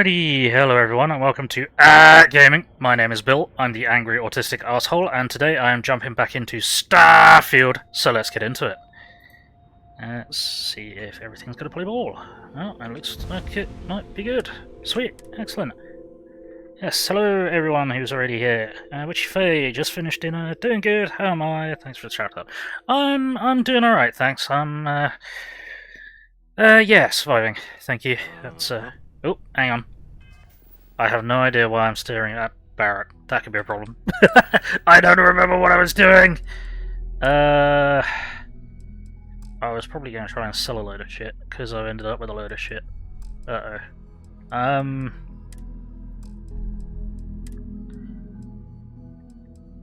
Alrighty, hello everyone and welcome to Gaming. My name is Bill, I'm the angry autistic asshole, and today I am jumping back into StAAAHfield, so let's get into it. Let's see if everything's going to play ball. Oh, it looks like it might be good. Sweet, excellent. Yes, hello everyone who's already here. Witchy Faye, just finished dinner, doing good, how am I? Thanks for the shout out. I'm doing alright, thanks. Yeah, surviving, thank you. That's, oh, hang on. I have no idea why I'm staring at Barrett. That could be a problem. I don't remember what I was doing! I was probably going to try and sell a load of shit, because I've ended up with a load of shit. Uh-oh.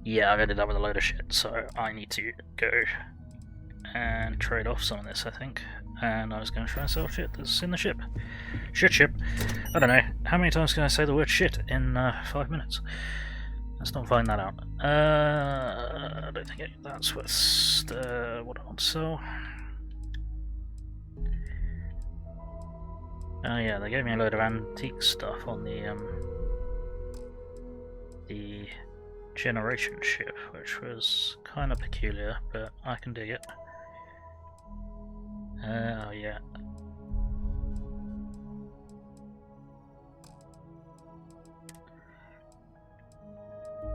Yeah, I've ended up with a load of shit, so I need to go and trade off some of this, I think. And I was going to try and sell shit that's in the ship. Ship. I don't know. How many times can I say the word shit in 5 minutes? Let's not find that out. I don't think that's what's what I want to sell. Oh yeah, they gave me a load of antique stuff on the generation ship, which was kind of peculiar, but I can dig it. Oh yeah.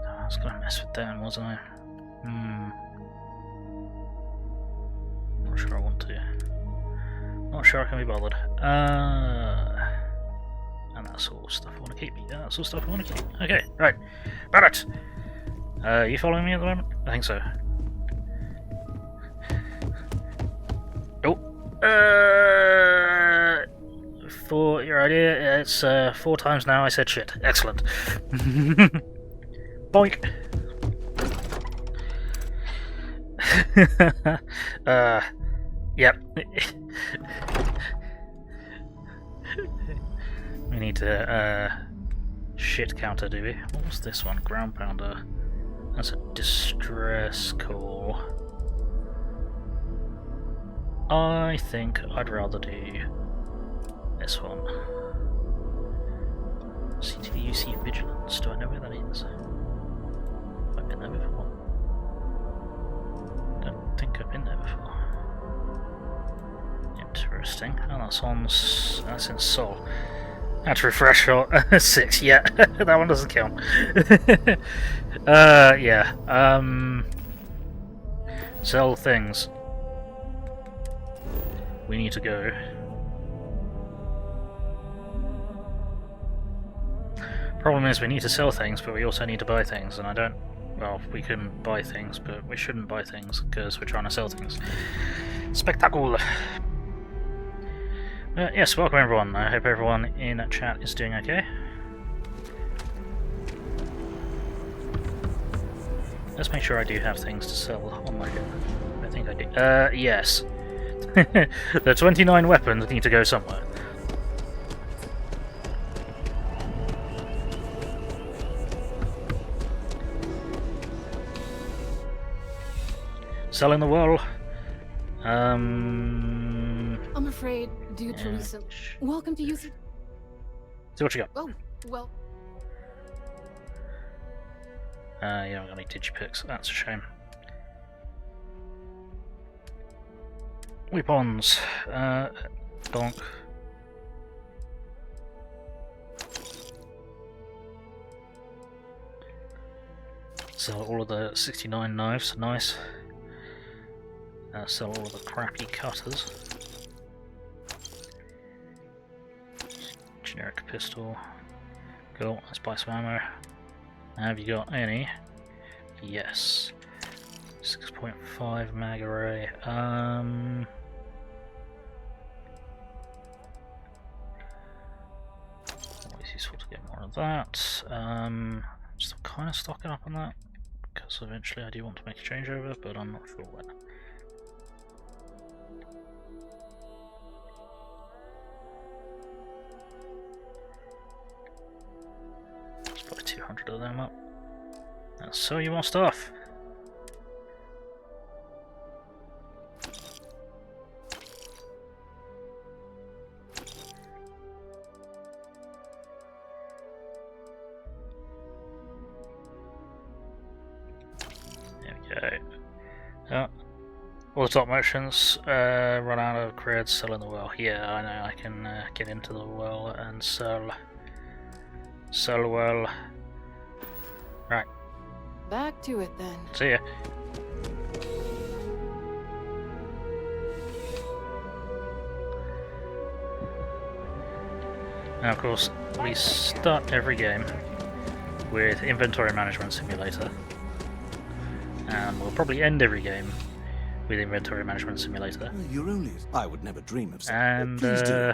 I was gonna mess with them, wasn't I? Not sure I want to. Not sure I can be bothered. And that's all stuff I want to keep. Yeah, that's all stuff I want to keep. Okay, right. Barrett! You following me at the moment? I think so. Oh! For your idea, it's 4 times now I said shit. Excellent. Boink! Yep. We need to, shit counter, do we? What was this one? Ground pounder. That's a distress call. I think I'd rather do this one. CTVUC Vigilance. Do I know where that is? I've been there before. Don't think I've been there before. Interesting. Oh, that's in Seoul. I had to refresh for 6. Yeah, that one doesn't count. Yeah. Sell things. We need to go. Problem is, we need to sell things, but we also need to buy things, and I don't. Well, we can buy things, but we shouldn't buy things because we're trying to sell things. Spectacle! Yes, welcome everyone. I hope everyone in chat is doing okay. Let's make sure I do have things to sell on my ship. I think I do. Yes. The 29 weapons need to go somewhere. Selling the world. I'm afraid, due to recent... Welcome to use... See what you got. Oh, well... Yeah, I haven't got any digipicks. That's a shame. Weapons. Donk. Sell all of the 69 knives. Nice. Sell all of the crappy cutters. Generic pistol. Cool, let's buy some ammo. Have you got any? Yes. 6.5 mag array. Always useful to get more of that. Still kind of stocking up on that because eventually I do want to make a changeover, but I'm not sure when. Let's buy 200 of them up. And sell you more stuff. Okay. All the top missions, run out of creds, sell in the well. Yeah, I know, I can get into the well and sell. Sell well. Right. Back to it then. See ya. Now, of course, we start every game with Inventory Management Simulator, and we'll probably end every game with Inventory Management Simulator. Well, you're only... I would never dream of... And Please do.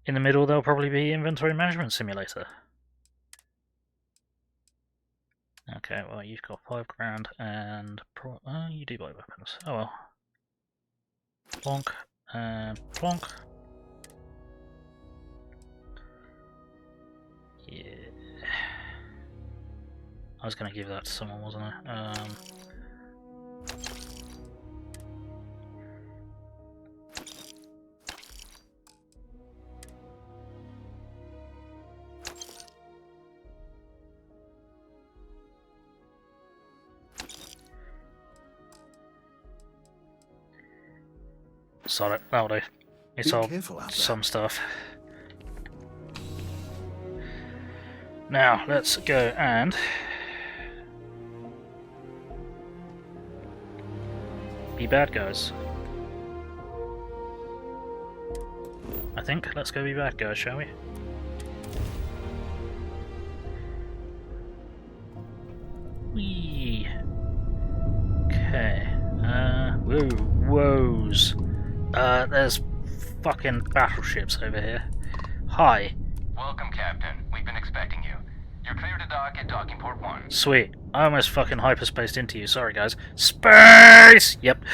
in the middle, there'll probably be Inventory Management Simulator. Okay, well, you've got £5 and you do buy weapons. Oh well. Plonk and plonk. Yeah. I was going to give that to someone, wasn't I? Solid, that'll do. It's all some stuff. Now, let's go and be bad guys. I think. Let's go be bad guys, shall we? Whee! Okay. Woes. There's fucking battleships over here. Hi. Welcome, Captain. We've been expecting you. You're clear to dock at docking port 1. Sweet. I almost fucking hyperspaced into you. Sorry, guys. Space! Yep.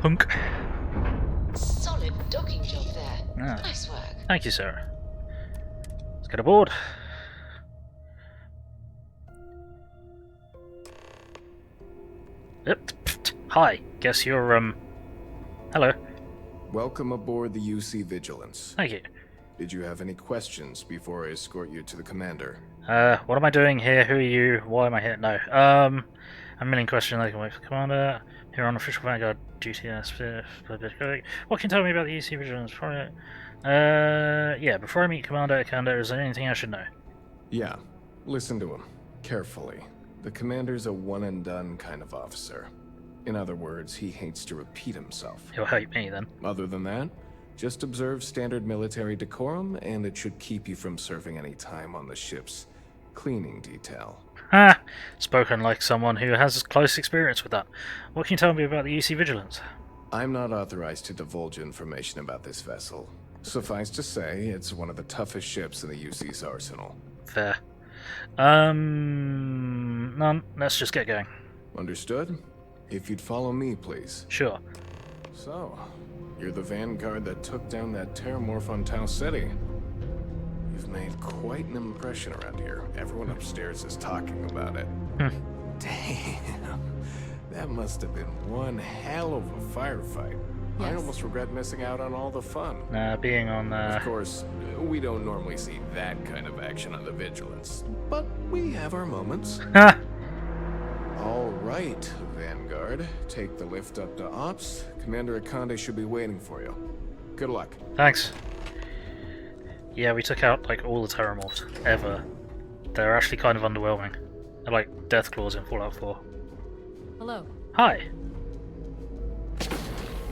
Hunk. Solid docking job there. Ah. Nice work. Thank you, sir. Let's get aboard. Yep. Hi. Guess you're, hello. Welcome aboard the UC Vigilance. Thank you. Did you have any questions before I escort you to the commander? What am I doing here? Who are you? Why am I here? No. A million questions I can wait for the commander. Here on official Vanguard duty. What can you tell me about the UC Vigilance? Yeah, before I meet Commander, is there anything I should know? Yeah. Listen to him. Carefully. The commander's a one-and-done kind of officer. In other words, he hates to repeat himself. He'll hate me then. Other than that, just observe standard military decorum, and it should keep you from serving any time on the ship's cleaning detail. Ah, spoken like someone who has close experience with that. What can you tell me about the UC Vigilance? I'm not authorized to divulge information about this vessel. Suffice to say, it's one of the toughest ships in the UC's arsenal. Fair. None. Let's just get going. Understood? If you'd follow me, please. Sure. So, you're the vanguard that took down that terramorph on Tau City. You've made quite an impression around here. Everyone upstairs is talking about it. Damn. That must have been one hell of a firefight. I almost regret missing out on all the fun. Being on, Of course, we don't normally see that kind of action on the Vigilance, but we have our moments. Ha! All right, Vanguard. Take the lift up to Ops. Commander Akande should be waiting for you. Good luck. Thanks. Yeah, we took out, like, all the terramorphs ever. They're actually kind of underwhelming. They're like death claws in Fallout 4. Hello. Hi.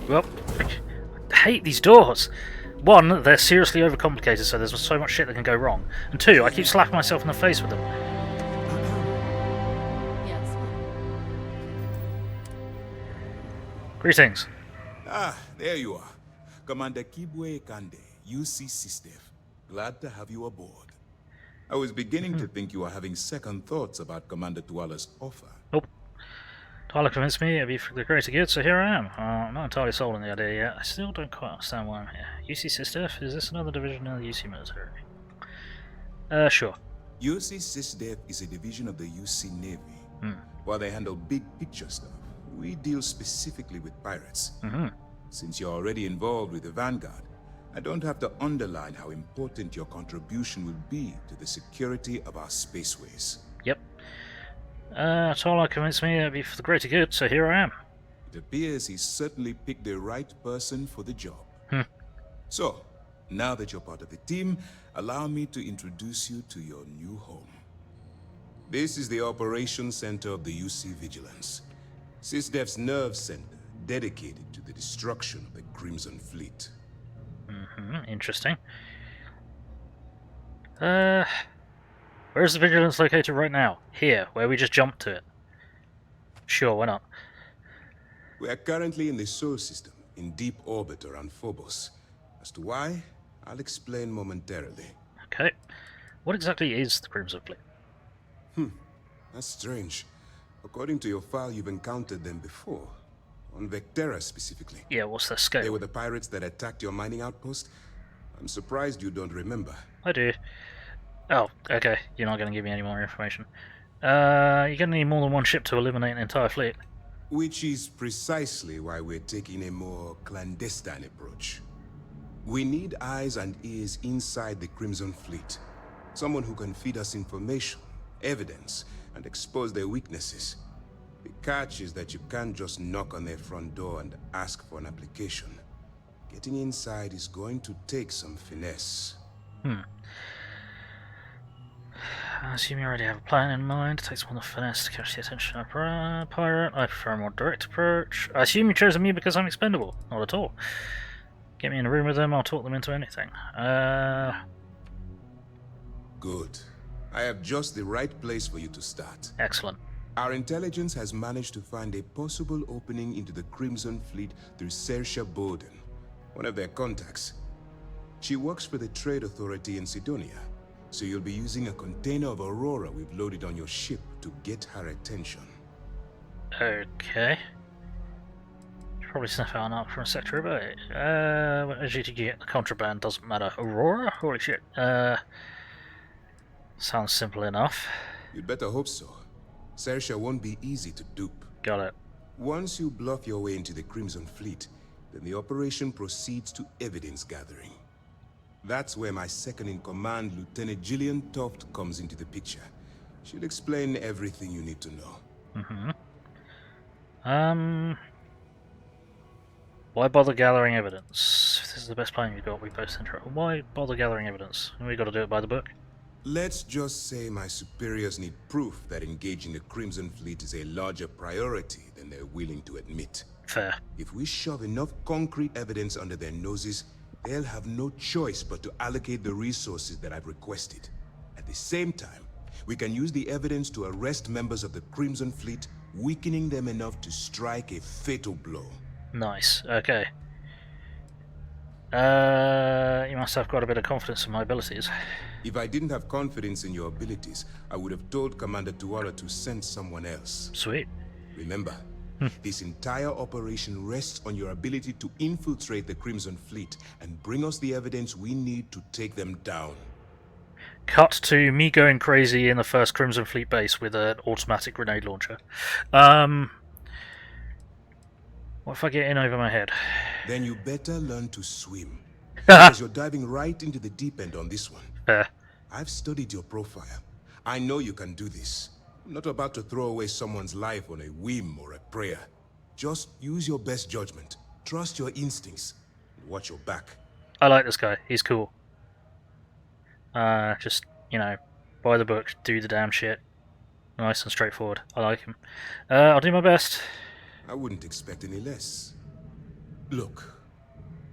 Well, I hate these doors. One, they're seriously overcomplicated, so there's so much shit that can go wrong. And two, I keep slapping myself in the face with them. Yes. Greetings. Ah, there you are. Commander Kibwe Kande, UC StAAAHfield. Glad to have you aboard. I was beginning to think you were having second thoughts about Commander Tuala's offer. Nope. Tyler convinced me it'd be for the greater good, so here I am. I'm not entirely sold on the idea yet. I still don't quite understand why I'm here. UC StAAAHfield? Is this another division of the UC military? Sure. UC StAAAHfield is a division of the UC Navy. While they handle big picture stuff, we deal specifically with pirates. Since you're already involved with the Vanguard, I don't have to underline how important your contribution will be to the security of our spaceways. Yep. Tola convinced me it'd be for the greater good, so here I am. It appears he certainly picked the right person for the job. So, now that you're part of the team, allow me to introduce you to your new home. This is the Operations Center of the UC Vigilance, SysDef's nerve center dedicated to the destruction of the Crimson Fleet. Interesting. Where's the Vigilance located right now? Here, where we just jumped to it. Sure, why not? We are currently in the Sol system, in deep orbit around Phobos. As to why, I'll explain momentarily. Okay. What exactly is the Crimson Fleet? That's strange. According to your file, you've encountered them before. On Vectera specifically. Yeah, what's their scale? They were the pirates that attacked your mining outpost? I'm surprised you don't remember. I do. Oh, okay. You're not going to give me any more information. You're going to need more than one ship to eliminate an entire fleet. Which is precisely why we're taking a more clandestine approach. We need eyes and ears inside the Crimson Fleet. Someone who can feed us information, evidence, and expose their weaknesses. The catch is that you can't just knock on their front door and ask for an application. Getting inside is going to take some finesse. I assume you already have a plan in mind. It takes more than finesse to catch the attention of a pirate. I prefer a more direct approach. I assume you've chosen me because I'm expendable. Not at all. Get me in a room with them, I'll talk them into anything. Good. I have just the right place for you to start. Excellent. Our intelligence has managed to find a possible opening into the Crimson Fleet through Saoirse Bowden, one of their contacts. She works for the Trade Authority in Sidonia, so you'll be using a container of Aurora we've loaded on your ship to get her attention. Okay. Probably sniff out an arc from a sector away. As you to get the contraband, doesn't matter. Aurora? Holy shit. Sounds simple enough. You'd better hope so. Saoirse won't be easy to dupe. Got it. Once you bluff your way into the Crimson Fleet, then the operation proceeds to evidence gathering. That's where my second-in-command, Lieutenant Gillian Toft, comes into the picture. She'll explain everything you need to know. Why bother gathering evidence? If this is the best plan you've got, we both enter. Why bother gathering evidence? We got to do it by the book. Let's just say my superiors need proof that engaging the Crimson Fleet is a larger priority than they're willing to admit. Fair. If we shove enough concrete evidence under their noses, they'll have no choice but to allocate the resources that I've requested. At the same time, we can use the evidence to arrest members of the Crimson Fleet, weakening them enough to strike a fatal blow. Nice. Okay. You must have quite a bit of confidence in my abilities. If I didn't have confidence in your abilities, I would have told Commander Tuara to send someone else. Sweet. Remember, this entire operation rests on your ability to infiltrate the Crimson Fleet and bring us the evidence we need to take them down. Cut to me going crazy in the first Crimson Fleet base with an automatic grenade launcher. What if I get in over my head? Then you better learn to swim. Because you're diving right into the deep end on this one. Fair. I've studied your profile. I know you can do this. I'm not about to throw away someone's life on a whim or a prayer. Just use your best judgment. Trust your instincts. And watch your back. I like this guy. He's cool. Just, you know, by the book, do the damn shit. Nice and straightforward. I like him. I'll do my best. I wouldn't expect any less. Look,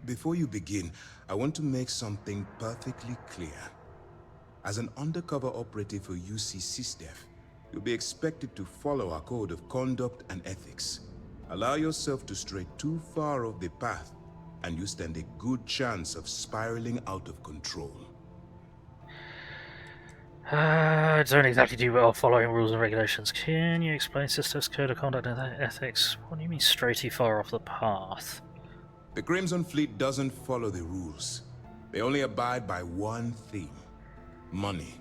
before you begin, I want to make something perfectly clear. As an undercover operative for UC SysDef, you'll be expected to follow our code of conduct and ethics. Allow yourself to stray too far off the path, and you stand a good chance of spiraling out of control. I don't exactly do well following rules and regulations. Can you explain SysDef's code of conduct and ethics? What do you mean stray too far off the path? The Crimson Fleet doesn't follow the rules. They only abide by one theme: money.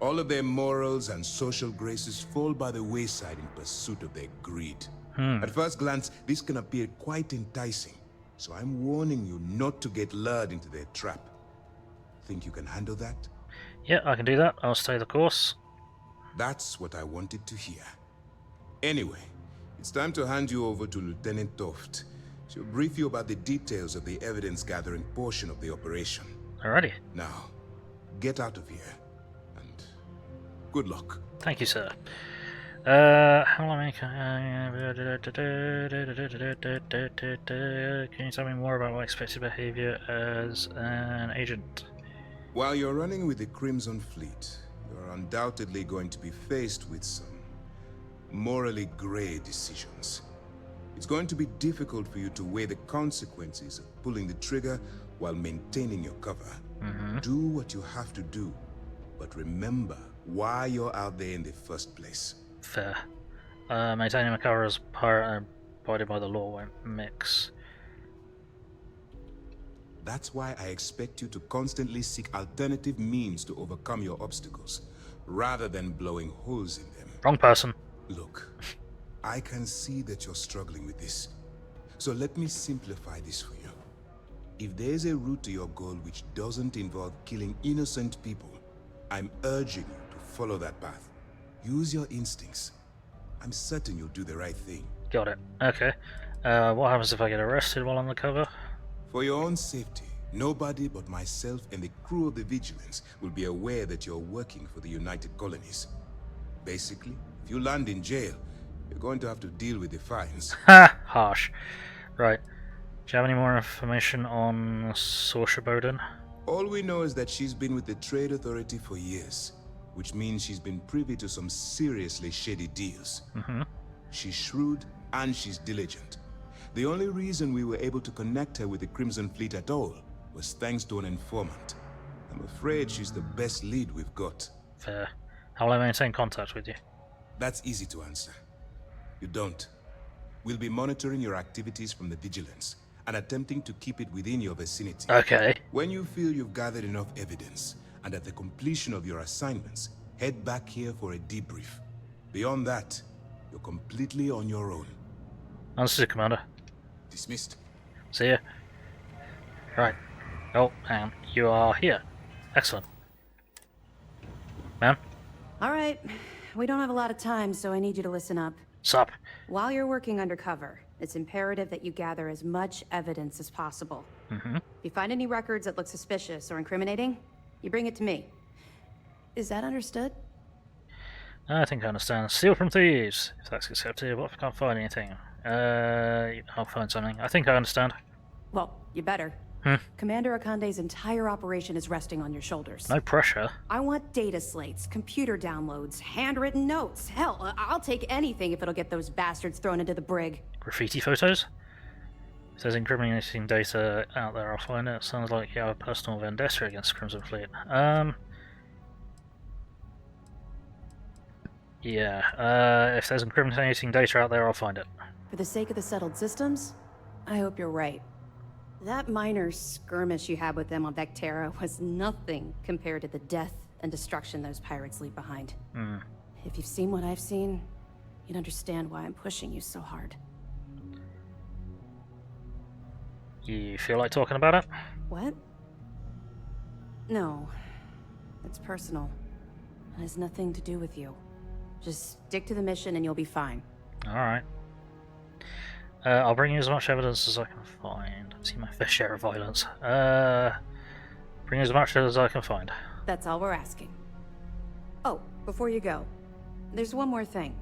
All of their morals and social graces fall by the wayside in pursuit of their greed. At first glance, this can appear quite enticing. So I'm warning you not to get lured into their trap. Think you can handle that? Yeah, I can do that. I'll stay the course. That's what I wanted to hear. Anyway, it's time to hand you over to Lieutenant Toft. She'll brief you about the details of the evidence-gathering portion of the operation. Alrighty. Now, get out of here, and good luck. Thank you, sir. How long can you tell me more about my expected behavior as an agent? While you're running with the Crimson Fleet, you're undoubtedly going to be faced with some morally gray decisions. It's going to be difficult for you to weigh the consequences of pulling the trigger while maintaining your cover. Do what you have to do, but remember why you're out there in the first place. Fair. Maintaining my cover as pirate and abiding by the law won't mix. That's why I expect you to constantly seek alternative means to overcome your obstacles, rather than blowing holes in them. Wrong person. Look, I can see that you're struggling with this. So let me simplify this for you. If there's a route to your goal which doesn't involve killing innocent people, I'm urging you to follow that path. Use your instincts. I'm certain you'll do the right thing. Got it. Okay. What happens if I get arrested while on the cover? For your own safety, nobody but myself and the crew of the Vigilance will be aware that you're working for the United Colonies. Basically, if you land in jail, you're going to have to deal with the fines. Ha! Harsh. Right. Do you have any more information on Saoirse Bowden? All we know is that she's been with the Trade Authority for years, which means she's been privy to some seriously shady deals. She's shrewd and she's diligent. The only reason we were able to connect her with the Crimson Fleet at all was thanks to an informant. I'm afraid she's the best lead we've got. Fair. How will I maintain contact with you? That's easy to answer. You don't. We'll be monitoring your activities from the Vigilance and attempting to keep it within your vicinity. Okay. When you feel you've gathered enough evidence, and at the completion of your assignments, head back here for a debrief. Beyond that, you're completely on your own. Understood, Commander. Dismissed. See ya. Right. Oh, and you are here. Excellent. Ma'am? Alright, we don't have a lot of time, so I need you to listen up. Sup? While you're working undercover, it's imperative that you gather as much evidence as possible. If you find any records that look suspicious or incriminating, you bring it to me. Is that understood? I think I understand. Steal from thieves. If that's accepted, what if I can't find anything? I'll find something. I think I understand. Well, you better. Commander Akande's entire operation is resting on your shoulders. No pressure. I want data slates, computer downloads, handwritten notes. Hell, I'll take anything if it'll get those bastards thrown into the brig. Graffiti photos? If there's incriminating data out there, I'll find it. Sounds like you have a personal vendetta against Crimson Fleet. Yeah, if there's incriminating data out there, I'll find it. For the sake of the settled systems, I hope you're right. That minor skirmish you had with them on Vectera was nothing compared to the death and destruction those pirates leave behind. If you've seen what I've seen, you'd understand why I'm pushing you so hard. You feel like talking about it? What? No. It's personal. It has nothing to do with you. Just stick to the mission and you'll be fine. Alright. I'll bring you as much evidence as I can find. I've seen my fair share of violence. Bring as much as I can find. That's all we're asking. Oh, before you go, there's one more thing.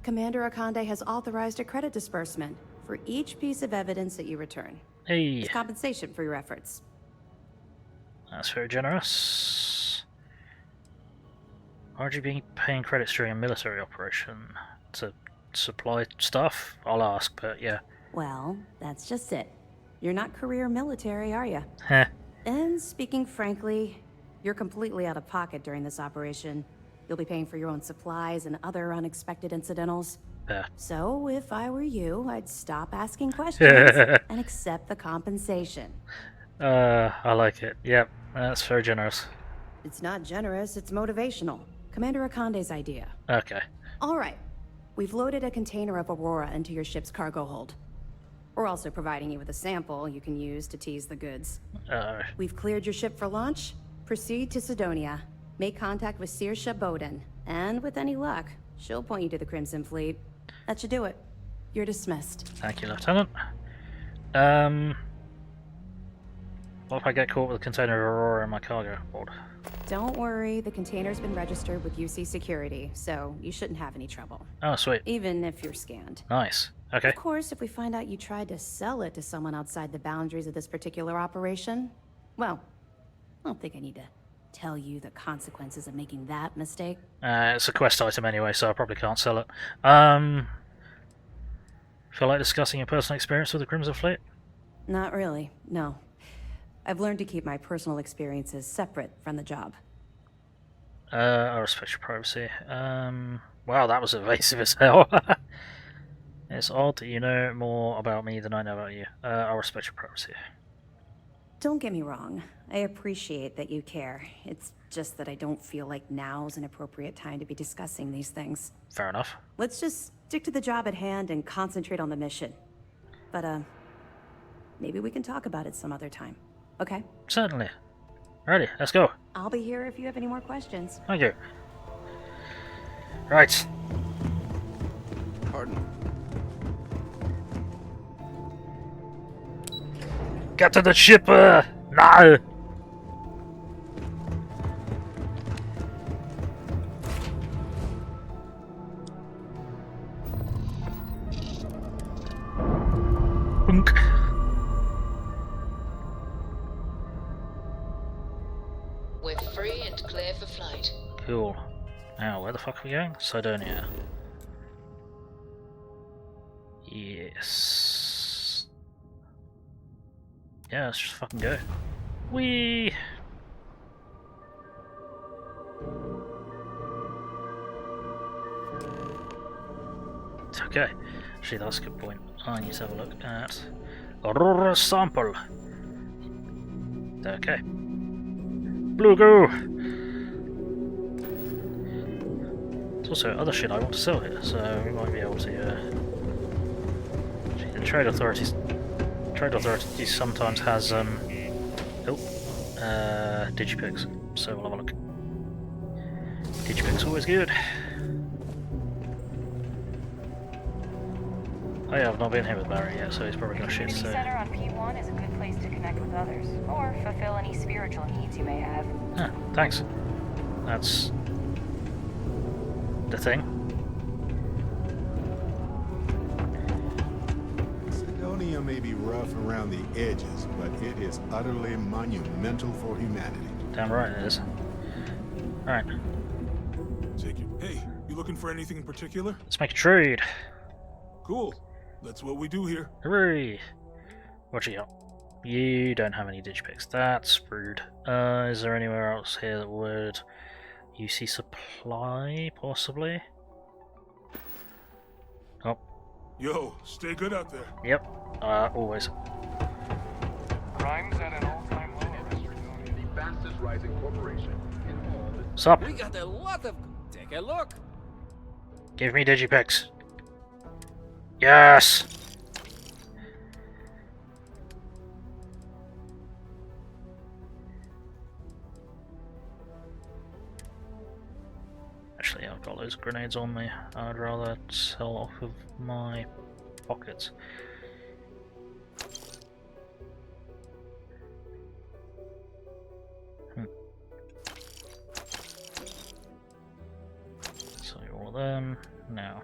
Commander Akande has authorized a credit disbursement for each piece of evidence that you return. Hey, It's compensation for your efforts. that's very generous. Why would you be paying credits during a military operation? To supply stuff? I'll ask, but yeah. Well, that's just it. You're not career military, are you? Heh. And speaking frankly, you're completely out of pocket during this operation. You'll be paying for your own supplies and other unexpected incidentals. Yeah. So, if I were you, I'd stop asking questions and accept the compensation. I like it. Yep, that's very generous. It's not generous, it's motivational. Commander Akande's idea. Okay. All right. We've loaded a container of Aurora into your ship's cargo hold. We're also providing you with a sample you can use to tease the goods. We've cleared your ship for launch. Proceed to Sidonia. Make contact with Saoirse Bowden. And with any luck, she'll point you to the Crimson Fleet. That should do it. You're dismissed. Thank you, Lieutenant. What if I get caught with a container of Aurora in my cargo hold? Don't worry, the container's been registered with UC Security, so you shouldn't have any trouble. Oh, sweet. Even if you're scanned. Nice. Okay. Of course, if we find out you tried to sell it to someone outside the boundaries of this particular operation, well, I don't think I need to tell you the consequences of making that mistake. It's a quest item anyway, so I probably can't sell it. Feel like discussing your personal experience with the Crimson Fleet? Not really, no. I've learned to keep my personal experiences separate from the job. I respect your privacy. Wow, that was evasive as hell. It's odd that you know more about me than I know about you. I respect your privacy. Don't get me wrong. I appreciate that you care. It's just that I don't feel like now's an appropriate time to be discussing these things. Fair enough. Let's just stick to the job at hand and concentrate on the mission. But, maybe we can talk about it some other time. Okay? Certainly. Ready, let's go. I'll be here if you have any more questions. Thank you. Right. Pardon. Get to the ship! No! Bunk. We're free and clear for flight. Cool. Now, where the fuck are we going? Sidonia. Yes. Yeah, let's just fucking go. Whee! Okay. Actually, that's a good point. I need to have a look at Aurora sample. Okay. Blue goo! There's also other shit I want to sell here, so we might be able to. The trade authorities sometimes has digipics, so we'll have a look. Digipics always good. Oh yeah, I've not been here with Barry yet, so he's probably gonna shit. The So. center on P1 is a good place to connect with others, or fulfill any spiritual needs you may have. Ah, thanks. That's the thing. Sidonia may be rough around the edges, but it is utterly monumental for humanity. Damn right it is. Alright, Take it. Hey, you looking for anything in particular? let's make a trade. Cool. That's what we do here. Hooray! What you got? You don't have any digipics. That's rude. Is there anywhere else here that would... UC supply, possibly? Oh. Yo, stay good out there. Yep. Always. Crimes at an all-time low. The fastest rising corporation in all the... What's up? We got a lot of... Take a look. Give me digipics. Yes! Actually, I've got loads of grenades on me. I'd rather sell off of my pockets. So all of them now.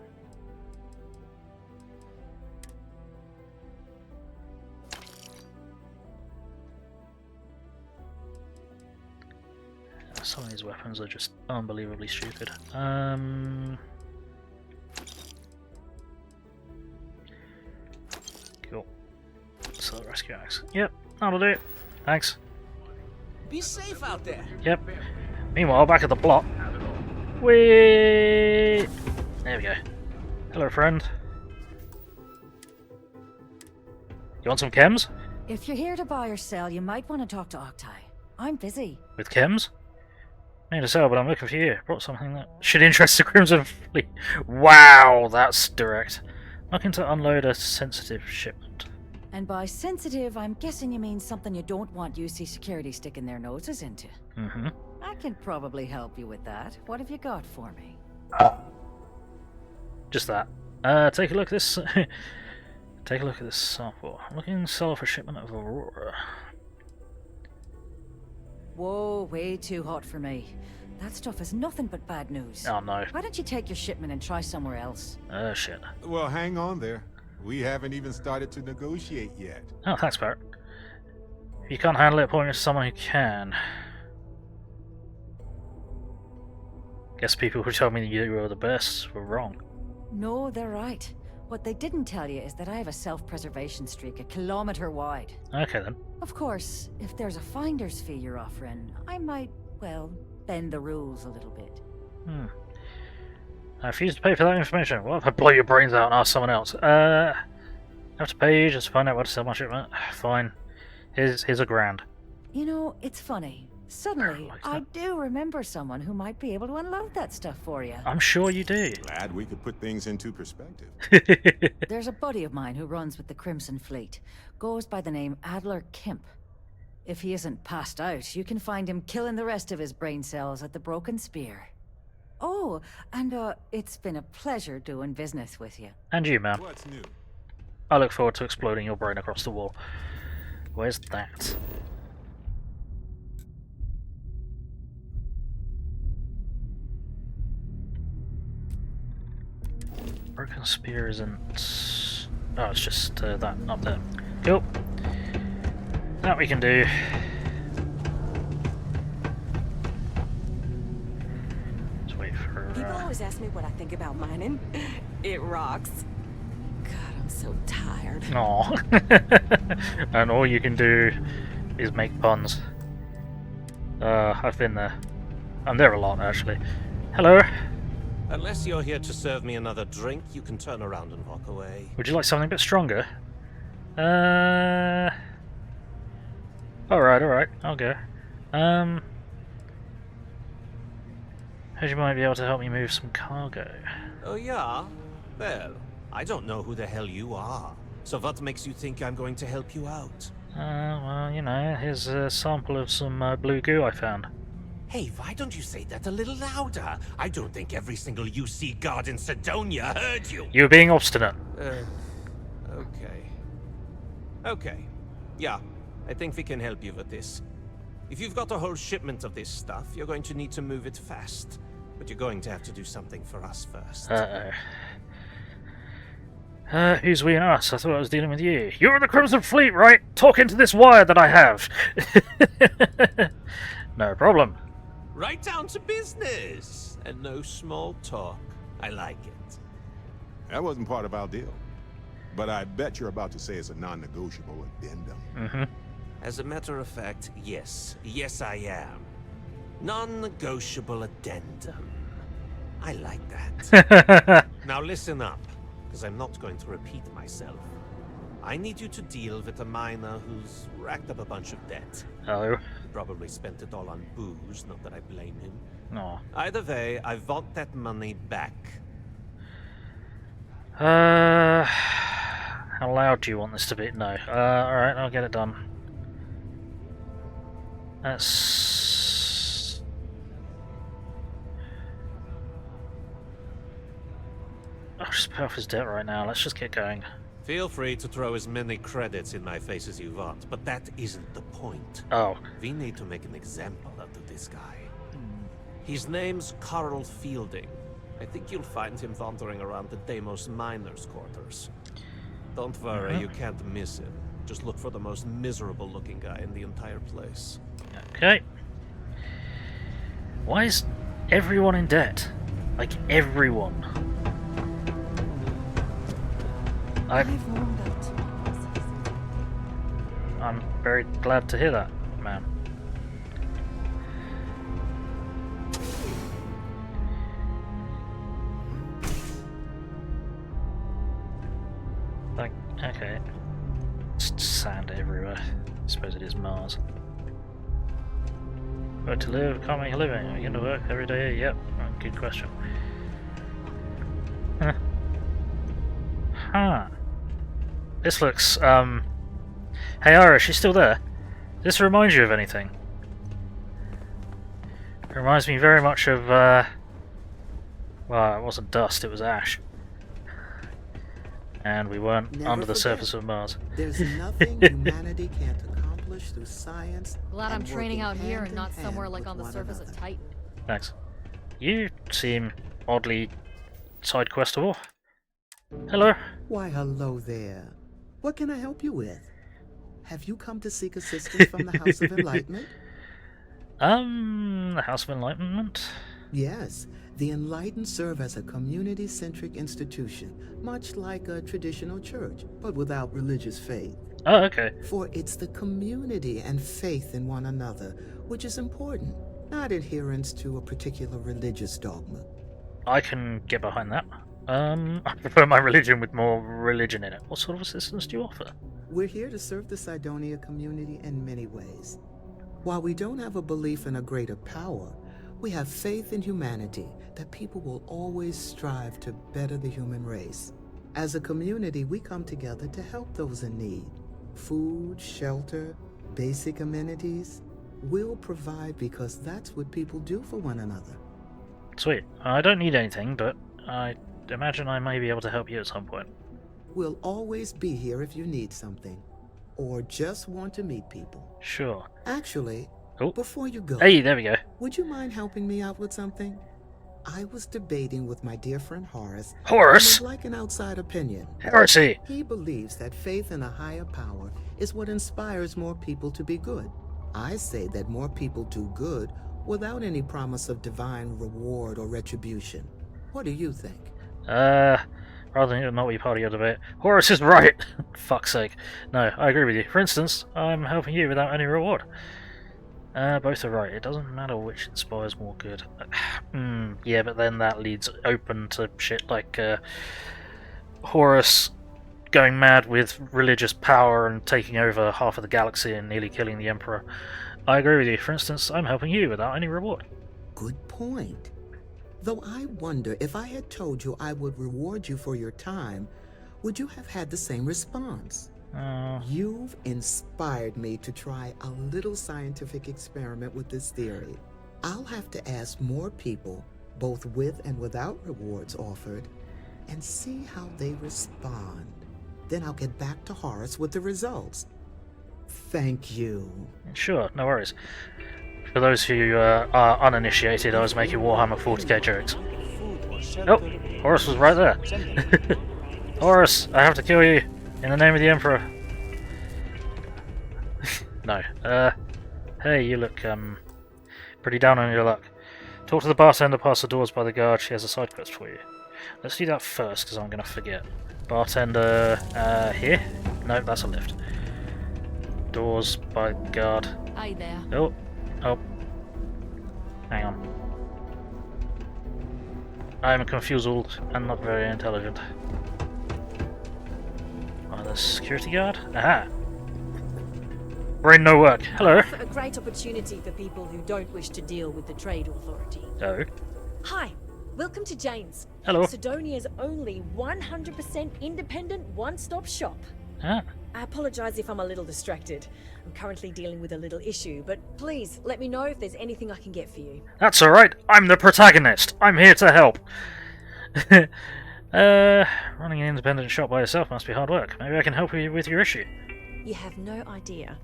Some of these weapons are just unbelievably stupid. Cool. So the rescue axe. Yep, that'll do it. Thanks. Be safe out there. Yep. Meanwhile, back at the plot. Whee! There we go. Hello, friend. You want some chems? If you're here to buy or sell, you might want to talk to Octai. I'm busy. With chems? Made to sell, but I'm looking for you. Brought something that should interest the Crimson Fleet. Wow, that's direct. Looking to unload a sensitive shipment. And by sensitive, I'm guessing you mean something you don't want UC security sticking their noses into. Mm-hmm. I can probably help you with that. What have you got for me? Just that. Take a look at this. Take a look at this sample. Looking to sell for shipment of Aurora. Whoa, way too hot for me. That stuff is nothing but bad news. Oh no. Why don't you take your shipment and try somewhere else? Shit. Well, hang on there. We haven't even started to negotiate yet. Oh, thanks, Barrett. If you can't handle it, point me to someone who can. Guess people who told me you were the best were wrong. No, they're right. What they didn't tell you is that I have a self-preservation streak 1 kilometer wide. Okay then. Of course, if there's a finder's fee you're offering, I might, well, bend the rules a little bit. I refuse to pay for that information. What if I blow your brains out and ask someone else? I have to pay you just to find out where to sell my shipment. Fine. Here's $1,000. You know, it's funny. Suddenly, I do remember someone who might be able to unload that stuff for you. I'm sure you do. Glad we could put things into perspective. There's a buddy of mine who runs with the Crimson Fleet. Goes by the name Adler Kemp. If he isn't passed out, you can find him killing the rest of his brain cells at the Broken Spear. Oh, and it's been a pleasure doing business with you. And you, man. What's new? I look forward to exploding your brain across the wall. Where's that? Broken Spear isn't... Oh, it's just that up there. Cool. That we can do. Let's wait for... People always ask me what I think about mining. It rocks. God, I'm so tired. Aww. And all you can do is make puns. I've been there. I'm there a lot, actually. Hello. Unless you're here to serve me another drink, you can turn around and walk away. Would you like something a bit stronger? Alright, I'll go. Heard you might be able to help me move some cargo. Oh yeah? Well, I don't know who the hell you are. So what makes you think I'm going to help you out? Well, you know, here's a sample of some blue goo I found. Hey, why don't you say that a little louder? I don't think every single UC guard in Sidonia heard you. You're being obstinate. Okay. Yeah, I think we can help you with this. If you've got a whole shipment of this stuff, you're going to need to move it fast. But you're going to have to do something for us first. Who's we and us? I thought I was dealing with you. You're the Crimson Fleet, right? Talk into this wire that I have. No problem. Right down to business. And no small talk. I like it. That wasn't part of our deal. But I bet you're about to say it's a non-negotiable addendum. Mm-hmm. As a matter of fact, yes. Yes, I am. Non-negotiable addendum. I like that. Now listen up, because I'm not going to repeat myself. I need you to deal with a miner who's racked up a bunch of debt. Oh. He probably spent it all on booze, not that I blame him. No. Either way, I want that money back. How loud do you want this to be? No. Alright, I'll get it done. That's... I'll just pay off his debt right now. Let's just get going. Feel free to throw as many credits in my face as you want, but that isn't the point. Oh. We need to make an example out of this guy. His name's Carl Fielding. I think you'll find him wandering around the Deimos miners' quarters. Don't worry, you can't miss him. Just look for the most miserable-looking guy in the entire place. Okay. Why is everyone in debt? Like, everyone. I'm very glad to hear that, man. Like, okay. Just sand everywhere. I suppose it is Mars. Where to live? Can't make a living. Are you going to work every day? Yep. Good question. Huh. This looks, Hey Ira, she's still there. Does this remind you of anything? It reminds me very much of, well, it wasn't dust, it was ash. And we weren't Never under the forget, surface of Mars. There's nothing humanity can't accomplish through science. Glad I'm and training working out here hand and in not hand somewhere like with on the one surface another. of Titan. Thanks. You seem oddly side questable. Hello. Why, hello there. What can I help you with? Have you come to seek assistance from the House of Enlightenment? The House of Enlightenment? Yes. The Enlightened serve as a community-centric institution, much like a traditional church, but without religious faith. Oh, okay. For it's the community and faith in one another which is important, not adherence to a particular religious dogma. I can get behind that. I prefer my religion with more religion in it. What sort of assistance do you offer? We're here to serve the Cydonia community in many ways. While we don't have a belief in a greater power, we have faith in humanity, that people will always strive to better the human race. As a community, we come together to help those in need. Food, shelter, basic amenities. We'll provide because that's what people do for one another. Sweet. I don't need anything, but I imagine I may be able to help you at some point. We'll always be here if you need something, or just want to meet people. Sure. Actually, before you go, hey, there we go. Would you mind helping me out with something? I was debating with my dear friend Horace. Horace? And would like an outside opinion. Heresy. He believes that faith in a higher power is what inspires more people to be good. I say that more people do good without any promise of divine reward or retribution. What do you think? Rather than not be part of your debate. Horace is right! Fuck's sake. No, I agree with you. For instance, I'm helping you without any reward. Both are right. It doesn't matter which inspires more good. Yeah, but then that leads open to shit like Horus going mad with religious power and taking over half of the galaxy and nearly killing the Emperor. I agree with you. For instance, I'm helping you without any reward. Good point. Though I wonder, if I had told you I would reward you for your time, would you have had the same response? You've inspired me to try a little scientific experiment with this theory. I'll have to ask more people, both with and without rewards offered, and see how they respond. Then I'll get back to Horace with the results. Thank you. Sure, no worries. For those who are uninitiated, I was making Warhammer 40k jokes. Oh, Horus was right there. Horus, I have to kill you in the name of the Emperor. No. Hey, you look pretty down on your luck. Talk to the bartender past the doors by the guard. She has a side quest for you. Let's do that first, because I'm going to forget. Bartender, here? No, that's a lift. Doors by the guard. Hi there. Oh. Hang on. I am confused and not very intelligent. Oh, the security guard? Aha! Brain no work. Hello. A great opportunity for people who don't wish to deal with the trade authority. Oh. Hi, welcome to Jane's. Hello. Sidonia's only 100% independent one-stop shop. Ah. I apologize if I'm a little distracted. I'm currently dealing with a little issue, but please let me know if there's anything I can get for you. That's alright. I'm the protagonist. I'm here to help. Running an independent shop by yourself must be hard work. Maybe I can help you with your issue. You have no idea.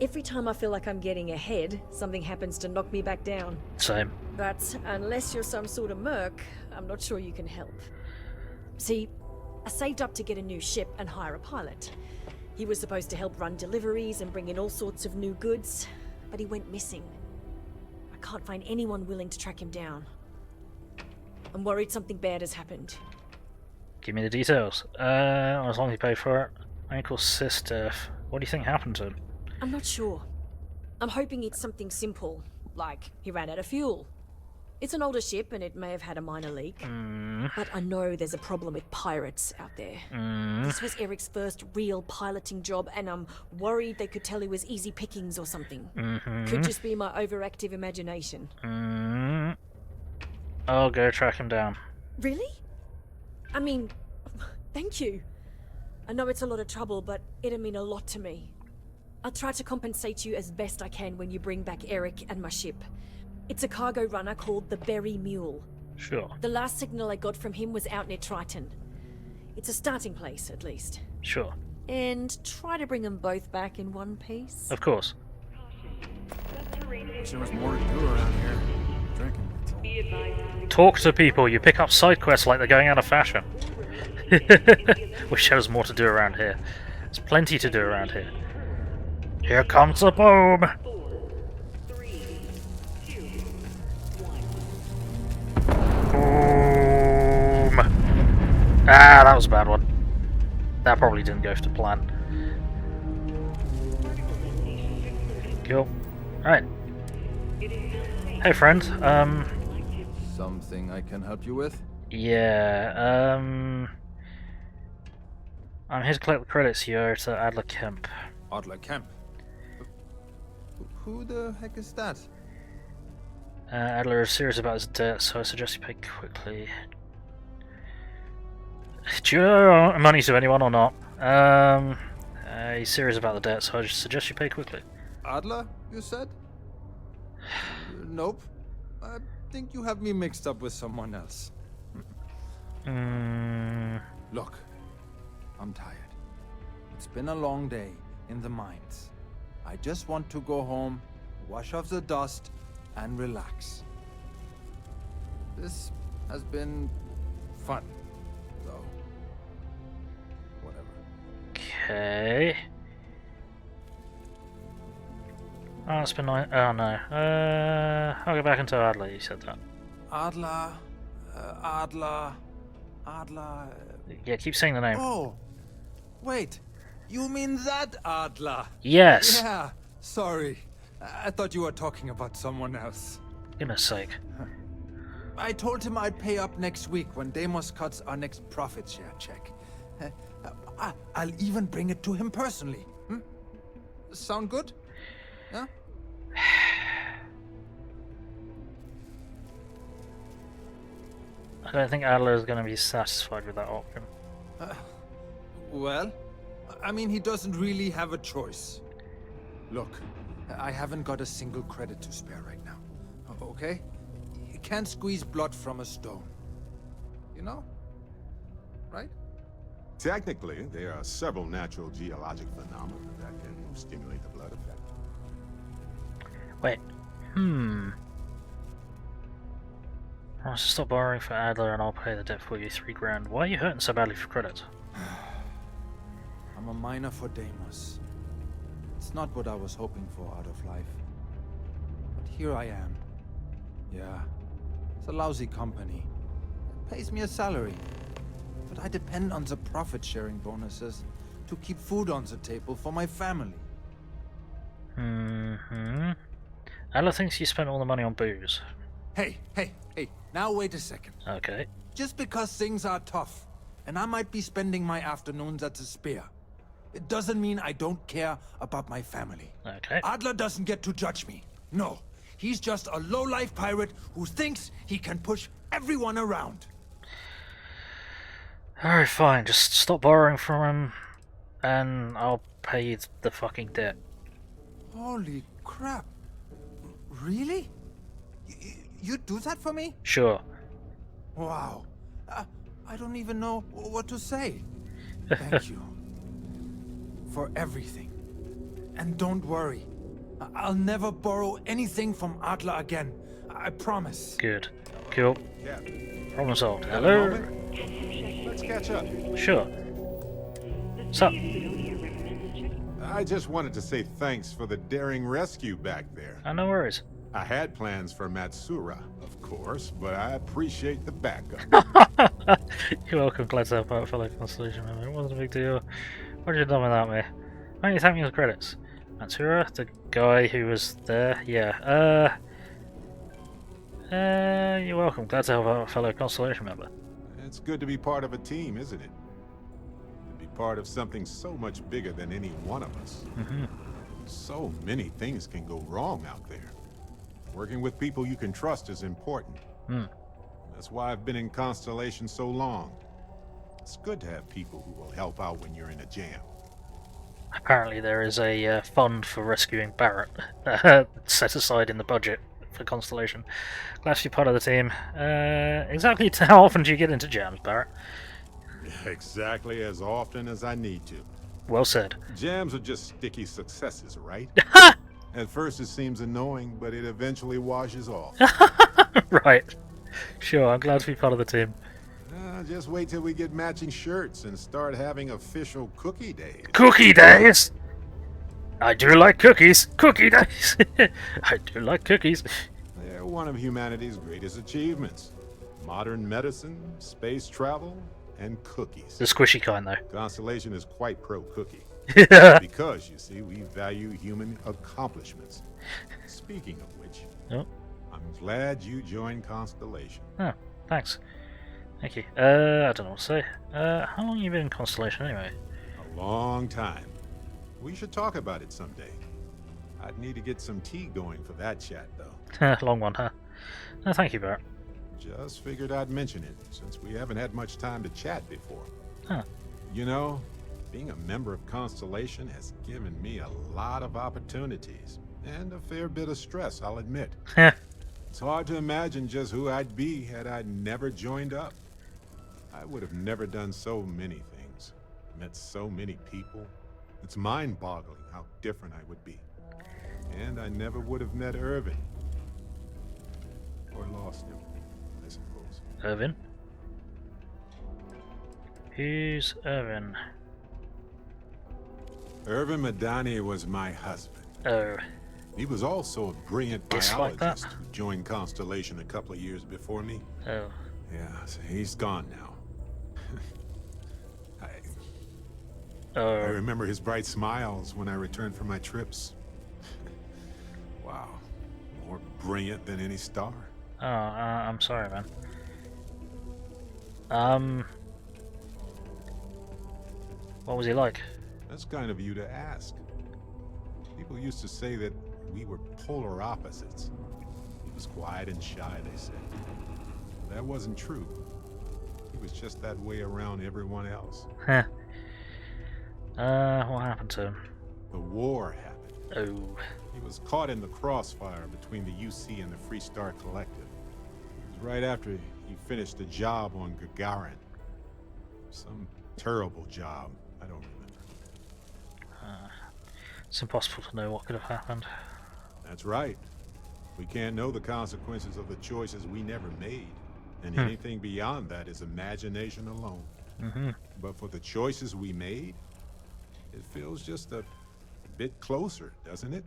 Every time I feel like I'm getting ahead, something happens to knock me back down. Same. But unless you're some sort of merc, I'm not sure you can help. See, I saved up to get a new ship and hire a pilot. He was supposed to help run deliveries and bring in all sorts of new goods, but he went missing. I can't find anyone willing to track him down. I'm worried something bad has happened. Give me the details. As long as you pay for it. Uncle Sister, what do you think happened to him? I'm not sure. I'm hoping it's something simple, like he ran out of fuel. It's an older ship and it may have had a minor leak. But I know there's a problem with pirates out there. This was Eric's first real piloting job and I'm worried they could tell he was easy pickings or something. Could just be my overactive imagination. I'll go track him down. Really? I mean, thank you. I know it's a lot of trouble, but it'd mean a lot to me. I'll try to compensate you as best I can when you bring back Eric and my ship. It's a cargo runner called the Berry Mule. Sure. The last signal I got from him was out near Triton. It's a starting place, at least. Sure. And try to bring them both back in one piece. Of course. Wish there was more to do around here. Drinking. Talk to people. You pick up side quests like they're going out of fashion. Wish there was more to do around here. There's plenty to do around here. Here comes the boom! Boom! Ah, that was a bad one. That probably didn't go to plan. Cool. Alright. Hey friend, Something I can help you with? yeah, I'm here to collect the credits you owe to Adler Kemp. Adler Kemp? Who the heck is that? Adler is serious about his debt, so I suggest you pay quickly. Do you owe money to anyone or not? He's serious about the debt, so I just suggest you pay quickly. Adler, you said? Nope. I think you have me mixed up with someone else. Look, I'm tired. It's been a long day in the mines. I just want to go home, wash off the dust, and relax. This has been fun, though. Whatever. Okay. Oh, it's been nice. Oh no. I'll go back into Adler, you said that. Adler. Yeah, keep saying the name. Oh, wait. You mean that Adler? Yes. Yeah, sorry. I thought you were talking about someone else. Goodness sake. I told him I'd pay up next week when Deimos cuts our next profit share check. I'll even bring it to him personally. Sound good? Yeah? I don't think Adler is going to be satisfied with that option. Well, I mean, he doesn't really have a choice. Look, I haven't got a single credit to spare right now. Okay? You can't squeeze blood from a stone. You know? Right? Technically, there are several natural geologic phenomena that can stimulate the blood effect. Wait. I'll stop borrowing for Adler and I'll pay the debt for you, 3 grand. Why are you hurting so badly for credit? I'm a miner for Deimos. It's not what I was hoping for out of life. But here I am. Yeah, it's a lousy company. It pays me a salary. But I depend on the profit-sharing bonuses to keep food on the table for my family. Adler thinks you spent all the money on booze. Hey, now wait a second. Okay. Just because things are tough, and I might be spending my afternoons at the Spear, it doesn't mean I don't care about my family. Okay. Adler doesn't get to judge me. No, he's just a low-life pirate who thinks he can push everyone around. Alright, fine. Just stop borrowing from him, and I'll pay you the fucking debt. Holy crap. Really? You'd do that for me? Sure. Wow. I don't even know what to say. Thank you. For everything. And don't worry. I'll never borrow anything from Adler again. I promise. Good. Cool. Yeah. Problem solved. Hello? Let's catch up. Sure. Sup? I just wanted to say thanks for the daring rescue back there. No worries. I had plans for Matsura, of course, but I appreciate the backup. You're welcome. Glad to help out, fellow Constellation member. It wasn't a big deal. What have you done without me? Why don't you thank me for the credits? Matsura, the guy who was there? Yeah. You're welcome. Glad to help out, fellow Constellation member. It's good to be part of a team, isn't it? To be part of something so much bigger than any one of us. So many things can go wrong out there. Working with people you can trust is important. That's why I've been in Constellation so long. It's good to have people who will help out when you're in a jam. apparently there is a fund for rescuing Barrett set aside in the budget for Constellation. Glad to be part of the team. Exactly how often do you get into jams, Barrett? Exactly as often as I need to. Well said. Jams are just sticky successes, right? At first it seems annoying, but it eventually washes off. Right. Sure, I'm glad to be part of the team. Just wait till we get matching shirts and start having official cookie days. Cookie days? I do like cookies. Cookie days. I do like cookies. They're one of humanity's greatest achievements. Modern medicine, space travel, and cookies. The squishy kind, though. Constellation is quite pro-cookie. Yeah. Because, you see, we value human accomplishments. Speaking of which, I'm glad you joined Constellation. Oh, thanks. Thank you. I don't know what to say. How long have you been in Constellation, anyway? A long time. We should talk about it someday. I'd need to get some tea going for that chat, though. Long one, huh? No, thank you, Barrett. Just figured I'd mention it, since we haven't had much time to chat before. Huh. You know, being a member of Constellation has given me a lot of opportunities, and a fair bit of stress, I'll admit. It's hard to imagine just who I'd be had I never joined up. I would have never done so many things, met so many people. It's mind-boggling how different I would be. And I never would have met Irvin. Or lost him, I suppose. Irvin? Who's Irvin? Irvin Madani was my husband. Oh. He was also a brilliant Dislike biologist who joined Constellation a couple of years before me. Oh. Yeah, so he's gone now. I remember his bright smiles when I returned from my trips. Wow, more brilliant than any star. Oh, I'm sorry, man. What was he like? That's kind of you to ask. People used to say that we were polar opposites. He was quiet and shy, they said. That wasn't true. He was just that way around everyone else. Huh. What happened to him? The war happened. Oh. He was caught in the crossfire between the UC and the Free Star Collective. It was right after he finished a job on Gagarin. Some terrible job. I don't remember. It's impossible to know what could have happened. That's right. We can't know the consequences of the choices we never made. And anything beyond that is imagination alone. But for the choices we made, it feels just a bit closer, doesn't it?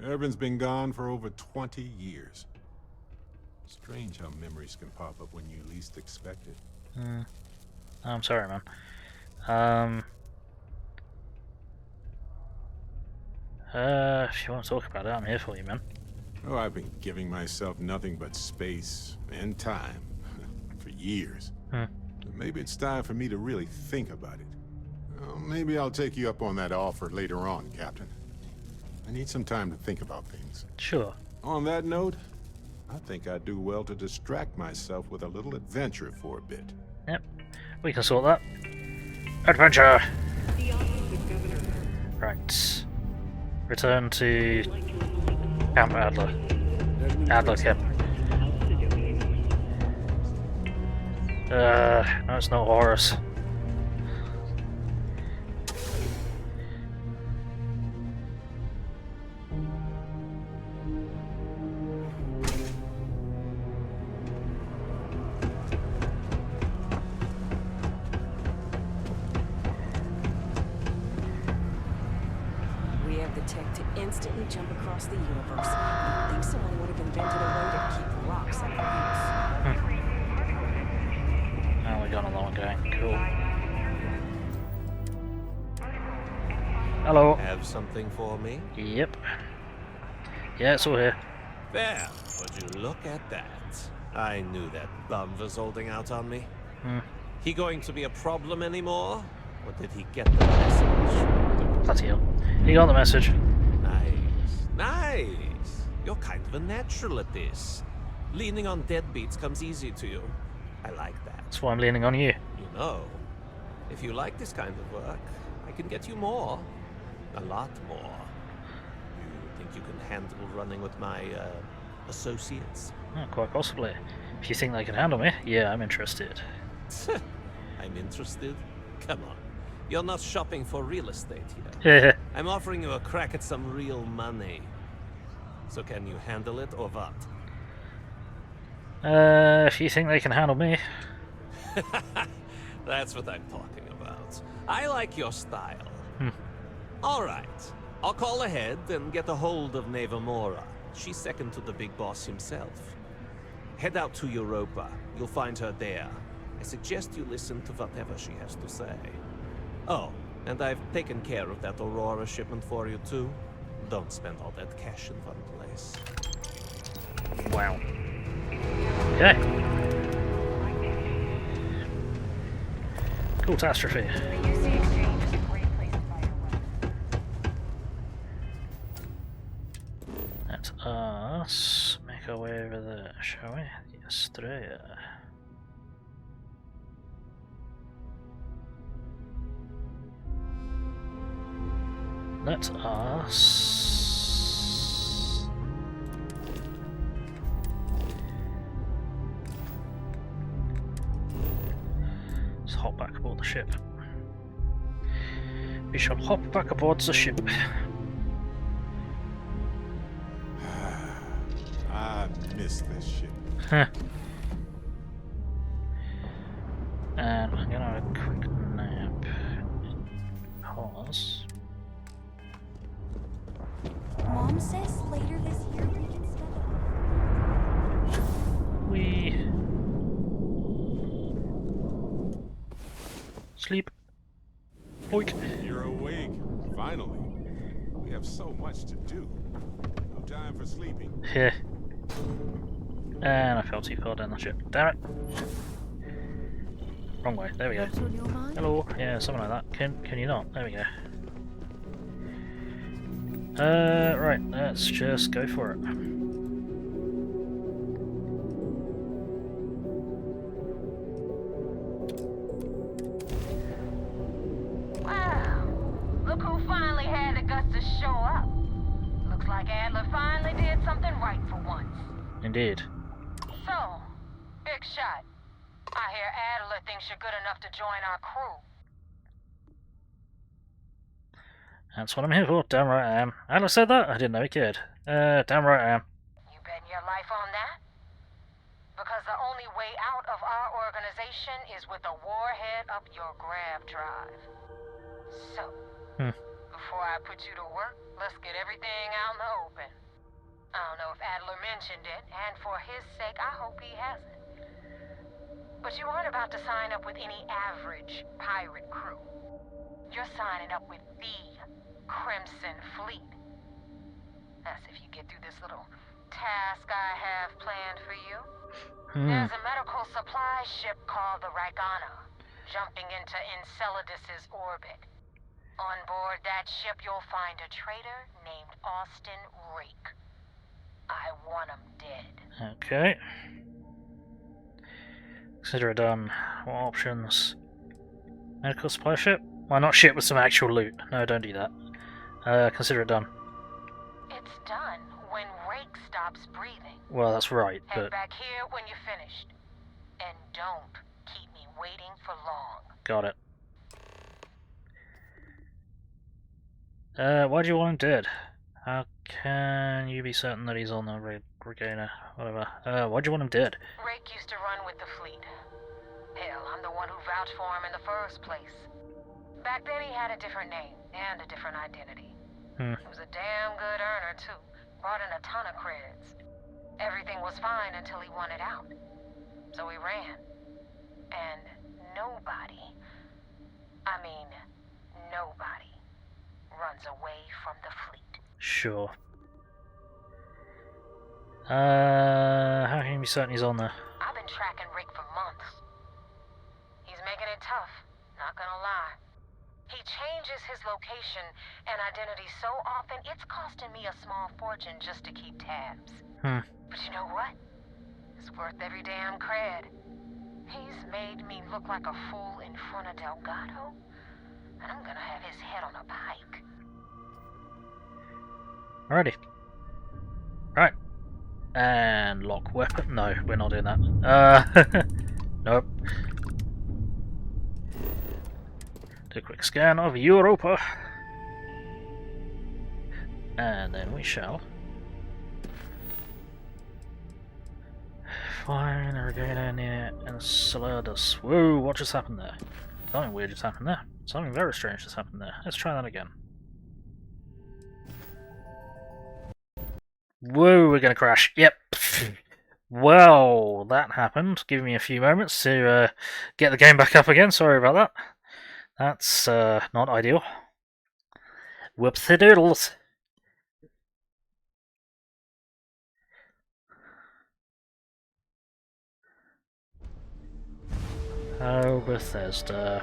Irvin's been gone for over 20 years. Strange how memories can pop up when you least expect it. I'm sorry, man. If you want to talk about it, I'm here for you, man. Oh, I've been giving myself nothing but space and time for years. Maybe it's time for me to really think about it. Well, maybe I'll take you up on that offer later on, Captain. I need some time to think about things. Sure. On that note, I think I'd do well to distract myself with a little adventure for a bit. Yep, we can sort that. Adventure! Right. Return to Camp Adler. Adler Camp. No, it's not Horus. Instantly jump across the universe. I think someone would have invented a way to keep rocks out of use. Oh, we got a long gang. Cool. Hello. Have something for me? Yep. Yeah, it's all here. There. Would you look at that? I knew that bum was holding out on me. He going to be a problem anymore? Or did he get the message? Bloody hell. He got the message. Nice! You're kind of a natural at this. Leaning on deadbeats comes easy to you. I like that. That's why I'm leaning on you. You know, if you like this kind of work, I can get you more. A lot more. You think you can handle running with my associates? Quite possibly. If you think they can handle me, yeah, I'm interested. I'm interested? Come on. You're not shopping for real estate Yeah. here. I'm offering you a crack at some real money. So can you handle it or what? If you think they can handle me. That's what I'm talking about. I like your style. Alright. I'll call ahead and get a hold of Neva Mora. She's second to the big boss himself. Head out to Europa. You'll find her there. I suggest you listen to whatever she has to say. Oh, and I've taken care of that Aurora shipment for you too. Don't spend all that cash in one place. Wow. Okay. Cool catastrophe. Let us make our way over there, shall we? The StAAAH. Let us... Let's hop back aboard the ship. We shall hop back aboard the ship. I miss this ship. And I'm gonna have a quick nap. Pause. Mom says later this year we can Sleep. Boink. You're awake. Finally. We have so much to do. No time for sleeping. Yeah. And I fell too far down the ship. Damn it. Wrong way. There we go. Hello. Yeah, something like that. Can you not? There we go. Right. Let's just go for it. Wow. Look who finally had the guts to show up. Looks like Adler finally did something right for once. Indeed. So, big shot. I hear Adler thinks you're good enough to join our crew. That's what I'm here for. Damn right I am. Adler said that? I didn't know he cared. Damn right I am. You betting your life on that? Because the only way out of our organization is with a warhead up your grav drive. So, before I put you to work, let's get everything out in the open. I don't know if Adler mentioned it, and for his sake, I hope he hasn't. But you aren't about to sign up with any average pirate crew. You're signing up with the Crimson Fleet. That's if you get through this little task I have planned for you. There's a medical supply ship called the Ragana, jumping into Enceladus's orbit. On board that ship, you'll find a traitor named Austin Rake. I want him dead. Okay. Consider it done. What options? Medical supply ship? Why not ship with some actual loot? No, don't do that. Consider it done. It's done when Rake stops breathing. Well, that's right, Head but... back here when you're finished. And don't keep me waiting for long. Got it. Why do you want him dead? How can you be certain that he's on the Regainer? Whatever. Why do you want him dead? Rake used to run with the fleet. Hell, I'm the one who vouched for him in the first place. Back then he had a different name and a different identity. He was a damn good earner too. Brought in a ton of creds. Everything was fine until he wanted out. So he ran. And nobody, I mean nobody, runs away from the fleet. Sure. How can you be certain he's on there? I've been tracking Rick for months. He's making it tough, not gonna lie. He changes his location and identity so often, it's costing me a small fortune just to keep tabs. But you know what? It's worth every damn cred. He's made me look like a fool in front of Delgado, and I'm gonna have his head on a pike. Alrighty. Right. And lock weapon. No, we're not doing that. Nope. Do a quick scan of Europa. And then we shall find Ingratiating and Enceladus. Whoa, what just happened there? Something weird just happened there. Something very strange just happened there. Let's try that again. Whoa, we're gonna crash. Yep. Well, that happened. Give me a few moments to get the game back up again. Sorry about that. That's not ideal. Whoopsie doodles. Oh, Bethesda.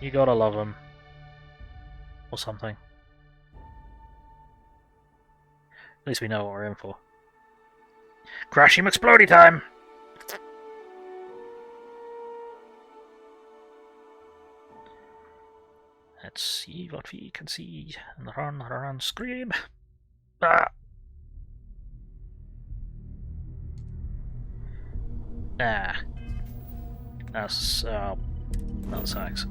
You gotta love them. Or something. At least we know what we're in for. Crashy McSplody time! Let's see what we can see. And run, scream! Ah! Ah. That's, that sucks.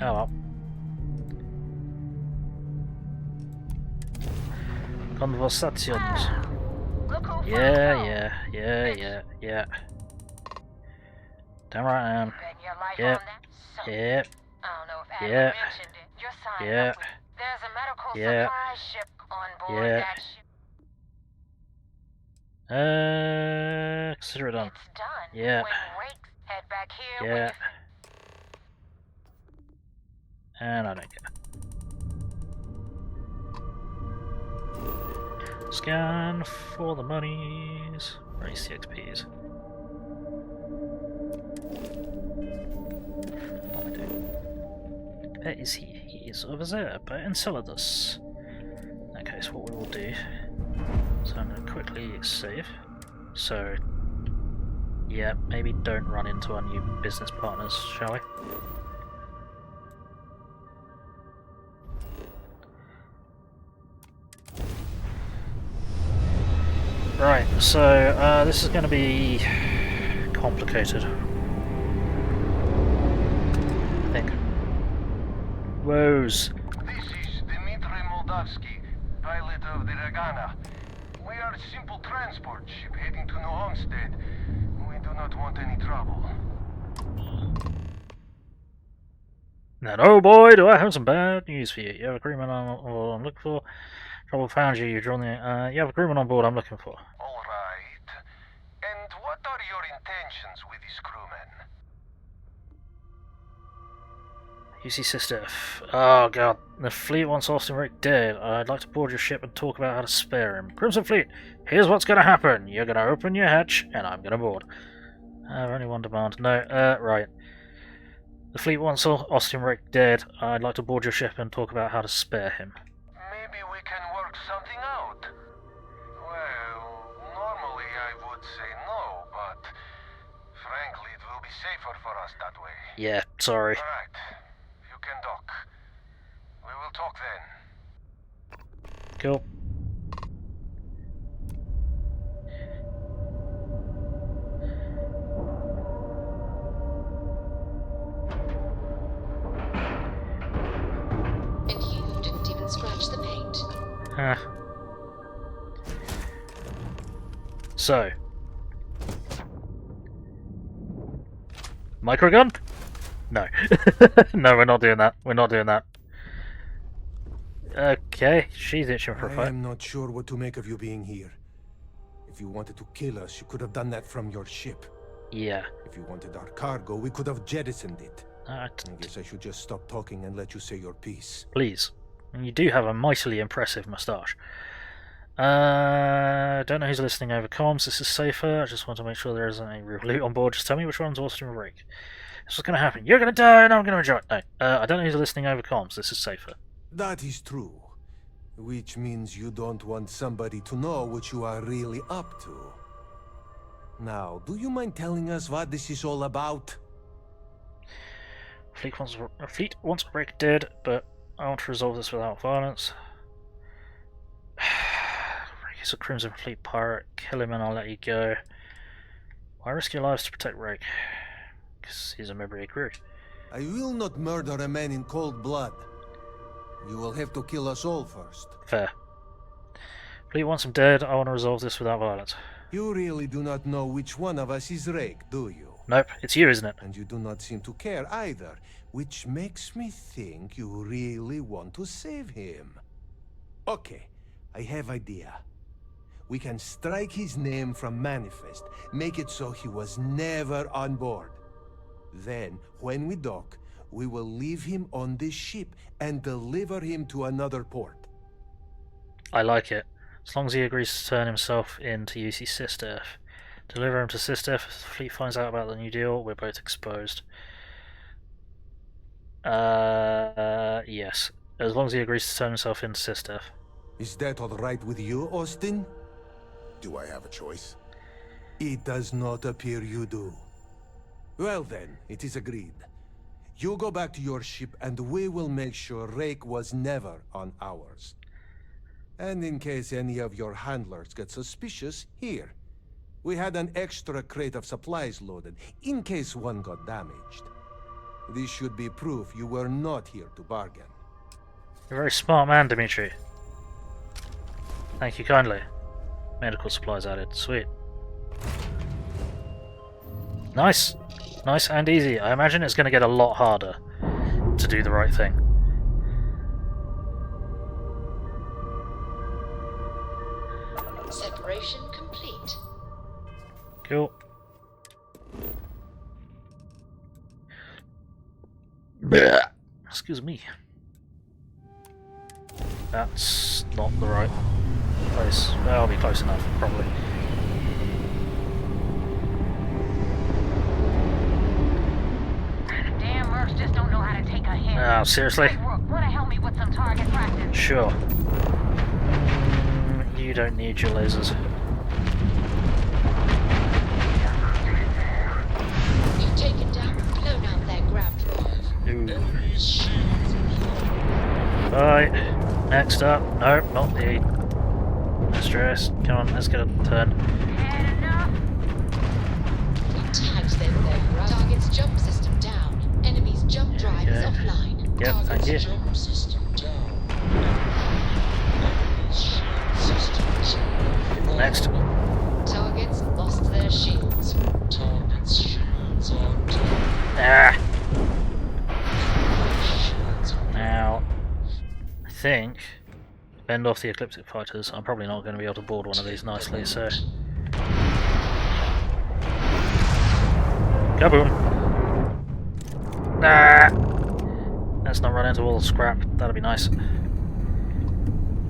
Oh well. Conversations. Yeah. Damn right I am. Yep. Yeah. Consider it done. Yeah. And I don't care. Scan for the monies. Raise the XPs. What am I doing? Where is he? He is over there by Enceladus. In that case, what we will do. So I'm going to quickly save. So, yeah, maybe don't run into our new business partners, shall we? Right, so this is going to be complicated. I think. Woes. This is Dmitry Moldavsky, pilot of the Ragana. We are a simple transport ship heading to New Homestead. We do not want any trouble. And oh boy, do I have some bad news for you. You have agreement on what I'm looking for. Trouble found you. You've drawn the. You have agreement on board. I'm looking for. All right. And what are your intentions with this crewman? UC Sister. Oh god, the fleet wants Austin Rick dead. I'd like to board your ship and talk about how to spare him. Crimson Fleet, here's what's gonna happen. You're gonna open your hatch, and I'm gonna board. I have only one demand. No, right. The fleet wants Austin Rick dead. I'd like to board your ship and talk about how to spare him. Maybe we can work something out. Well, normally I would say no, but frankly it will be safer for us that way. Yeah, sorry. Alright, you can dock. We will talk then. Cool. And you didn't even scratch the paint. So. Microgun? No. No, we're not doing that. We're not doing that. Okay, she's itching for a fight. I am not sure what to make of you being here. If you wanted to kill us, you could have done that from your ship. Yeah. If you wanted our cargo, we could have jettisoned it. I guess I should just stop talking and let you say your piece. Please. And you do have a mightily impressive moustache. Don't know who's listening over comms. This is safer. I just want to make sure there isn't any real loot on board. Just tell me which one's Austin Rick. This is what's going to happen. You're going to die and I'm going to enjoy it. No. I don't know who's listening over comms. This is safer. That is true. Which means you don't want somebody to know what you are really up to. Now, do you mind telling us what this is all about? Fleet wants Rick dead, but I want to resolve this without violence. He's a Crimson Fleet pirate. Kill him and I'll let you go. Why risk your lives to protect Rake? Because he's a member of your crew. I will not murder a man in cold blood. You will have to kill us all first. Fair. Fleet wants him dead. I want to resolve this without violence. You really do not know which one of us is Rake, do you? Nope, it's you, isn't it? And you do not seem to care either, which makes me think you really want to save him. Okay, I have idea. We can strike his name from Manifest, make it so he was never on board. Then, when we dock, we will leave him on this ship and deliver him to another port. I like it. As long as he agrees to turn himself in to UC StAAAH. Deliver him to StAAAH. If the fleet finds out about the new deal, we're both exposed. Yes. As long as he agrees to turn himself in to StAAAH. Is that all right with you, Austin? Do I have a choice? It does not appear you do. Well then, it is agreed. You go back to your ship and we will make sure Rake was never on ours. And in case any of your handlers get suspicious, here. We had an extra crate of supplies loaded, in case one got damaged. This should be proof you were not here to bargain. You're a very smart man, Dimitri. Thank you kindly. Medical supplies added. Sweet. Nice. Nice and easy. I imagine it's going to get a lot harder to do the right thing. Separation complete. Cool. Blech. Excuse me. That's not the right place. That'll be close enough, probably. Damn mercs just don't know how to take a hint. Oh, seriously? Hey, Rook, wanna help me with some target practice? Sure. You don't need your lasers. You've taken down, blown out their grab drive. Ooh. Right. Next up. Nope, not the stress. Come on, let's get a turn. We tagged them there. Target's jump system down. Enemy's jump drive is offline. Yep, thank you. Jump system down. Next. Targets lost their shields. Target's shields are down. Ah. Now, I think bend off the Ecliptic fighters. I'm probably not going to be able to board one of these nicely, so kaboom! Ah! Let's not run into all the scrap. That'd be nice.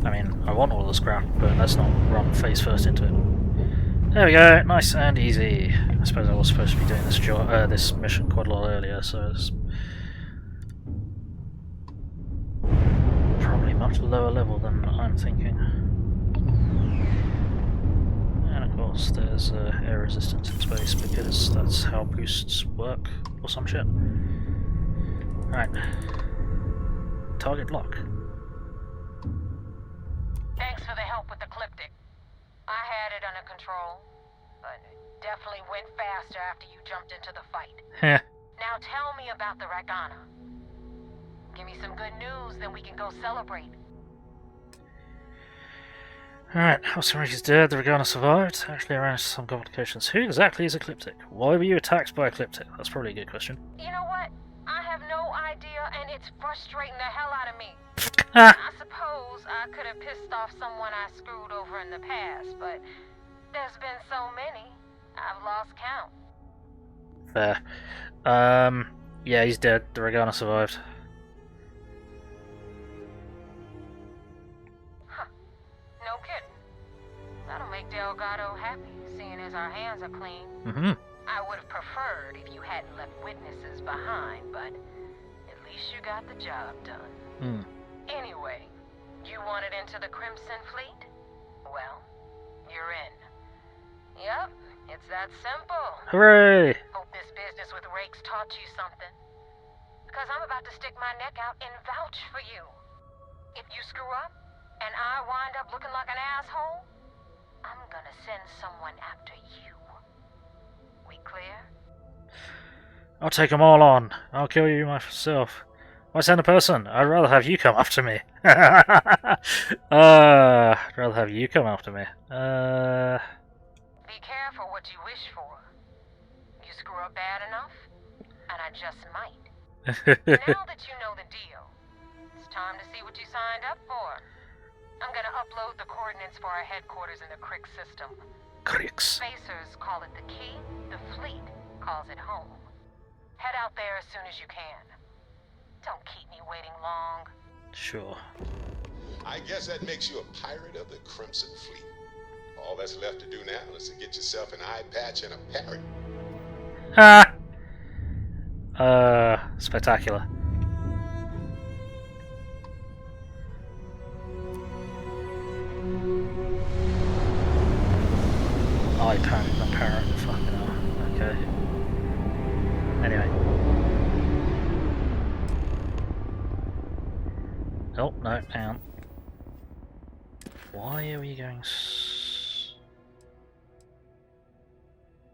I mean, I want all the scrap, but let's not run face first into it. There we go, nice and easy. I suppose I was supposed to be doing this mission quite a lot earlier, so it's probably much lower level than I'm thinking. And of course, there's air resistance in space because that's how boosts work, or some shit. Right. Target lock. Thanks for the help with the Ecliptic. I had it under control, but it definitely went faster after you jumped into the fight. Now tell me about the Ragana. Give me some good news, then we can go celebrate. Alright, House is dead, the Regana survived. Actually arranged some complications. Who exactly is Ecliptic? Why were you attacked by Ecliptic? That's probably a good question. You know what? I have no idea, and it's frustrating the hell out of me. Ah. I suppose I could have pissed off someone I screwed over in the past, but there's been so many, I've lost count. Fair. Yeah, he's dead. The Regana survived. Huh. No kidding. That'll make Delgado happy, seeing as our hands are clean. Mm-hmm. I would have preferred if you hadn't left witnesses behind, but at least you got the job done. Hmm. Anyway, you wanted into the Crimson Fleet? Well, you're in. Yep, it's that simple. Hooray! Hope this business with Rakes taught you something. Because I'm about to stick my neck out and vouch for you. If you screw up, and I wind up looking like an asshole, send someone after you. We clear? I'll take them all on. I'll kill you myself. Why send a person? I'd rather have you come after me. I'd rather have you come after me. Be careful what you wish for. You screw up bad enough, and I just might. Now that you know the deal, it's time to see what you signed up for. I'm gonna upload the coordinates for our headquarters in the Crick system. Cricks. Spacers call it the key, the fleet calls it home. Head out there as soon as you can. Don't keep me waiting long. Sure. I guess that makes you a pirate of the Crimson Fleet. All that's left to do now is to get yourself an eye patch and a parrot. Ha! Spectacular. Eye patch and a parrot. Fucking hell. Okay. Anyway. Oh, no, hang on. Why are we going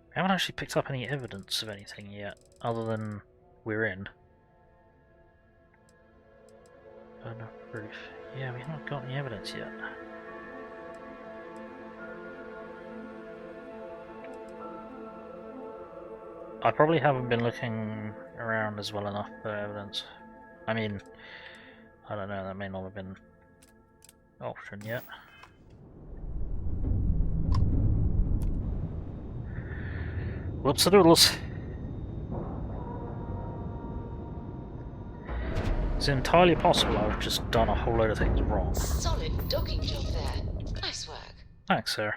We haven't actually picked up any evidence of anything yet, other than we're in. Enough proof. Yeah, we haven't got any evidence yet. I probably haven't been looking around as well enough for evidence. I mean, I don't know, that may not have been an option yet. Whoops-a-doodles. It's entirely possible I've just done a whole load of things wrong. Solid docking job there. Nice work. Thanks, sir.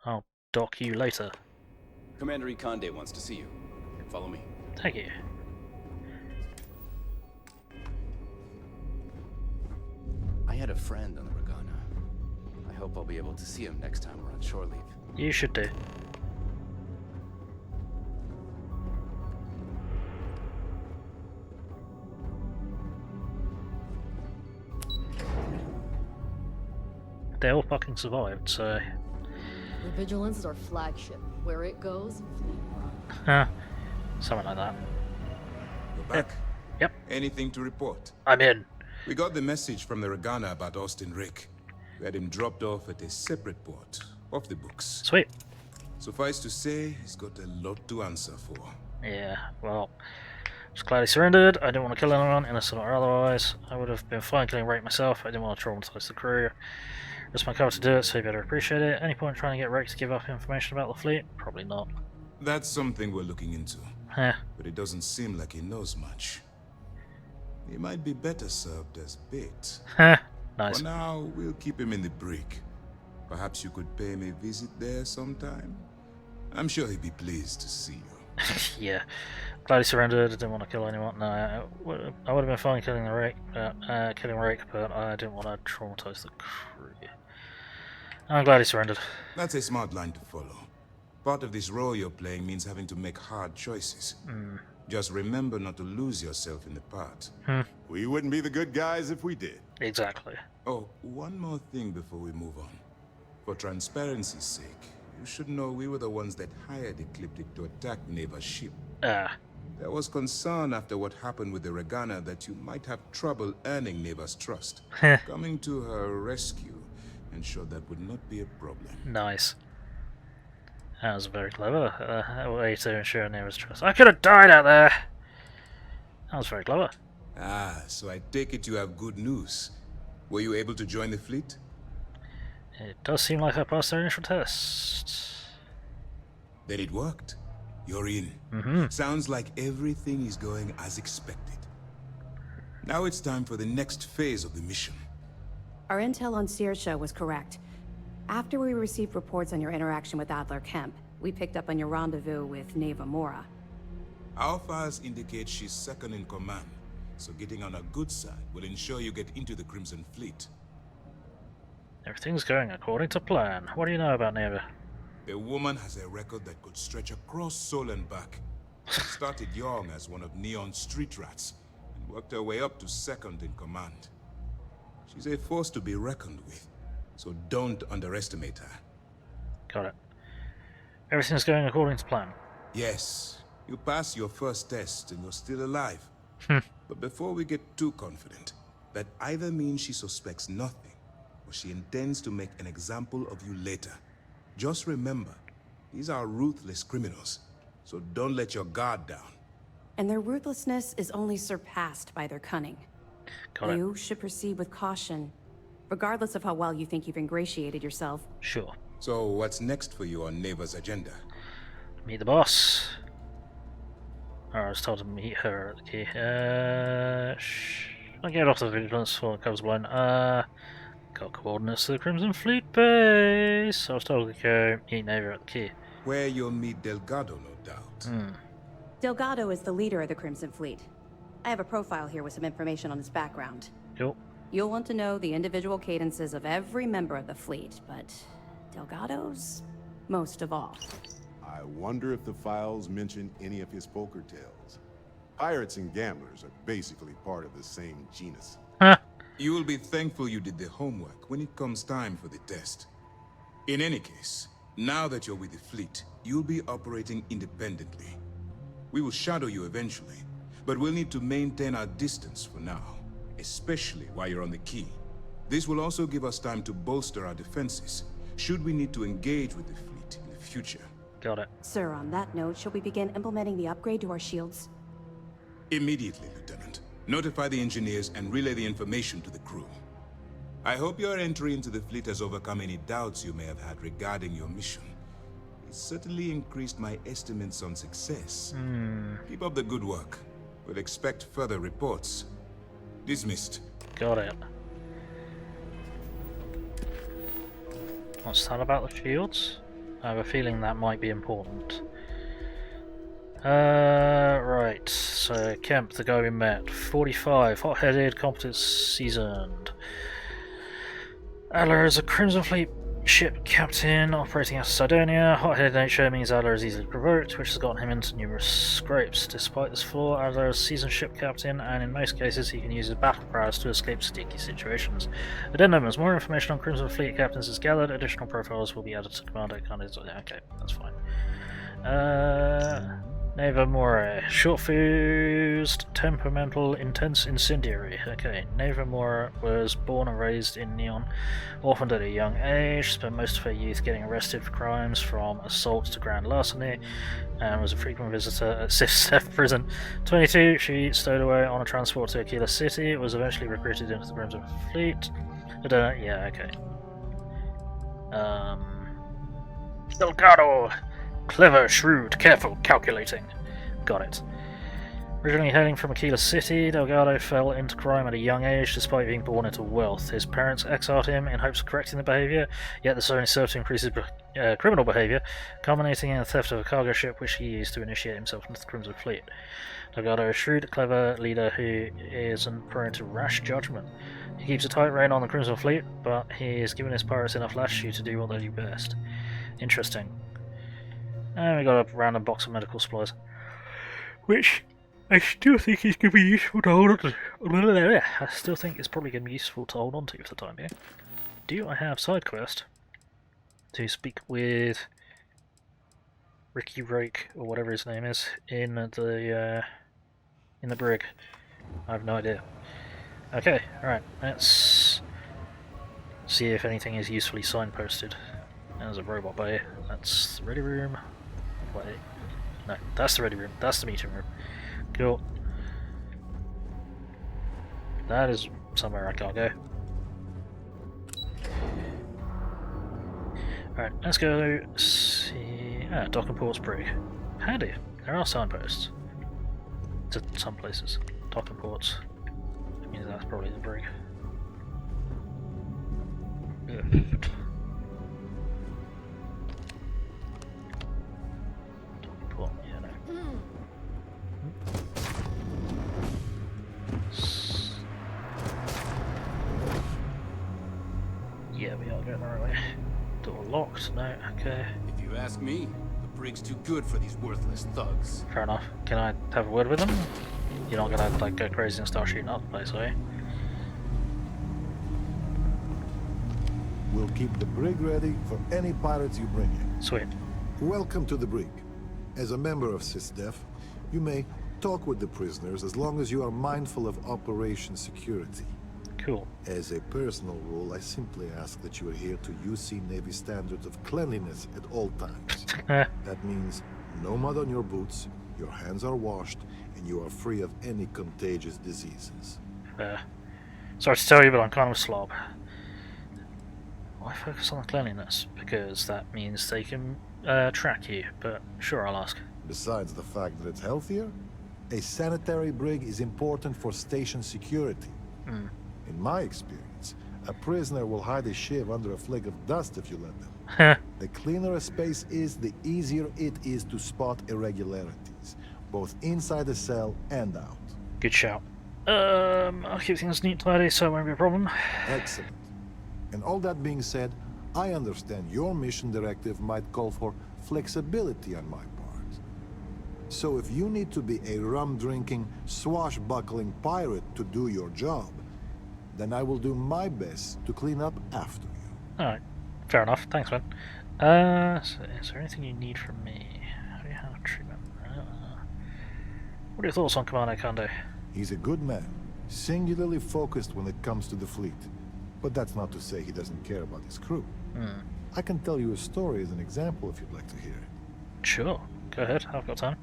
I'll dock you later. Commander Conde wants to see you. Follow me. Thank you. I had a friend on the Regana. I hope I'll be able to see him next time we're on shore leave. You should do. They all fucking survived, so... The Vigilance is our flagship. Where it goes, something like that. We're back? Yep. Anything to report? I'm in. We got the message from the Regana about Austin Rick. We had him dropped off at a separate port, off the books. Sweet. Suffice to say, he's got a lot to answer for. Yeah, well, just glad he surrendered. I didn't want to kill anyone, innocent or otherwise. I would have been fine killing Rake myself. I didn't want to traumatize the crew. Risk my cover to do it, so you better appreciate it. Any point trying to get Rake to give up information about the fleet? Probably not. That's something we're looking into. Huh. But it doesn't seem like he knows much. He might be better served as bait. Nice. For now, we'll keep him in the brig. Perhaps you could pay him a visit there sometime? I'm sure he'd be pleased to see you. Yeah. Glad he surrendered. I didn't want to kill anyone. No, I would have been fine killing the Rake, but I didn't want to traumatize the crew. I'm glad he surrendered. That's a smart line to follow. Part of this role you're playing means having to make hard choices. Just remember not to lose yourself in the part. We wouldn't be the good guys if we did. Exactly. Oh, one more thing before we move on. For transparency's sake, you should know we were the ones that hired Ecliptic to attack Neva's ship. There was concern after what happened with the Regana that you might have trouble earning Neva's trust. Coming to her rescue ensured that would not be a problem. Nice. That was very clever. A way to ensure Neva's trust. I could have died out there! That was very clever. Ah, so I take it you have good news. Were you able to join the fleet? It does seem like I passed their initial test. Then it worked. You're in. Sounds like everything is going as expected. Now it's time for the next phase of the mission. Our intel on Saoirse was correct. After we received reports on your interaction with Adler Kemp, we picked up on your rendezvous with Neva Mora. Our files indicate she's second in command, so getting on her good side will ensure you get into the Crimson Fleet. Everything's going according to plan. What do you know about Neva? The woman has a record that could stretch across Sol and back. She started young as one of Neon's street rats, and worked her way up to second in command. She's a force to be reckoned with. so don't underestimate her. Got it. Everything's going according to plan. Yes, you passed your first test and you're still alive. Hmm. But before we get too confident, that either means she suspects nothing, or she intends to make an example of you later. Just remember, these are ruthless criminals, so don't let your guard down. And their ruthlessness is only surpassed by their cunning. Got it. You should proceed with caution, regardless of how well you think you've ingratiated yourself. Sure. So what's next for you on Neva's agenda? Meet the boss. Oh, I was told to meet her at the key. I'll get off the vigilance before it comes blind. Got coordinates to the Crimson Fleet base. I was told to go meet Neva at the key. Where you'll meet Delgado, no doubt. Delgado is the leader of the Crimson Fleet. I have a profile here with some information on his background. Cool. You'll want to know the individual cadences of every member of the fleet, but Delgado's most of all. I wonder if the files mention any of his poker tales. Pirates and gamblers are basically part of the same genus. You will be thankful you did the homework when it comes time for the test. In any case, now that you're with the fleet, you'll be operating independently. We will shadow you eventually, but we'll need to maintain our distance for now, especially while you're on the key. This will also give us time to bolster our defenses, should we need to engage with the fleet in the future. Got it. Sir, on that note, shall we begin implementing the upgrade to our shields? Immediately, Lieutenant. Notify the engineers and relay the information to the crew. I hope your entry into the fleet has overcome any doubts you may have had regarding your mission. It certainly increased my estimates on success. Keep up the good work. We'll expect further reports. Dismissed. Got it. What's that about the shields? I have a feeling that might be important. Right, so Kemp, the guy we met, 45, hot-headed, competent, seasoned. Adler is a Crimson Fleet ship captain operating out of Cydonia. Hot-headed nature means Adler is easily provoked, which has gotten him into numerous scrapes. Despite this flaw, Adler is a seasoned ship captain, and in most cases he can use his battle prowess to escape sticky situations. Addendum: as more information on Crimson Fleet captains is gathered, additional profiles will be added to Commander candidates. Okay, that's fine. Neva Mora, short-fused, temperamental, intense incendiary. Okay, Neva Mora was born and raised in Neon, orphaned at a young age, spent most of her youth getting arrested for crimes from assault to grand larceny, and was a frequent visitor at Sif prison. 22, she stowed away on a transport to Aquila City, was eventually recruited into the Crimson Fleet. I don't know, yeah, okay. Delgado! Clever, shrewd, careful, calculating. Got it. Originally hailing from Aquila City, Delgado fell into crime at a young age despite being born into wealth. His parents exiled him in hopes of correcting the behaviour, yet this only served to increase his criminal behaviour, culminating in the theft of a cargo ship which he used to initiate himself into the Crimson Fleet. Delgado is a shrewd, clever leader who isn't prone to rash judgment. He keeps a tight rein on the Crimson Fleet, but he has given his pirates enough latitude to do what they do best. Interesting. And we got a random box of medical supplies, which I still think is going to be useful to hold on to. I still think it's probably going to be useful to hold on to for the time being. Do I have side quest to speak with Ricky Rake or whatever his name is in the brig? I have no idea. Okay, alright, let's see if anything is usefully signposted. There's a robot bay. That's the ready room. Wait. No, that's the ready room. That's the meeting room. Cool. That is somewhere I can't go. Alright, let's go see... Dock and Ports Brig. Handy. There are signposts. To some places. Dock and Ports. Which means that's probably the brig. Ugh. Yeah, we are going the right way. Door locked? No, okay. If you ask me, the brig's too good for these worthless thugs. Fair enough. Can I have a word with them? You're not gonna like go crazy and start shooting up the place, are you? We'll keep the brig ready for any pirates you bring in. Sweet. Welcome to the brig. As a member of StAAAHfield, you may talk with the prisoners as long as you are mindful of operation security. Cool. As a personal rule, I simply ask that you adhere to UC Navy standards of cleanliness at all times. That means no mud on your boots, your hands are washed, and you are free of any contagious diseases. Sorry to tell you, but I'm kind of a slob. Why focus on the cleanliness? Because that means they can track you, but sure, I'll ask. Besides the fact that it's healthier, a sanitary brig is important for station security. In my experience, a prisoner will hide a shiv under a flake of dust if you let them. The cleaner a space is, the easier it is to spot irregularities, both inside the cell and out. Good shout. I'll keep things neat and tidy, so it won't be a problem. Excellent. And all that being said, I understand your mission directive might call for flexibility on my part. So if you need to be a rum-drinking, swashbuckling pirate to do your job, then I will do my best to clean up after you. Alright, fair enough. Thanks, man. So is there anything you need from me? How do you handle treatment? What are your thoughts on Commander Kande? He's a good man, singularly focused when it comes to the fleet. But that's not to say he doesn't care about his crew. I can tell you a story as an example if you'd like to hear it. Sure, go ahead, I've got time.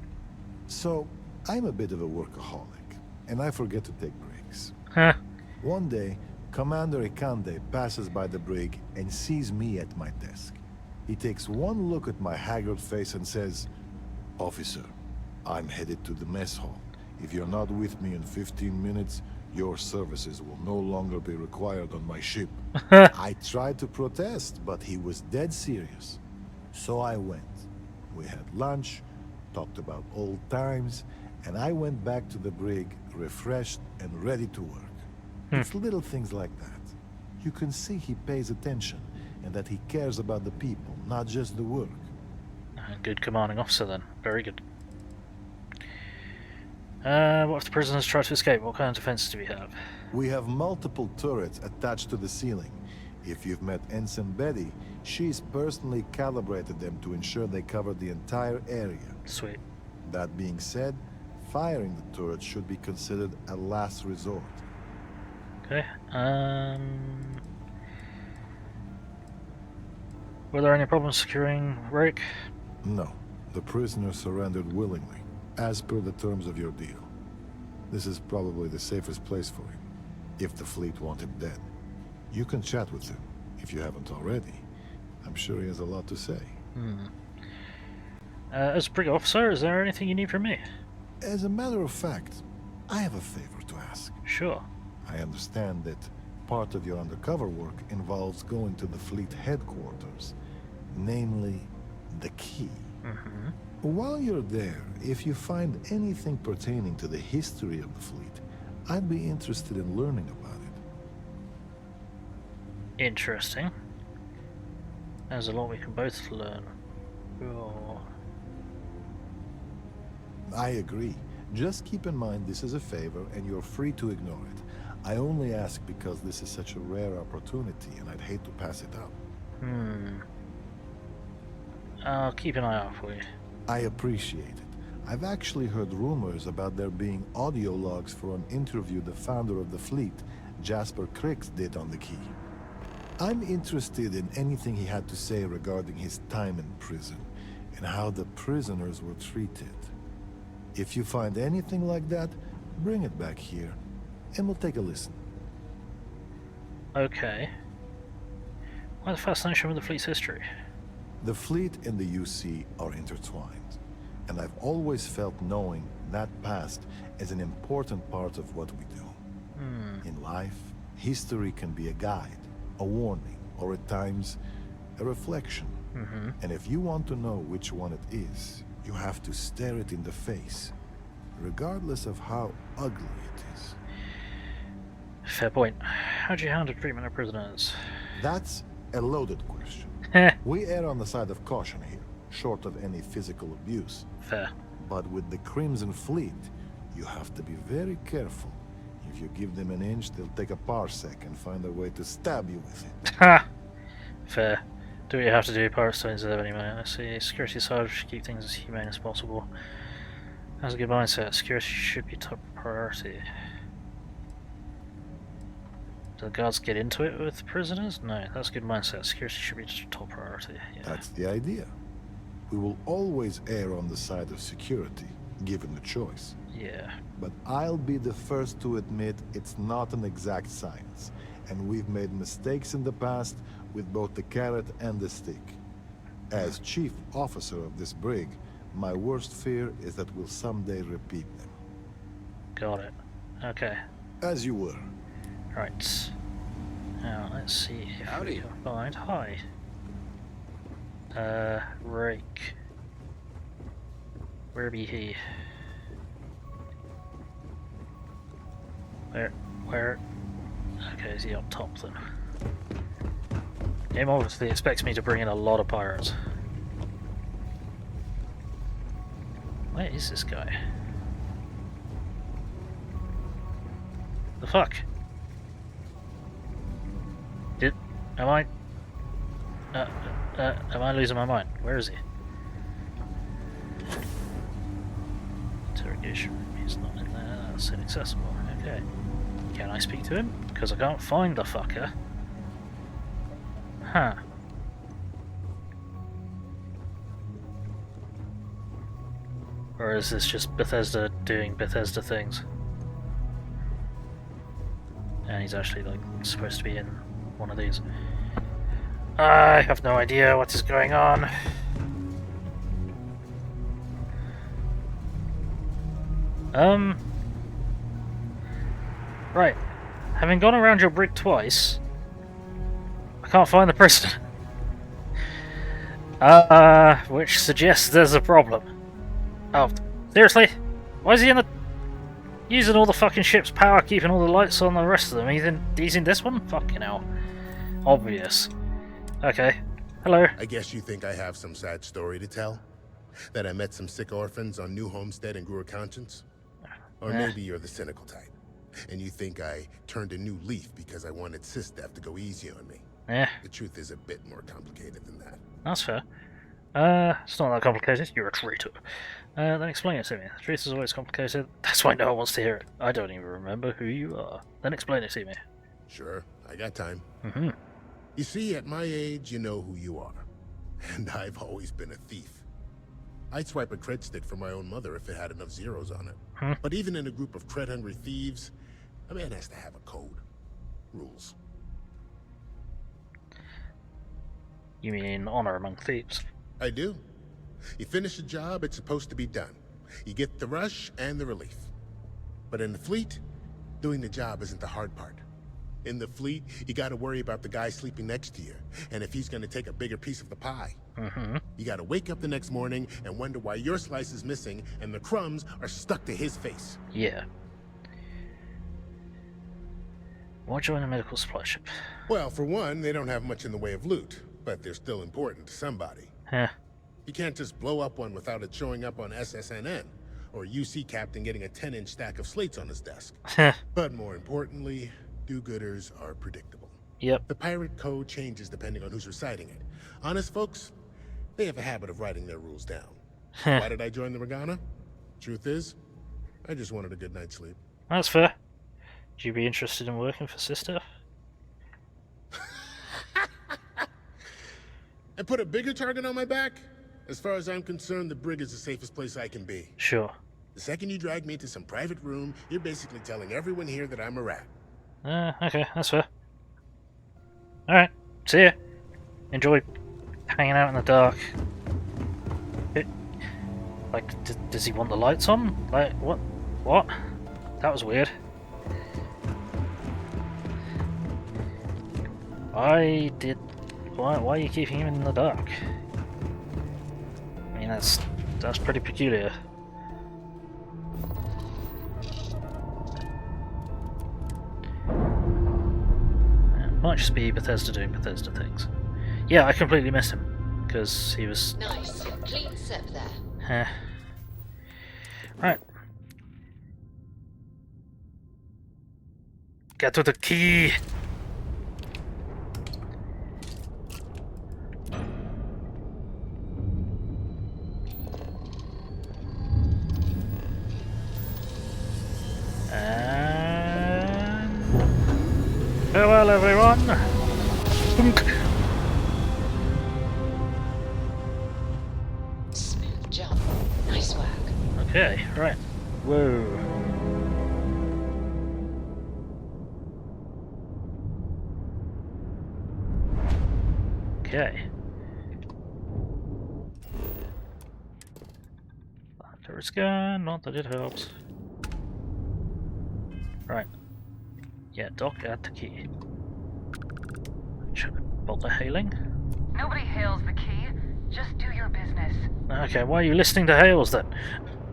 So, I'm a bit of a workaholic, and I forget to take breaks. One day, Commander Ikande passes by the brig and sees me at my desk. He takes one look at my haggard face and says, "Officer, I'm headed to the mess hall. If you're not with me in 15 minutes, your services will no longer be required on my ship." I tried to protest, but he was dead serious. So I went. We had lunch, talked about old times, and I went back to the brig, refreshed and ready to work. It's little things like that. You can see he pays attention, and that he cares about the people, not just the work. Good commanding officer then. Very good. What if the prisoners try to escape? What kind of defenses do we have? We have multiple turrets attached to the ceiling. If you've met Ensign Betty, she's personally calibrated them to ensure they cover the entire area. Sweet. That being said, firing the turrets should be considered a last resort. Okay. Were there any problems securing Rake? No. The prisoner surrendered willingly, as per the terms of your deal. This is probably the safest place for him, if the fleet want him dead. You can chat with him, if you haven't already. I'm sure he has a lot to say. As a brig officer, is there anything you need from me? As a matter of fact, I have a favor to ask. Sure. I understand that part of your undercover work involves going to the fleet headquarters, namely the key. While you're there, if you find anything pertaining to the history of the fleet, I'd be interested in learning about it. Interesting. There's a lot we can both learn. Oh. I agree. Just keep in mind this is a favor and you're free to ignore it. I only ask because this is such a rare opportunity and I'd hate to pass it up. I'll keep an eye out for you. I appreciate it. I've actually heard rumors about there being audio logs for an interview the founder of the fleet, Jasper Crix, did on the key. I'm interested in anything he had to say regarding his time in prison and how the prisoners were treated. If you find anything like that, bring it back here and we'll take a listen. Okay. Why the fascination with the fleet's history? The fleet and the UC are intertwined, and I've always felt knowing that past as an important part of what we do. In life, history can be a guide, a warning, or at times, a reflection. And if you want to know which one it is, you have to stare it in the face, regardless of how ugly it is. Fair point. How do you handle treatment of prisoners? That's a loaded question. We err on the side of caution here, short of any physical abuse. Fair. But with the Crimson Fleet, you have to be very careful. If you give them an inch, they'll take a parsec and find a way to stab you with it. fair. Do what you have to do, pirates don't deserve any money. Let's see, security side should keep things as humane as possible. Has a good mindset, security should be top priority. Do the guards get into it with prisoners? No, that's a good mindset, security should be top priority. Yeah. That's the idea. We will always err on the side of security, given the choice. Yeah. But I'll be the first to admit it's not an exact science, and we've made mistakes in the past with both the carrot and the stick. As chief officer of this brig, my worst fear is that we'll someday repeat them. Got it. Okay. As you were. Right. Now, let's see if we can find... Hi. Rake. Where be he? Where? Okay, is he up top then? Game obviously expects me to bring in a lot of pirates. Where is this guy? The fuck? Am I losing my mind? Where is he? Interrogation room, he's not in there, that's inaccessible. Okay. Can I speak to him? Because I can't find the fucker. Huh. Or is this just Bethesda doing Bethesda things? And he's actually like supposed to be in one of these. I have no idea what is going on. Right. Having gone around your brig twice, I can't find the prisoner. Which suggests there's a problem. Oh, seriously? Why is he in the... using all the fucking ship's power, keeping all the lights on the rest of them? He's in this one? Fucking hell. Obvious. Okay. Hello. I guess you think I have some sad story to tell? That I met some sick orphans on New Homestead and grew a conscience? Or maybe you're the cynical type, and you think I turned a new leaf because I wanted StAAAHfield to go easy on me. Yeah. The truth is a bit more complicated than that. That's fair. It's not that complicated. You're a traitor. Then explain it to me. The truth is always complicated. That's why no one wants to hear it. I don't even remember who you are. Then explain it to me. Sure, I got time. Mm-hmm. You see, at my age, you know who you are. And I've always been a thief. I'd swipe a cred stick for my own mother if it had enough zeros on it. But even in a group of cred-hungry thieves, a man has to have a code. Rules. You mean honor among thieves? I do. You finish a job, it's supposed to be done. You get the rush and the relief. But in the fleet, doing the job isn't the hard part. In the fleet, you gotta worry about the guy sleeping next to you, and if he's gonna take a bigger piece of the pie. You gotta wake up the next morning and wonder why your slice is missing and the crumbs are stuck to his face. Yeah. Why join a medical supply ship? Well, for one, they don't have much in the way of loot, but they're still important to somebody. Huh. You can't just blow up one without it showing up on SSNN, or UC captain getting a 10-inch stack of slates on his desk. But more importantly, do-gooders are predictable. Yep. The pirate code changes depending on who's reciting it. Honest folks, they have a habit of writing their rules down. Why did I join the Regana? Truth is, I just wanted a good night's sleep. That's fair. Would you be interested in working for StAAAHfield? And put a bigger target on my back? As far as I'm concerned, the brig is the safest place I can be. Sure. The second you drag me into some private room, you're basically telling everyone here that I'm a rat. Okay, that's fair. Alright, see ya. Enjoy hanging out in the dark. Does he want the lights on? Like, what? What? That was weird. Why are you keeping him in the dark? I mean, that's pretty peculiar. It might just be Bethesda doing Bethesda things. Yeah, I completely missed him because he was. Nice, clean set there. Right. Get to the key. Farewell, everyone! Smooth jump. Nice work. Okay, right. Whoa. Okay. There is gun, not that it helps. Right. Yeah, Doc at the key. Should I bother hailing? Nobody hails the key. Just do your business. Okay, why are you listening to hails then?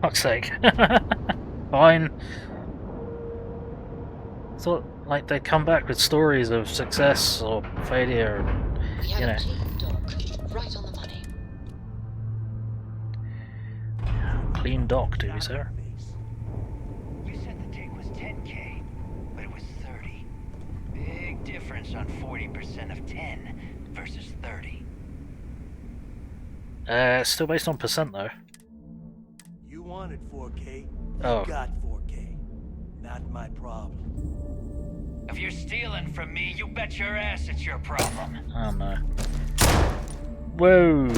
Fuck's sake. Fine. Thought like they'd come back with stories of success or failure, We have you know. a clean dock. Right on the money. Clean dock, do we, sir? You said the dig was 10K, but it was 30. Big difference on 40% of 10 versus 30. Still based on percent though. You wanted 4K, Oh. you got 4K. Not my problem. If you're stealing from me, you bet your ass it's your problem. Oh no. Whoa.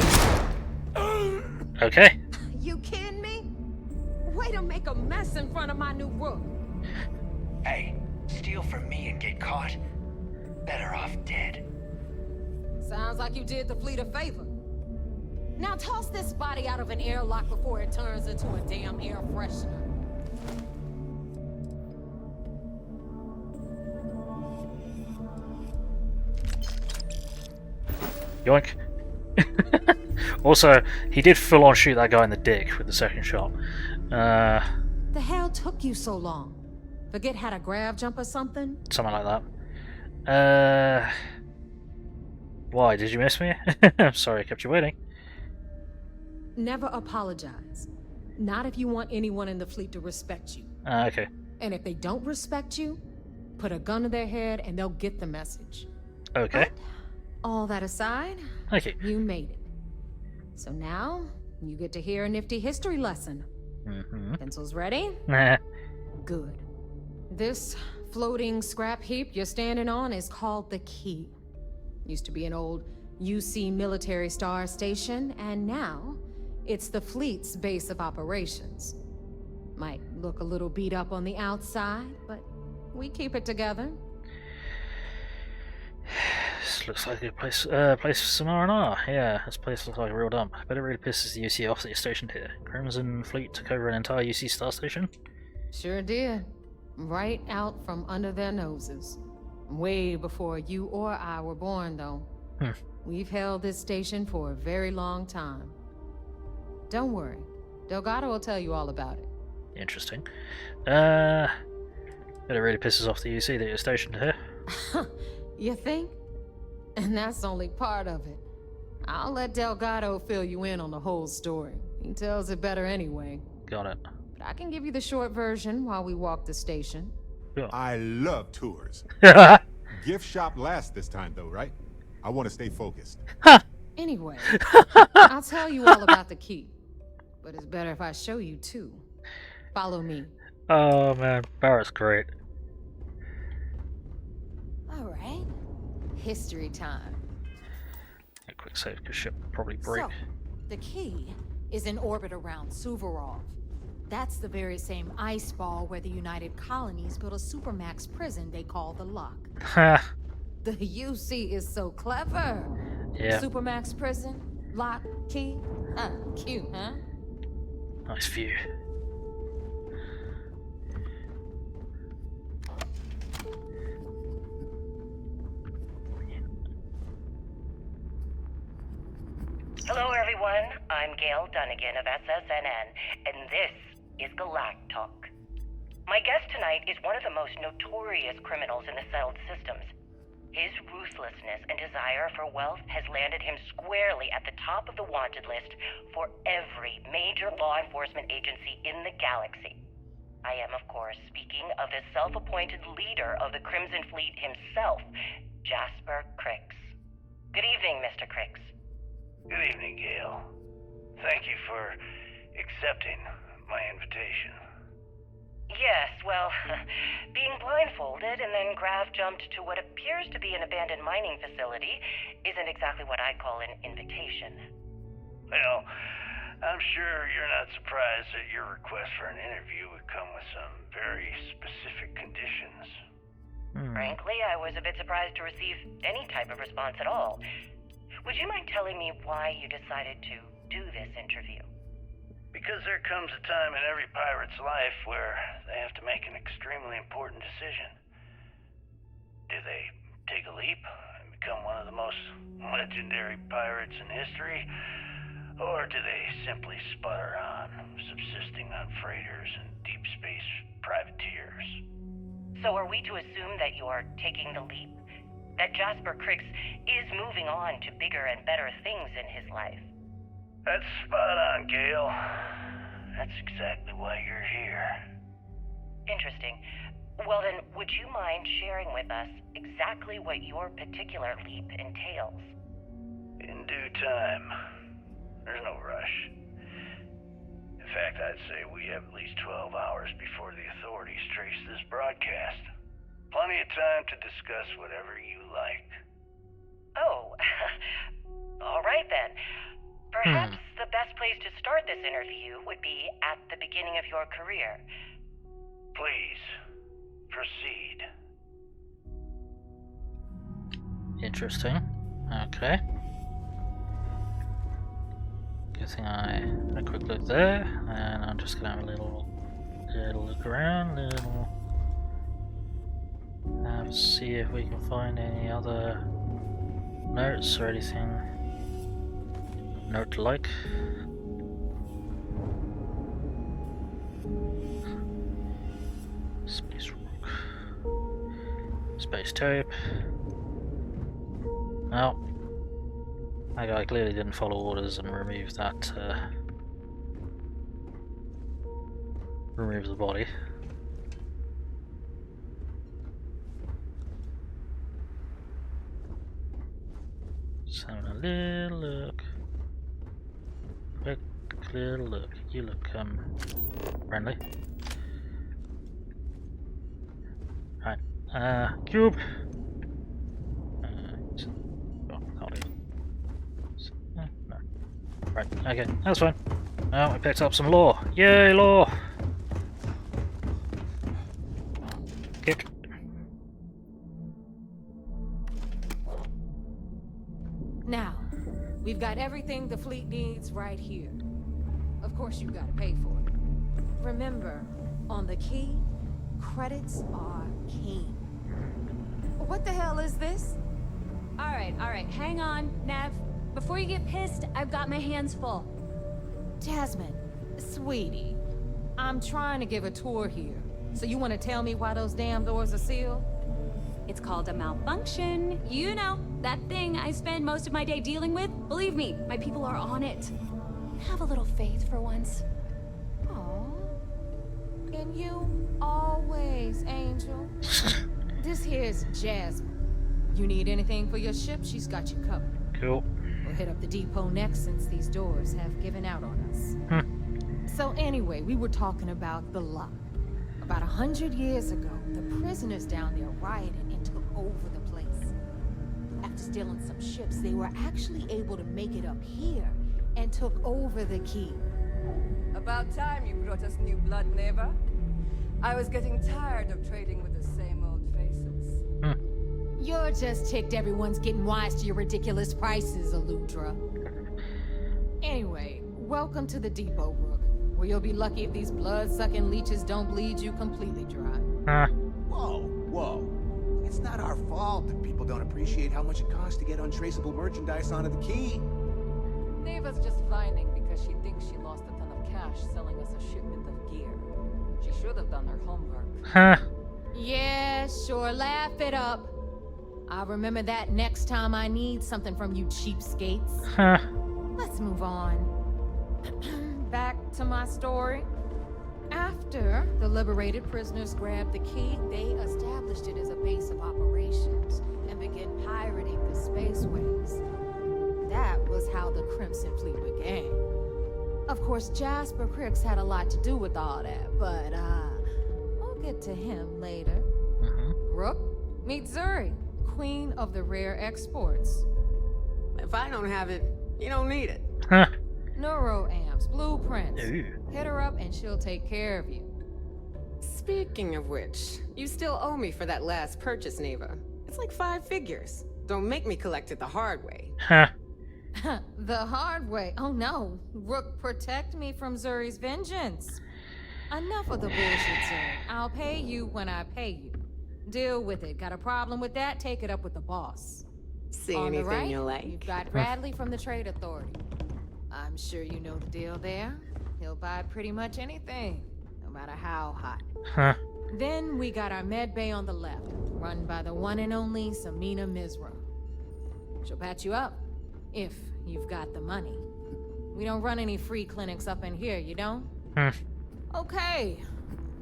Okay. You kidding me? Way to make a mess in front of my new rook. Hey, steal from me and get caught? Better off dead. Sounds like you did the fleet a favor. Now toss this body out of an airlock before it turns into a damn air freshener. Yoink. Also, he did full on shoot that guy in the dick with the second shot. The hell took you so long? Forget how to grav jump or something? Something like that. Why, did you miss me? I'm sorry I kept you waiting. Never apologize. Not if you want anyone in the fleet to respect you. Okay. And if they don't respect you, put a gun to their head and they'll get the message. Okay. All that aside, Okay. you made it. So now, you get to hear a nifty history lesson. Mm-hmm. Pencils ready? Nah. Good. This floating scrap heap you're standing on is called the Key. Used to be an old UC military star station, and now it's the fleet's base of operations. Might look a little beat up on the outside, but we keep it together. This looks like a place for some R&R. Yeah, this place looks like a real dump. I bet it really pisses the UC off that you're stationed here. Crimson Fleet took over an entire UC star station? Sure did. Right out from under their noses. Way before you or I were born, though. We've held this station for a very long time. Don't worry. Delgado will tell you all about it. Interesting. Bet it really pisses off the UC that you're stationed here. You think? And that's only part of it. I'll let Delgado fill you in on the whole story. He tells it better anyway. Got it. But I can give you the short version while we walk the station. Yeah. I love tours. Gift shop last this time, though, right? I want to stay focused. Anyway, I'll tell you all about the key. But it's better if I show you too. Follow me. Oh man, Barrett's great. Alright. History time. A quick save because ship will probably break. So, the key is in orbit around Suvorov. That's the very same ice ball where the United Colonies built a supermax prison they call the Lock. Ha. The UC is so clever. Yeah. Supermax prison, lock, key. Cute, huh? Nice view. Hello, everyone. I'm Gail Dunnigan of SSNN, and this is Galactalk. My guest tonight is one of the most notorious criminals in the settled systems. His ruthlessness and desire for wealth has landed him squarely at the top of the wanted list for every major law enforcement agency in the galaxy. I am, of course, speaking of the self-appointed leader of the Crimson Fleet himself, Jasper Crix. Good evening, Mr. Crix. Good evening, Gail. Thank you for accepting my invitation. Yes, well, being blindfolded and then grav jumped to what appears to be an abandoned mining facility isn't exactly what I'd call an invitation. Well, I'm sure you're not surprised that your request for an interview would come with some very specific conditions. Frankly, I was a bit surprised to receive any type of response at all. Would you mind telling me why you decided to do this interview? Because there comes a time in every pirate's life where they have to make an extremely important decision. Do they take a leap and become one of the most legendary pirates in history? Or do they simply sputter on, subsisting on freighters and deep space privateers? So are we to assume that you are taking the leap? That Jasper Crix is moving on to bigger and better things in his life? That's spot on, Gale. That's exactly why you're here. Interesting. Well then, would you mind sharing with us exactly what your particular leap entails? In due time. There's no rush. In fact, I'd say we have at least 12 hours before the authorities trace this broadcast. Plenty of time to discuss whatever you like. Oh, all right then. Perhaps the best place to start this interview would be at the beginning of your career. Please, proceed. Interesting. Okay. Good thing I had a quick look there, and I'm just gonna have a little look around, see if we can find any other notes or anything note-like. Space rock. Space tape. No. That guy clearly didn't follow orders and remove that, remove the body. Just having a little look. Quick little look. You look, friendly. Right, cube! No. Right, okay, that's fine. Oh, we picked up some lore. Yay, lore! Kick. Now, we've got everything the fleet needs right here. Of course, you gotta pay for it. Remember, on the key, credits are king. What the hell is this? All right, hang on, Nev. Before you get pissed, I've got my hands full. Jasmine, sweetie, I'm trying to give a tour here. So you want to tell me why those damn doors are sealed? It's called a malfunction. You know, that thing I spend most of my day dealing with. Believe me, my people are on it. Have a little faith for once. Aww. And you always, Angel. This here's Jasmine. You need anything for your ship, she's got you covered. Cool. We'll hit up the depot next since these doors have given out on us. So anyway, we were talking about the lock. About 100 years ago, the prisoners down there rioted and took over the place. After stealing some ships, they were actually able to make it up here and took over the key. About time you brought us new blood, Neva. I was getting tired of trading with the same old faces. You're just ticked everyone's getting wise to your ridiculous prices, Aludra. Anyway, welcome to the depot, Rook, where you'll be lucky if these blood-sucking leeches don't bleed you completely dry. Whoa. It's not our fault that people don't appreciate how much it costs to get untraceable merchandise onto the key. Neva's just whining because she thinks she lost a ton of cash selling us a shipment of gear. She should have done her homework. Yeah, sure, laugh it up. I'll remember that next time I need something from you cheapskates. Let's move on. Back to my story. After the liberated prisoners grabbed the key, they established it as a base of operations and began pirating the spaceways. That was how the Crimson Fleet began. Of course, Jasper Crix had a lot to do with all that, but I'll get to him later. Rook, meet Zuri, queen of the rare exports. If I don't have it, you don't need it. Neuroamps, blueprints. Hit her up and she'll take care of you. Speaking of which, you still owe me for that last purchase, Neva. It's like 5 figures. Don't make me collect it the hard way. The hard way? Oh no. Rook, protect me from Zuri's vengeance. Enough of the bullshit, Zuri. I'll pay you when I pay you. Deal with it. Got a problem with that? Take it up with the boss. See On the anything right, you like? you've got Bradley from the Trade Authority. I'm sure you know the deal there. He'll buy pretty much anything, no matter how hot. Then we got our med bay on the left, run by the one and only Samina Mizra. She'll patch you up, if you've got the money. We don't run any free clinics up in here, you don't? Okay,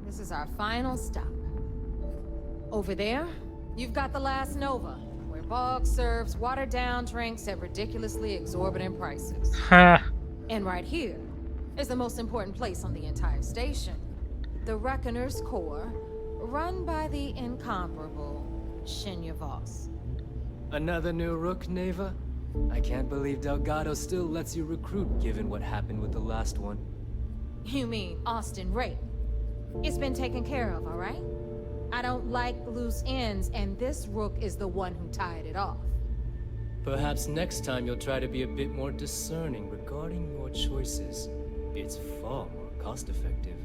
this is our final stop. Over there, you've got the last Nova, where Bog serves watered-down drinks at ridiculously exorbitant prices. And right here is the most important place on the entire station. The Reckoner's Core, run by the incomparable Shinya Voss. Another new Rook, Neva? I can't believe Delgado still lets you recruit, given what happened with the last one. You mean Austin Ray? It's been taken care of, all right? I don't like loose ends, and this Rook is the one who tied it off. Perhaps next time you'll try to be a bit more discerning regarding your choices. It's far more cost-effective.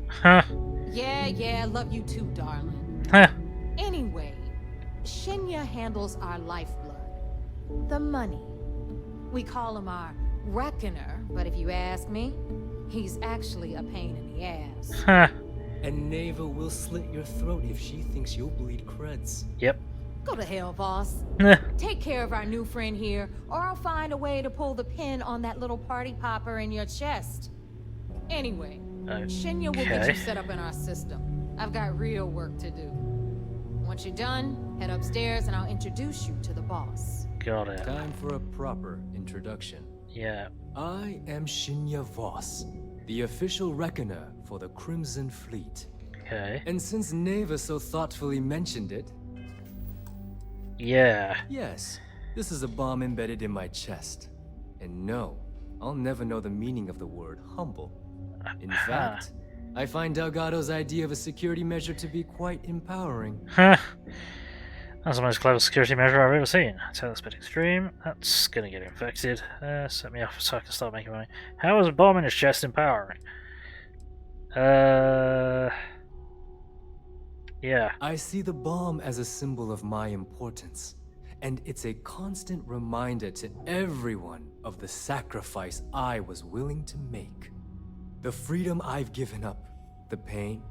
Yeah, love you too, darling. Anyway, Shinya handles our lifeblood. The money. We call him our Reckoner, but if you ask me, he's actually a pain in the ass. And Neva will slit your throat if she thinks you'll bleed creds. Yep. Go to hell, boss. Take care of our new friend here, or I'll find a way to pull the pin on that little party popper in your chest. Anyway, Shinya will get you set up in our system. I've got real work to do. Once you're done, head upstairs and I'll introduce you to the boss. Got it. Time for a proper introduction. Yeah. I am Shinya Voss, the official Reckoner for the Crimson Fleet. Okay. And since Neva so thoughtfully mentioned it... Yeah. Yes, this is a bomb embedded in my chest. And no, I'll never know the meaning of the word humble. In fact, I find Delgado's idea of a security measure to be quite empowering. That's the most clever security measure I've ever seen. So that's a bit extreme. That's gonna get infected. Set me off so I can start making money. How is a bomb in his chest empowering? Yeah. I see the bomb as a symbol of my importance. And it's a constant reminder to everyone of the sacrifice I was willing to make. The freedom I've given up, the pain,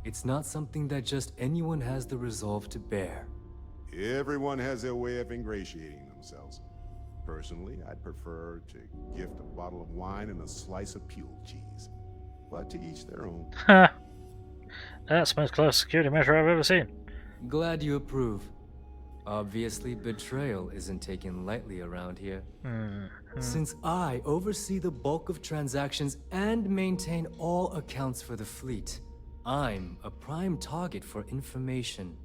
it's not something that just anyone has the resolve to bear. Everyone has their way of ingratiating themselves. Personally, I'd prefer to gift a bottle of wine and a slice of pule cheese. But to each their own. That's the most close security measure I've ever seen. Glad you approve. Obviously, betrayal isn't taken lightly around here. Since I oversee the bulk of transactions and maintain all accounts for the fleet, I'm a prime target for information.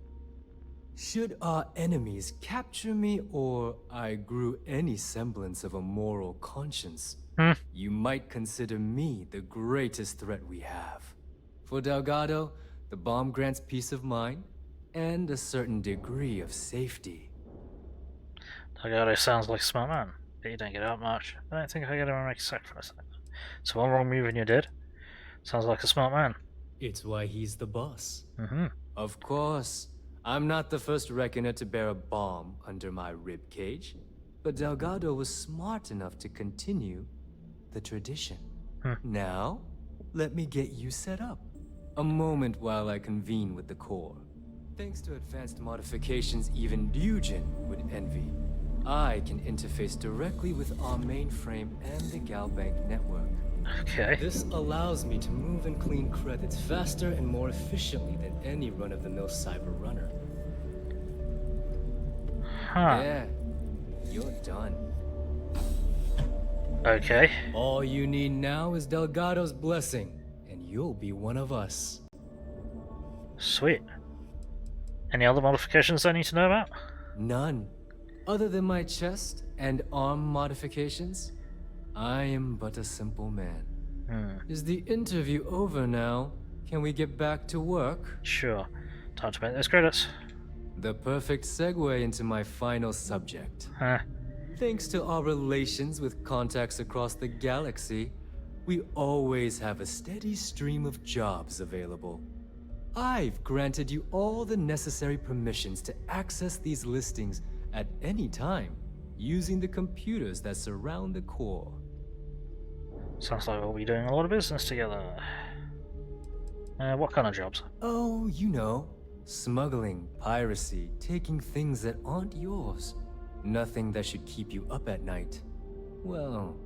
Should our enemies capture me, or I grew any semblance of a moral conscience, you might consider me the greatest threat we have. For Delgado, the bomb grants peace of mind and a certain degree of safety. Delgado sounds like a smart man, but you don't get out much. I don't think I get him to make a sacrifice. So one wrong move and you're dead? Sounds like a smart man. It's why he's the boss. Mm-hmm. Of course. I'm not the first Reckoner to bear a bomb under my ribcage, but Delgado was smart enough to continue the tradition. Now, let me get you set up. A moment while I convene with the core. Thanks to advanced modifications even Ryujin would envy, I can interface directly with our mainframe and the Galbank network. Okay. This allows me to move and clean credits faster and more efficiently than any run-of-the-mill cyber runner. Yeah, you're done. Okay. All you need now is Delgado's blessing, and you'll be one of us. Sweet. Any other modifications I need to know about? None. Other than my chest and arm modifications, I am but a simple man. Is the interview over now? Can we get back to work? Sure. Time to make those credits. The perfect segue into my final subject. Huh. Thanks to our relations with contacts across the galaxy, we always have a steady stream of jobs available. I've granted you all the necessary permissions to access these listings at any time, using the computers that surround the core. Sounds like we'll be doing a lot of business together. What kind of jobs? Oh, you know. Smuggling, piracy, taking things that aren't yours. Nothing that should keep you up at night. Well,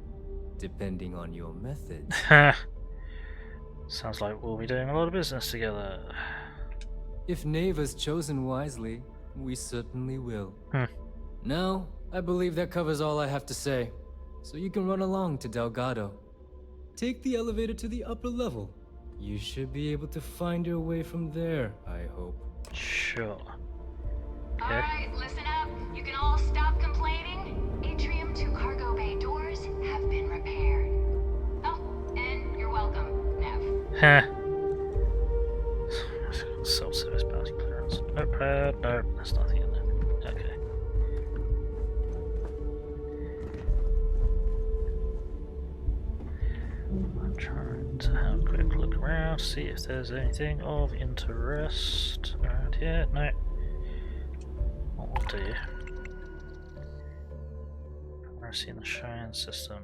depending on your method. Sounds like we'll be doing a lot of business together. If Neva's chosen wisely, we certainly will. Now, I believe that covers all I have to say. So you can run along to Delgado. Take the elevator to the upper level. You should be able to find your way from there, I hope. Sure. Okay. Alright, listen up. You can all stop complaining. Atrium to cargo bay doors have been repaired. Oh, and you're welcome, Nev. Self-service bounty clearance. Notepad. No, there's nothing in there. Okay. I'm trying to have a quick look around, see if there's anything of interest around here. No. What we'll do. Piracy in the Cheyenne system.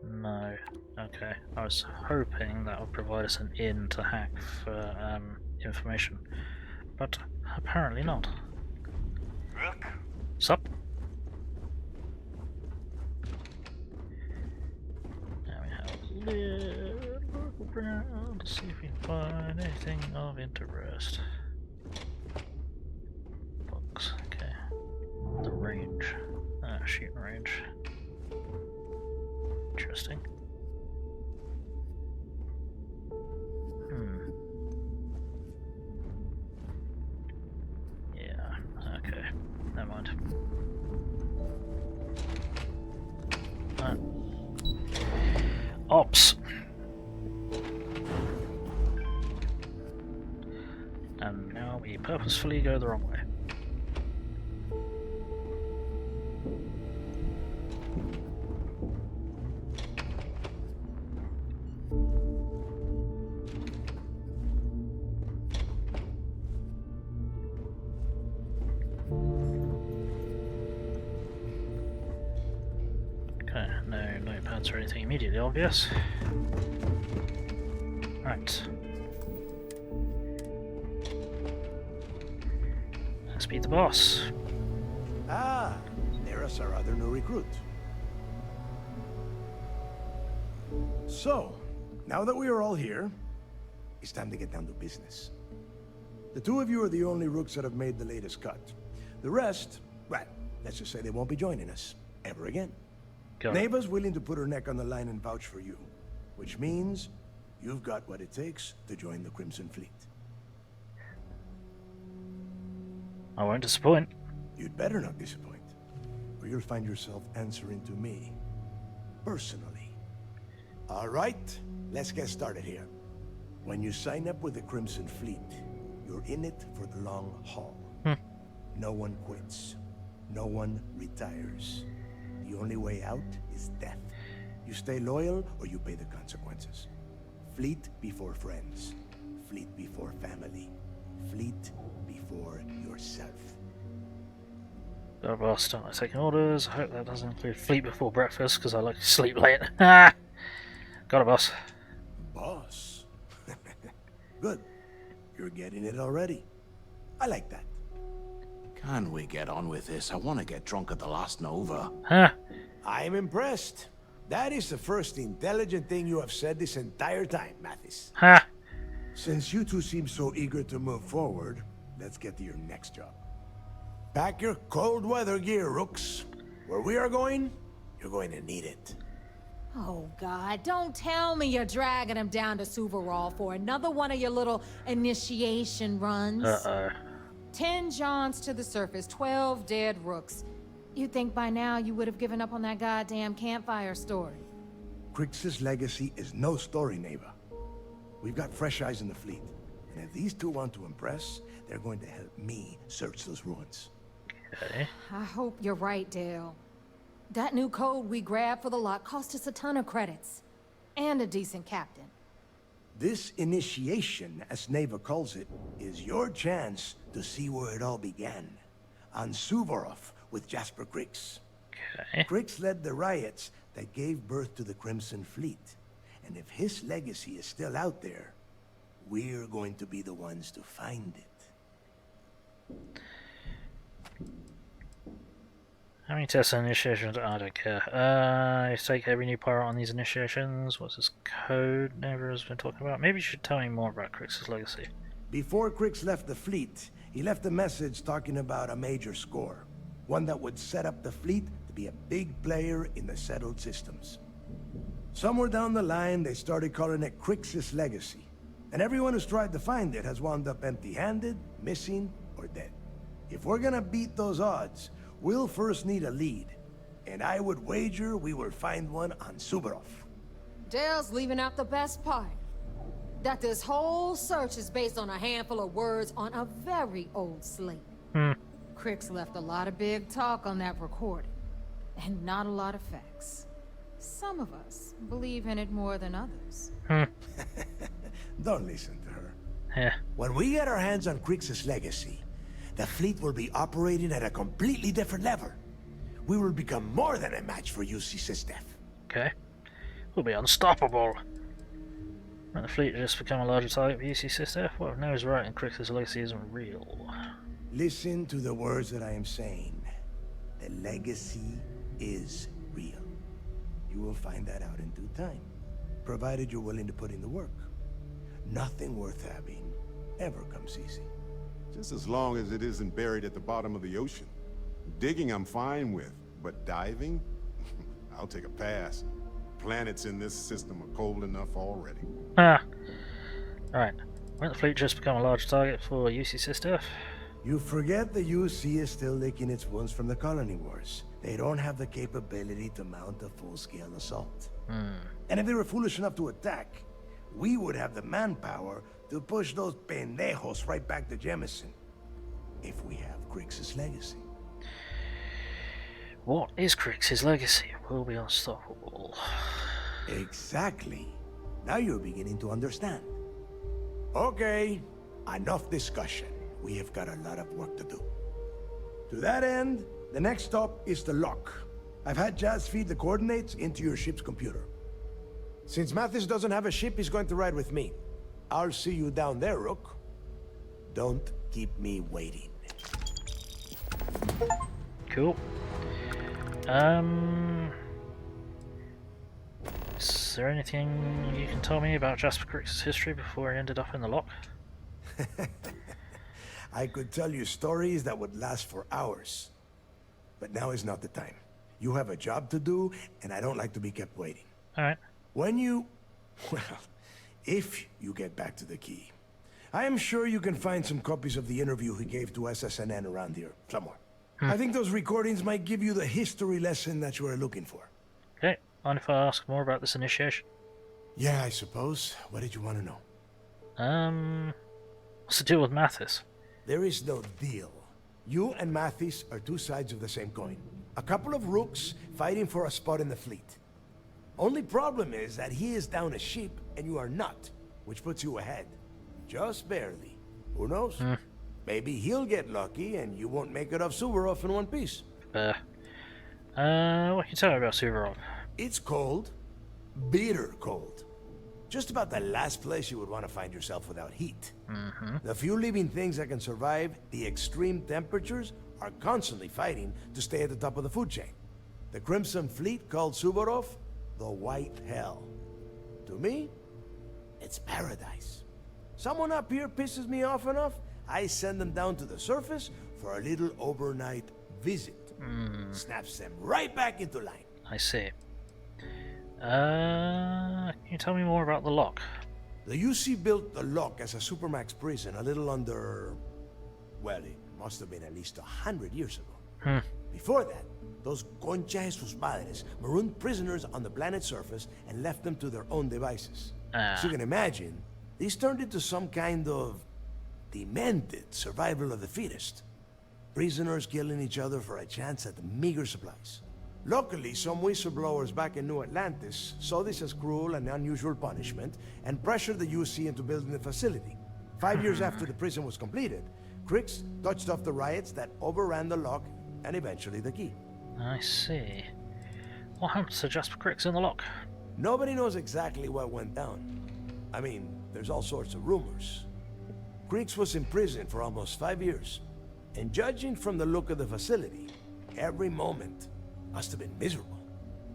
No. Okay. I was hoping that would provide us an in to hack for information, but apparently not. Rook? Sup? Now we have a little look around to see if we can find anything of interest. Books, okay. The range. Shooting range. Interesting. Yeah, okay. Never mind. Ops. And now we purposefully go the wrong way. Okay, no notepads or anything immediately obvious. Right. Let's beat the boss. Ah, there's our other new recruit. So, now that we are all here, it's time to get down to business. The two of you are the only rooks that have made the latest cut. The rest, well, let's just say they won't be joining us ever again. Neva's willing to put her neck on the line and vouch for you, which means you've got what it takes to join the Crimson Fleet. I won't disappoint. You'd better not disappoint, or you'll find yourself answering to me, personally. All right, let's get started here. When you sign up with the Crimson Fleet, you're in it for the long haul. No one quits. No one retires. The only way out is death. You stay loyal or you pay the consequences. Fleet before friends. Fleet before family. Fleet before yourself. Got a boss, don't like taking orders. I hope that doesn't include fleet before breakfast, because I like to sleep late. Got a boss. Boss? Good. You're getting it already. I like that. Can we get on with this? I want to get drunk at the last Nova. I'm impressed. That is the first intelligent thing you have said this entire time, Mathis. Since you two seem so eager to move forward, let's get to your next job. Pack your cold weather gear, rooks. Where we are going, you're going to need it. Oh, God, don't tell me you're dragging him down to Suvorov for another one of your little initiation runs. Uh-oh. 10 Johns to the surface, 12 dead rooks. You'd think by now you would have given up on that goddamn campfire story. Crix's legacy is no story, Neva. We've got fresh eyes in the fleet. And if these two want to impress, they're going to help me search those ruins. Okay. I hope you're right, Dale. That new code we grabbed for the lot cost us a ton of credits. And a decent captain. This initiation, as Neva calls it, is your chance to see where it all began. On Suvorov with Jasper Crix. Okay. Crix led the riots that gave birth to the Crimson Fleet. And if his legacy is still out there, we're going to be the ones to find it. How many tests and initiations? I don't care. You take every new pirate on these initiations. What's this code Neva has been talking about? Maybe you should tell me more about Crix's legacy. Before Crix left the fleet, he left a message talking about a major score. One that would set up the fleet to be a big player in the settled systems. Somewhere down the line, they started calling it Crix's legacy. And everyone who's tried to find it has wound up empty-handed, missing, or dead. If we're gonna beat those odds, we'll first need a lead. And I would wager we will find one on Suvorov. Dale's leaving out the best part. That this whole search is based on a handful of words on a very old slate. Crix left a lot of big talk on that recording. And not a lot of facts. Some of us believe in it more than others. Don't listen to her. Yeah. When we get our hands on Crix's legacy, the fleet will be operating at a completely different level. We will become more than a match for UC StAAAHfield. Okay. We'll be unstoppable. When the fleet has become a larger target for UC StAAAHfield, what if Noah's right and Crix's legacy isn't real? Listen to the words that I am saying. The legacy is real. You will find that out in due time, provided you're willing to put in the work. Nothing worth having ever comes easy. Just as long as it isn't buried at the bottom of the ocean. Digging I'm fine with, but diving? I'll take a pass. Planets in this system are cold enough already. Ah. Right. Won't the fleet just become a large target for UC StAAAHfield? You forget the UC is still licking its wounds from the colony wars. They don't have the capability to mount a full-scale assault. And if they were foolish enough to attack, we would have the manpower to push those pendejos right back to Jemison. If we have Crix's legacy. What is Crix's legacy? Will be unstoppable. Exactly. Now you're beginning to understand. Okay, enough discussion. We have got a lot of work to do. To that end, the next stop is the lock. I've had Jazz feed the coordinates into your ship's computer. Since Mathis doesn't have a ship, he's going to ride with me. I'll see you down there, Rook. Don't keep me waiting. Cool. Is there anything you can tell me about Jasper Crix's history before he ended up in the lock? I could tell you stories that would last for hours. But now is not the time. You have a job to do, and I don't like to be kept waiting. Alright. When you... well, if you get back to the key, I am sure you can find some copies of the interview he gave to SSNN around here, somewhere. I think those recordings might give you the history lesson that you are looking for. Okay, mind if I ask more about this initiation? Yeah, I suppose. What did you want to know? What's the deal with Mathis? There is no deal. You and Mathis are two sides of the same coin. A couple of rooks fighting for a spot in the fleet. Only problem is that he is down a ship and you are not, which puts you ahead. Just barely. Who knows? Maybe he'll get lucky and you won't make it off Suvorov in one piece. What can you tell me about Suvorov? It's cold. Bitter cold. Just about the last place you would want to find yourself without heat. The few living things that can survive the extreme temperatures are constantly fighting to stay at the top of the food chain. The Crimson Fleet called Suvorov the White Hell. To me, it's paradise. Someone up here pisses me off enough, I send them down to the surface for a little overnight visit. Snaps them right back into line. I see. Can you tell me more about the lock? The UC built the lock as a supermax prison a little under... well, it must have been at least 100 years ago. Before that, those Concha de sus Padres marooned prisoners on the planet's surface and left them to their own devices. As you can imagine, these turned into some kind of demented survival of the fittest. Prisoners killing each other for a chance at meager supplies. Luckily, some whistleblowers back in New Atlantis saw this as cruel and unusual punishment and pressured the UC into building the facility. 5 years after the prison was completed, Crix touched off the riots that overran the lock and eventually the key. I see. What happened to Jasper Crix in the lock? Nobody knows exactly what went down. I mean, there's all sorts of rumors. Crix was in prison for almost 5 years, and judging from the look of the facility, every moment must have been miserable.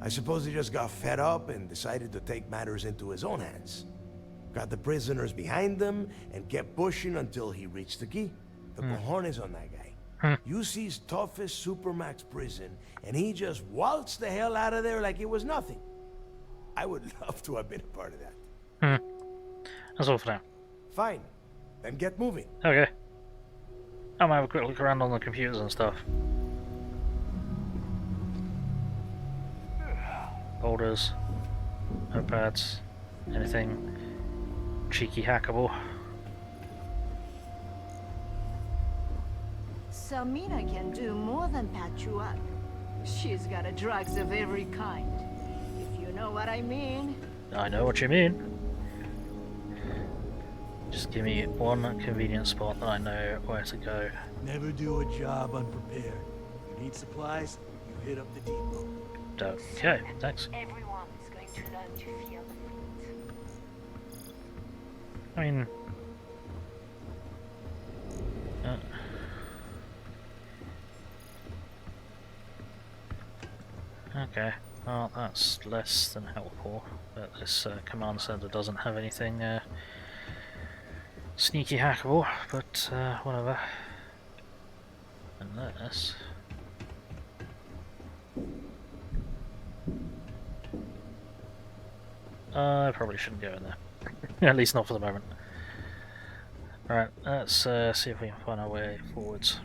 I suppose he just got fed up and decided to take matters into his own hands. Got the prisoners behind them and kept pushing until he reached the key. The cojones on that guy. UC's toughest supermax prison, and he just waltzed the hell out of there like it was nothing. I would love to have been a part of that. That's all for now. Fine. Then get moving. Okay. I might have a quick look around on the computers and stuff. Folders, notepads, anything cheeky hackable. Selmina can do more than patch you up. She's got a drugs of every kind. If you know what I mean. I know what you mean. Just give me one convenient spot that I know where to go. Never do a job unprepared. You need supplies, you hit up the depot. Okay, thanks. Everyone is going to learn to feel the fleet. I mean... okay, well that's less than helpful, but this command center doesn't have anything sneaky hackable, but whatever. Unless... I probably shouldn't go in there. At least not for the moment. Alright, let's see if we can find our way forwards.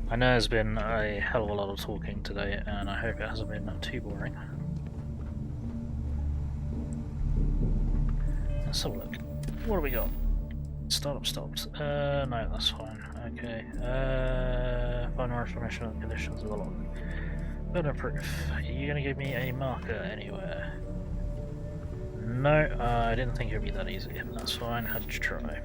I know there's been a hell of a lot of talking today, and I hope it hasn't been too boring. Let's have a look. What do we got? Startup stopped. No, that's fine. Okay. Find more information on the conditions of the lock. Burner proof. Are you going to give me a marker anywhere? No, I didn't think it would be that easy. That's fine. How did you try?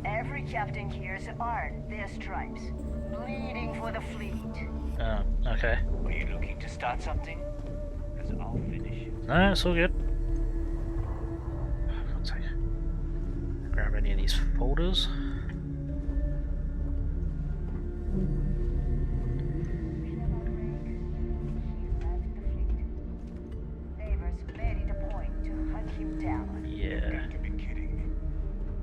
Every captain here is earned their stripes. Bleeding for the fleet. Oh, okay. Are you looking to start something? Because I'll finish it. No, it's all good. One sec. Grab any of these folders. Yeah. To be kidding.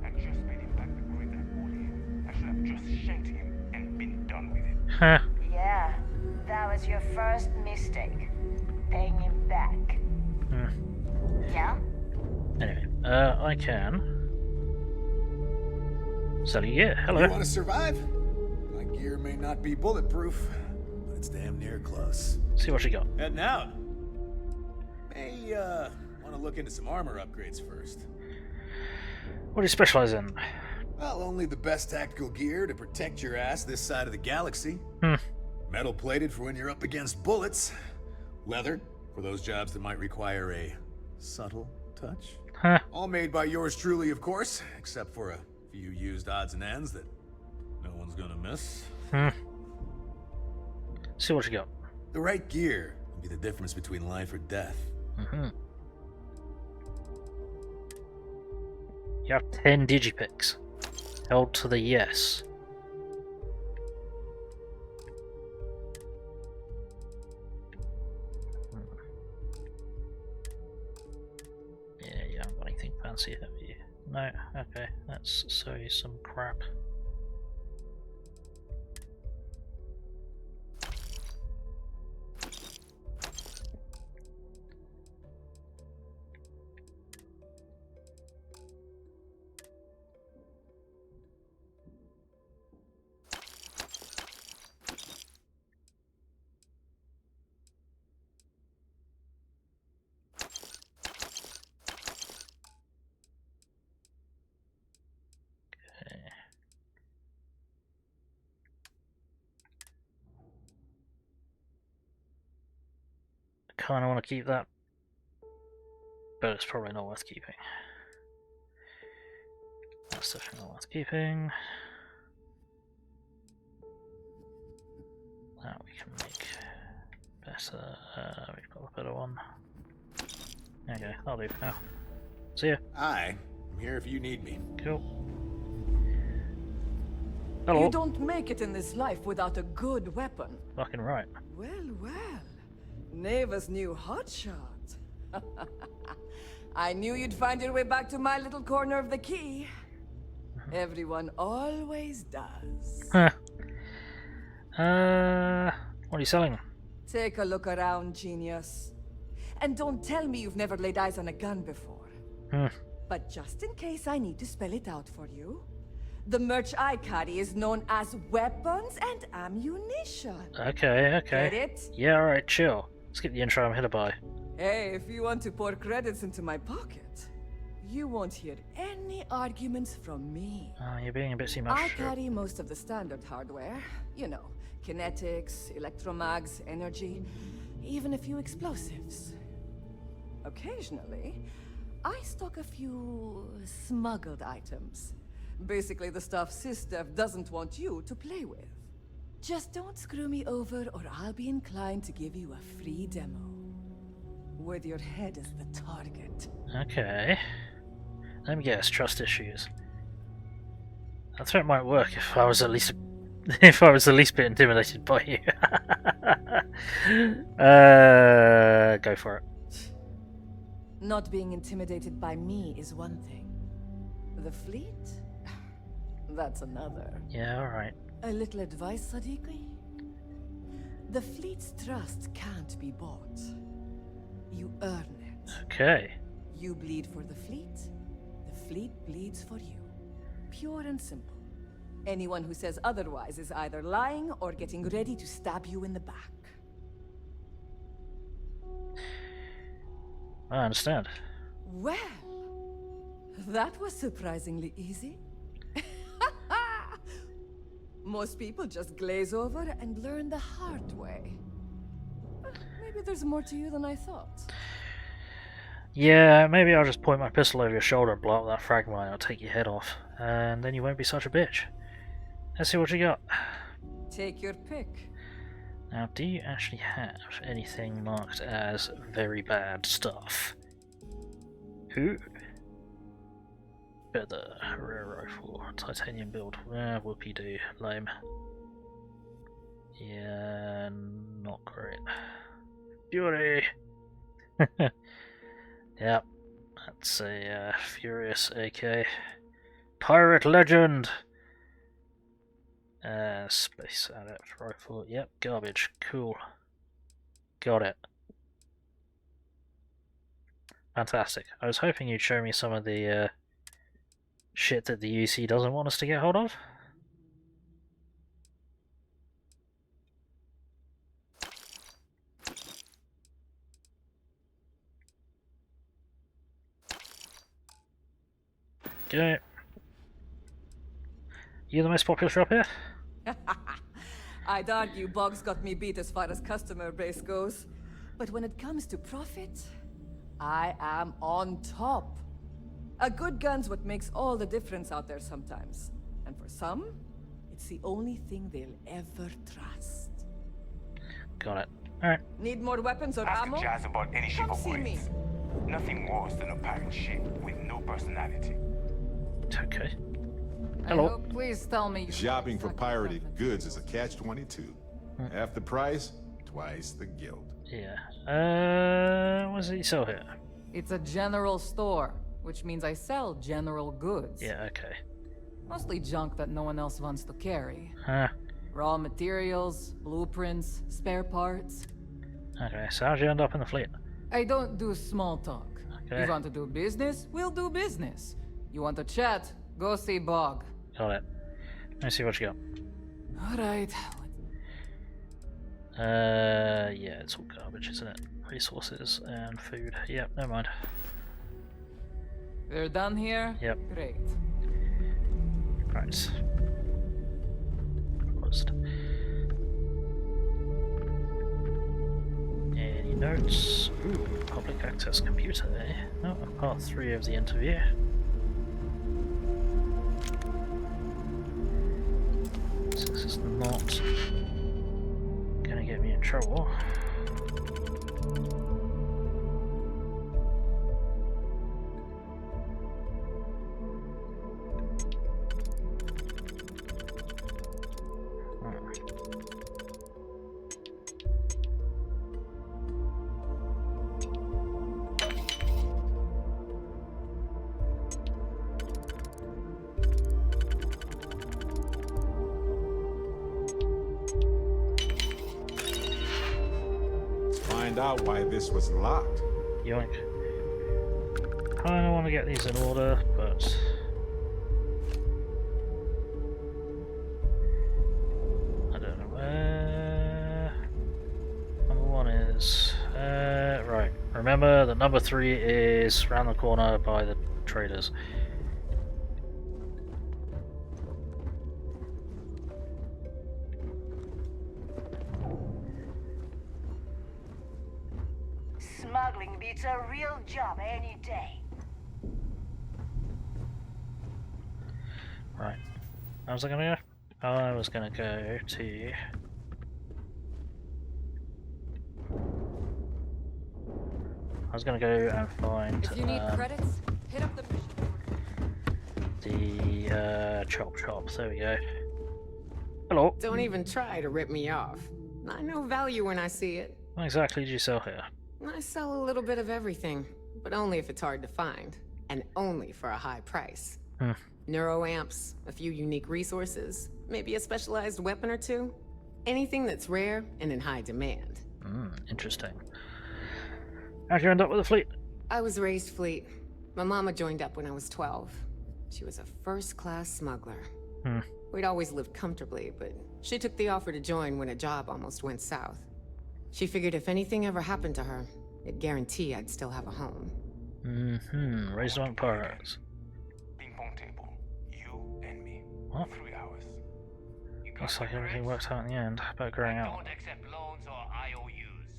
I just made him back the grid I bought him. I should have just shanked him and been done with it. Huh. Yeah, that was your first mistake. Paying him back. Yeah? Anyway, I can sell you gear. Hello. You want to survive? My gear may not be bulletproof, but it's damn near close. See what you got. Heading out. May want to look into some armor upgrades first. What do you specialize in? Well, only the best tactical gear to protect your ass this side of the galaxy. Metal plated for when you're up against bullets. Leather for those jobs that might require a subtle touch. All made by yours truly, of course, except for a few used odds and ends that no one's gonna miss. See what you got. The right gear will be the difference between life or death. You have 10 digipicks. Held to the yes. Yeah, you haven't got anything fancy, have you? No? Okay, let's sew you some crap. kind of want to keep that, but it's probably not worth keeping. That's definitely not worth keeping. That we can make better. We've got a better one. Okay, that'll do for now. See ya. Hi, I'm here if you need me. Cool. Hello. You don't make it in this life without a good weapon. Fucking right. Well, well. Neva's new hotshot. I knew you'd find your way back to my little corner of the key. Everyone always does. Huh. What are you selling? Take a look around, genius. And don't tell me you've never laid eyes on a gun before. But just in case I need to spell it out for you, the merch I carry is known as weapons and ammunition. Okay, okay. Get it? Yeah, alright, chill. Let's get the intro I'm here to buy. Hey, if you want to pour credits into my pocket, you won't hear any arguments from me. Oh, you're being a bit too much. I carry most of the standard hardware. You know, kinetics, electromags, energy, even a few explosives. Occasionally, I stock a few smuggled items. Basically the stuff SysDev doesn't want you to play with. Just don't screw me over or I'll be inclined to give you a free demo. With your head as the target. Okay. Let me guess, trust issues. I thought it might work if I was at least the least bit intimidated by you. Go for it. Not being intimidated by me is one thing. The fleet? That's another. Yeah, alright. A little advice, Sadiqi? The fleet's trust can't be bought. You earn it. Okay. You bleed for the fleet bleeds for you. Pure and simple. Anyone who says otherwise is either lying or getting ready to stab you in the back. I understand. Well, that was surprisingly easy. Most people just glaze over and learn the hard way. Maybe there's more to you than I thought. Yeah, maybe I'll just point my pistol over your shoulder and blow up that frag mine. I'll take your head off, and then you won't be such a bitch. Let's see what you got. Take your pick. Now, do you actually have anything marked as very bad stuff? Ooh. Feather, rare rifle, titanium build. Whoopie doo, lame. Yeah, not great. Fury! Yep, that's a Furious AK. Pirate Legend! Space Adept Rifle. Yep, garbage. Cool. Got it. Fantastic. I was hoping you'd show me some of the shit that the UC doesn't want us to get hold of. Okay. You the most popular shop here? I'd argue Boggs got me beat as far as customer base goes. But when it comes to profit, I am on top. A good gun's what makes all the difference out there sometimes. And for some, it's the only thing they'll ever trust. Got it. Alright. Need more weapons or Ask ammo? Jazz about any ship Come see me. upgrades. Nothing worse than a pirate ship with no personality. Okay. Hello. Please tell me. Shopping for pirated goods is a catch-22. Half the price, twice the guilt. Yeah. What does it sell here? It's a general store, which means I sell general goods. Yeah, okay. Mostly junk that no one else wants to carry. Huh. Raw materials, blueprints, spare parts. Okay, so how'd you end up in the fleet? I don't do small talk. Okay. You want to do business? We'll do business. You want to chat? Go see Bog. Got it. Let me see what you got. Alright. Yeah, it's all garbage, isn't it? Resources and food. Yep, never mind. We're done here? Yep. Great. Right. Closed. Any notes? notes. Ooh, public access computer, eh? Oh, part 3 of the interview. So this is not gonna get me in trouble. Find out why this was locked. Yoink. I don't want to get these in order, but I don't know where number 1 is. Right. Remember that number 3 is round the corner by the traders. Smuggling beats a real job any day. Right. How was I gonna go? I was gonna go to and find If you need credits, hit up the chop shop. There we go. Hello. Don't even try to rip me off. I know value when I see it. What exactly do you sell here? I sell a little bit of everything, but only if it's hard to find, and only for a high price. Neuroamps, a few unique resources, maybe a specialized weapon or two. Anything that's rare and in high demand. Interesting. How'd you end up with a fleet? I was raised fleet. My mama joined up when I was 12. She was a first-class smuggler. We'd always lived comfortably, but she took the offer to join when a job almost went south. She figured if anything ever happened to her, it'd guarantee I'd still have a home. Raised among pirates. Ping pong table. You and me. What? 3 hours. Looks like everything worked out in the end. I bet growing up. Don't accept loans or IOUs.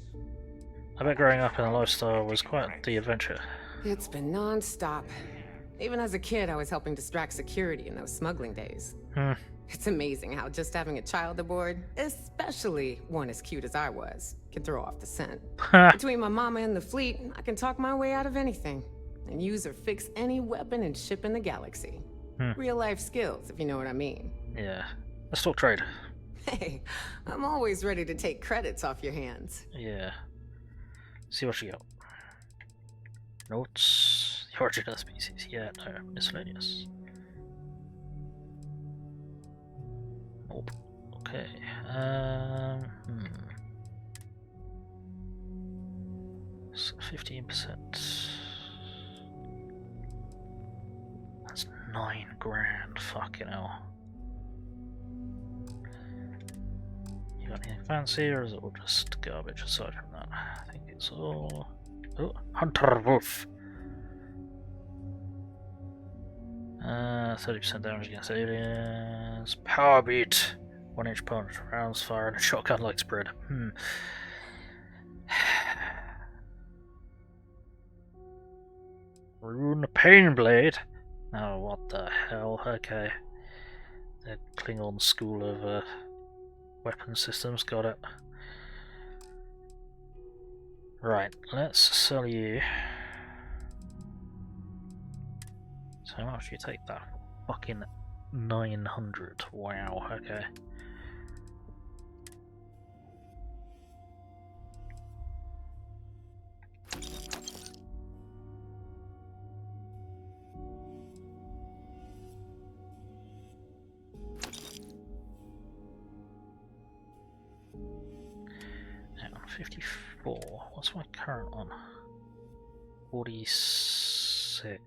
I bet growing up in a lifestyle was quite the adventure. It's been non-stop. Even as a kid, I was helping distract security in those smuggling days. It's amazing how just having a child aboard, especially one as cute as I was, can throw off the scent. Between my mama and the fleet, I can talk my way out of anything. And use or fix any weapon and ship in the galaxy. Real life skills, if you know what I mean. Yeah. Let's talk trade. Hey, I'm always ready to take credits off your hands. Yeah. See what you got. Notes. The origin of the species. Yeah, no. Miscellaneous. Nope. Okay. 15%. That's $9,000. Fucking hell. You got anything fancy, or is it all just garbage aside from that? I think it's all. Oh, Hunter Wolf. 30% damage against aliens. Power beat. 1-inch punch. Rounds fired. A shotgun like spread. Rune Pain Blade. Oh, what the hell? Okay. The Klingon School of Weapon Systems. Got it. Right. Let's sell you. So how much do you take that? Fucking 900. Wow, okay. Hang on, 54. What's my current on? 46.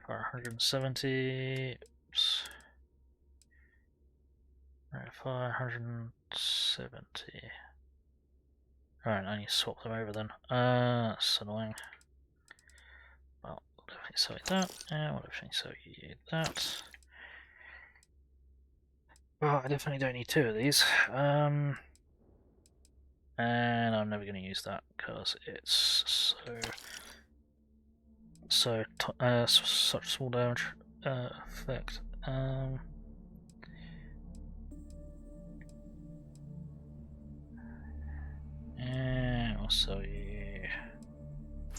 For 170. Oops. Right, 570. Alright, I need to swap them over then. That's annoying. Well, So that, and what if I so you that? Well, I definitely don't need two of these. And I'm never going to use that because it's such small damage effect. And also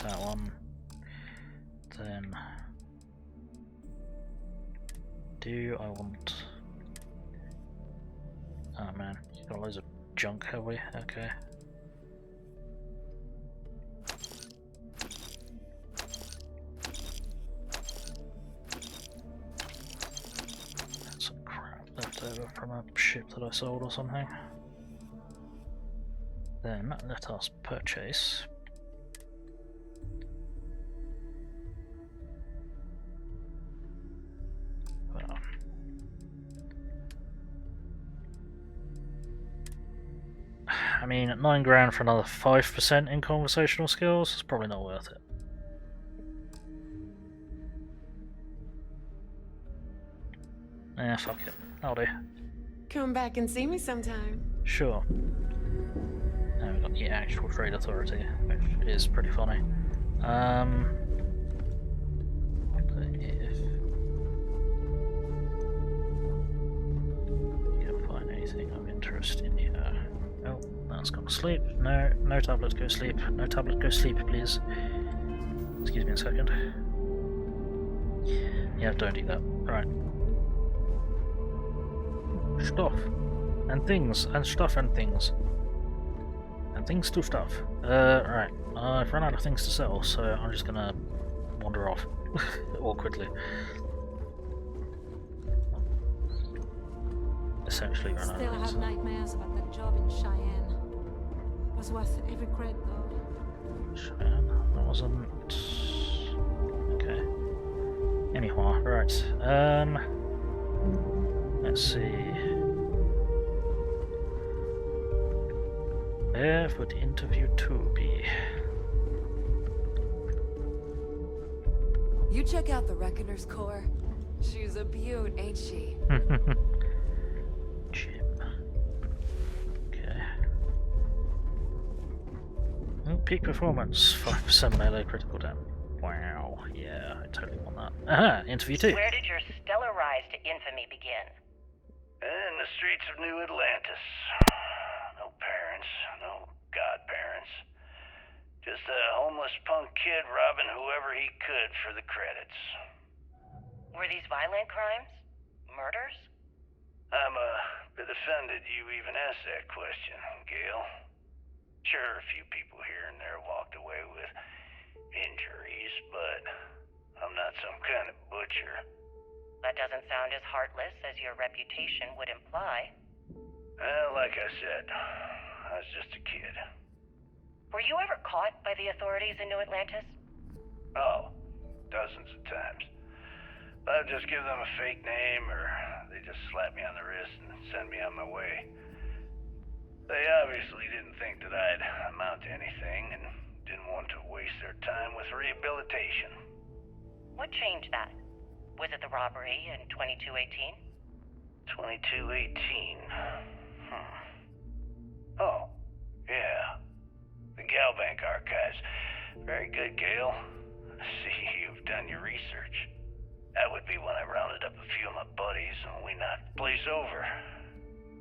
that one. Then do I want? Oh man, you've got loads of junk, have we? Okay. That's some crap left over from a ship that I sold or something. Then let us purchase. Well, I mean, 9 grand for another 5% in conversational skills is probably not worth it. Fuck it. I'll do. Come back and see me sometime. Sure. Now we've got the actual trade authority, which is pretty funny. If you can find anything of interest in here. Oh, that's gone to sleep. No, no tablet, go sleep. No tablet, go sleep, please. Excuse me a second. Yeah, don't do that. Right. Stuff. And things. And stuff and things. And things to stuff. Right. I've run out of things to sell, so I'm just gonna wander off. Awkwardly. Essentially run out Still of things. have nightmares about that job in Cheyenne. Was worth every credit though. Cheyenne? That wasn't... Okay. Anyhow, right. Let's see. Where would interview 2 be? You check out the Reckoner's core. She's a beaut, ain't she? Jim. Okay. Oh, peak performance, 5% melee critical damage. Wow, yeah, I totally want that. Aha, interview 2. Where did your stellar rise to infamy begin? In the streets of New Atlantis. No parents, no godparents. Just a homeless punk kid robbing whoever he could for the credits. Were these violent crimes? Murders? I'm a bit offended you even asked that question, Gale. Sure, a few people here and there walked away with injuries, but I'm not some kind of butcher. That doesn't sound as heartless as your reputation would imply. Well, like I said, I was just a kid. Were you ever caught by the authorities in New Atlantis? Oh, dozens of times. But I'd just give them a fake name, or they just slap me on the wrist and send me on my way. They obviously didn't think that I'd amount to anything, and didn't want to waste their time with rehabilitation. What changed that? Was it the robbery in 2218? 2218? Oh, yeah. The Galbank archives. Very good, Gale. I see you've done your research. That would be when I rounded up a few of my buddies and we knocked the place over.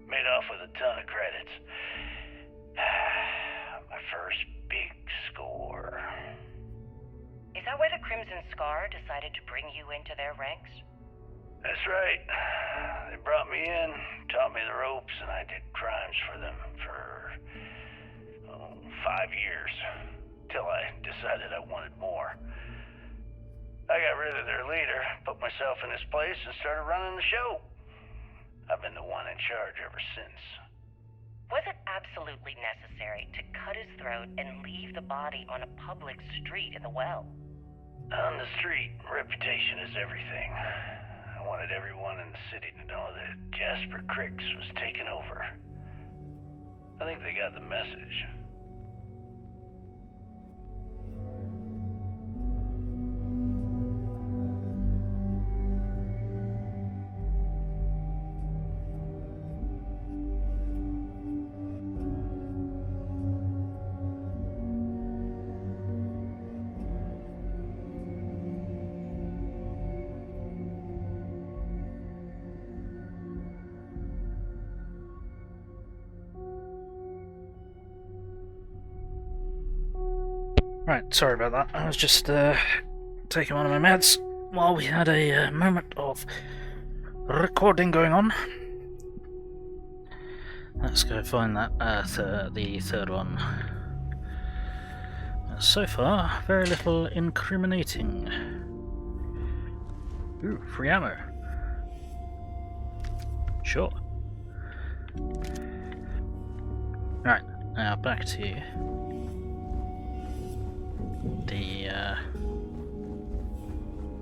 Made off with a ton of credits. My first big score. Is that why the Crimson Scar decided to bring you into their ranks? That's right. They brought me in, taught me the ropes, and I did crimes for them for 5 years. Till I decided I wanted more. I got rid of their leader, put myself in his place, and started running the show. I've been the one in charge ever since. Was it absolutely necessary to cut his throat and leave the body on a public street in the well? On the street, reputation is everything. I wanted everyone in the city to know that Jasper Cricks was taking over. I think they got the message. Right, sorry about that. I was just taking one of my meds while we had a moment of recording going on. Let's go find that the third one. So far, very little incriminating. Ooh, free ammo. Sure. Right, now back to the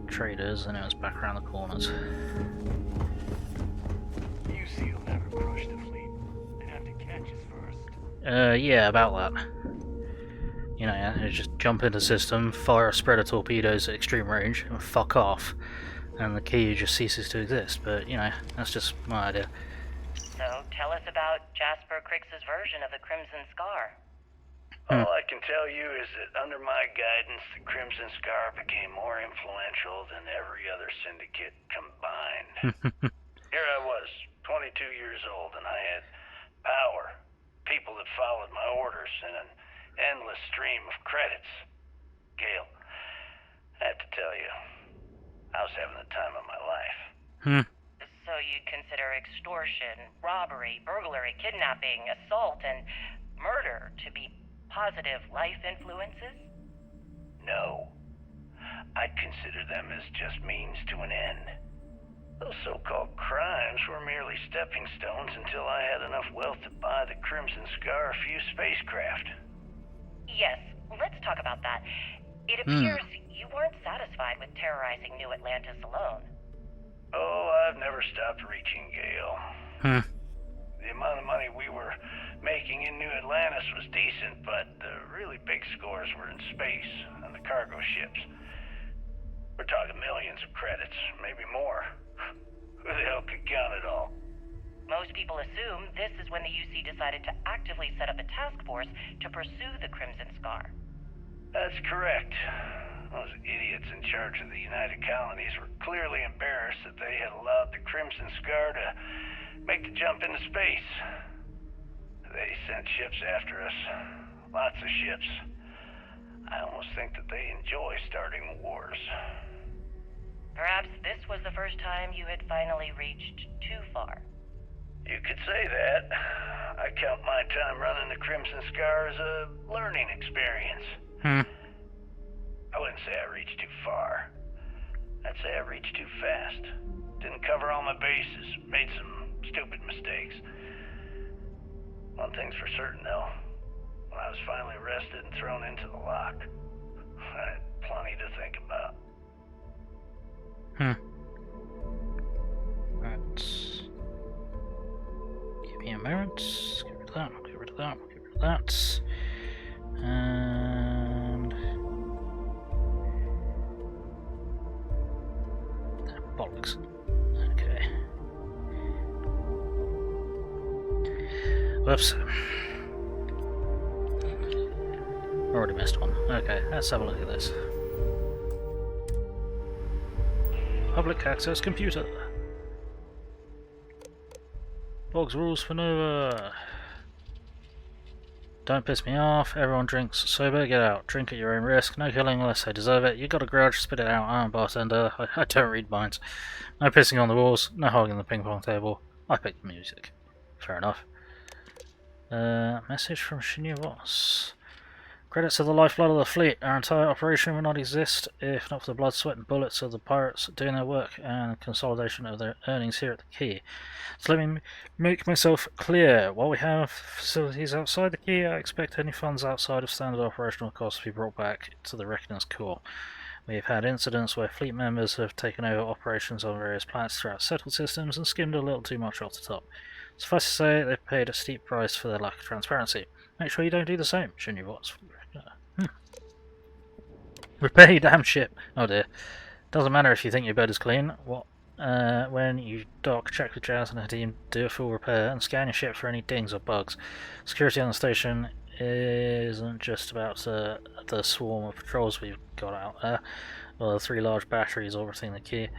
traders, and it was back around the corners. You see, you'll never crush the fleet. They'd have to catch us first. Yeah, about that. You know, yeah, you just jump into the system, fire a spread of torpedoes at extreme range, and fuck off. And the key just ceases to exist, but, you know, that's just my idea. So, tell us about Jasper Crix's version of the Crimson Scar. All I can tell you is that under my guidance, the Crimson Scar became more influential than every other syndicate combined. Here I was, 22 years old, and I had power, people that followed my orders, and an endless stream of credits. Gale, I have to tell you, I was having the time of my life. So you'd consider extortion, robbery, burglary, kidnapping, assault, and murder to be positive life influences? No. I'd consider them as just means to an end. Those so-called crimes were merely stepping stones until I had enough wealth to buy the Crimson Scar a few spacecraft. Yes, let's talk about that. It appears you weren't satisfied with terrorizing New Atlantis alone. Oh, I've never stopped reaching, Gale. The amount of money we were making in New Atlantis was decent, but the really big scores were in space and the cargo ships. We're talking millions of credits, maybe more. Who the hell could count it all? Most people assume this is when the UC decided to actively set up a task force to pursue the Crimson Scar. That's correct. Those idiots in charge of the United Colonies were clearly embarrassed that they had allowed the Crimson Scar to make the jump into space. They sent ships after us. Lots of ships. I almost think that they enjoy starting wars. Perhaps this was the first time you had finally reached too far. You could say that. I count my time running the Crimson Scar as a learning experience. I wouldn't say I reached too far. I'd say I reached too fast. Didn't cover all my bases. Made some stupid mistakes. One thing's for certain, though. When I was finally arrested and thrown into the lock, I had plenty to think about. Right. Give me a moment. Get rid of that, get rid of that, get rid of that. And... bollocks. Okay. Whoops. Already missed one. Okay, let's have a look at this. Public access computer. Boggs rules for Nova. Don't piss me off. Everyone drinks sober. Get out. Drink at your own risk. No killing unless they deserve it. You got a grudge. Spit it out. I'm a bartender. I don't read minds. No pissing on the walls. No hogging the ping pong table. I pick the music. Fair enough. Message from Shinya Boss. Credits to the lifeblood of the fleet. Our entire operation would not exist if not for the blood, sweat and bullets of the pirates doing their work and consolidation of their earnings here at the Key. So let me make myself clear. While we have facilities outside the Key, I expect any funds outside of standard operational costs to be brought back to the Reckoning's core. We have had incidents where fleet members have taken over operations on various planets throughout settled systems and skimmed a little too much off the top. Suffice to say, they've paid a steep price for their lack of transparency. Make sure you don't do the same, shouldn't you, bots? Repair your damn ship. Oh dear. Doesn't matter if you think your bed is clean. When you dock, check with Jazz and her team, do a full repair, and scan your ship for any dings or bugs. Security on the station isn't just about the swarm of patrols we've got out there, or the 3 large batteries orbiting the Key.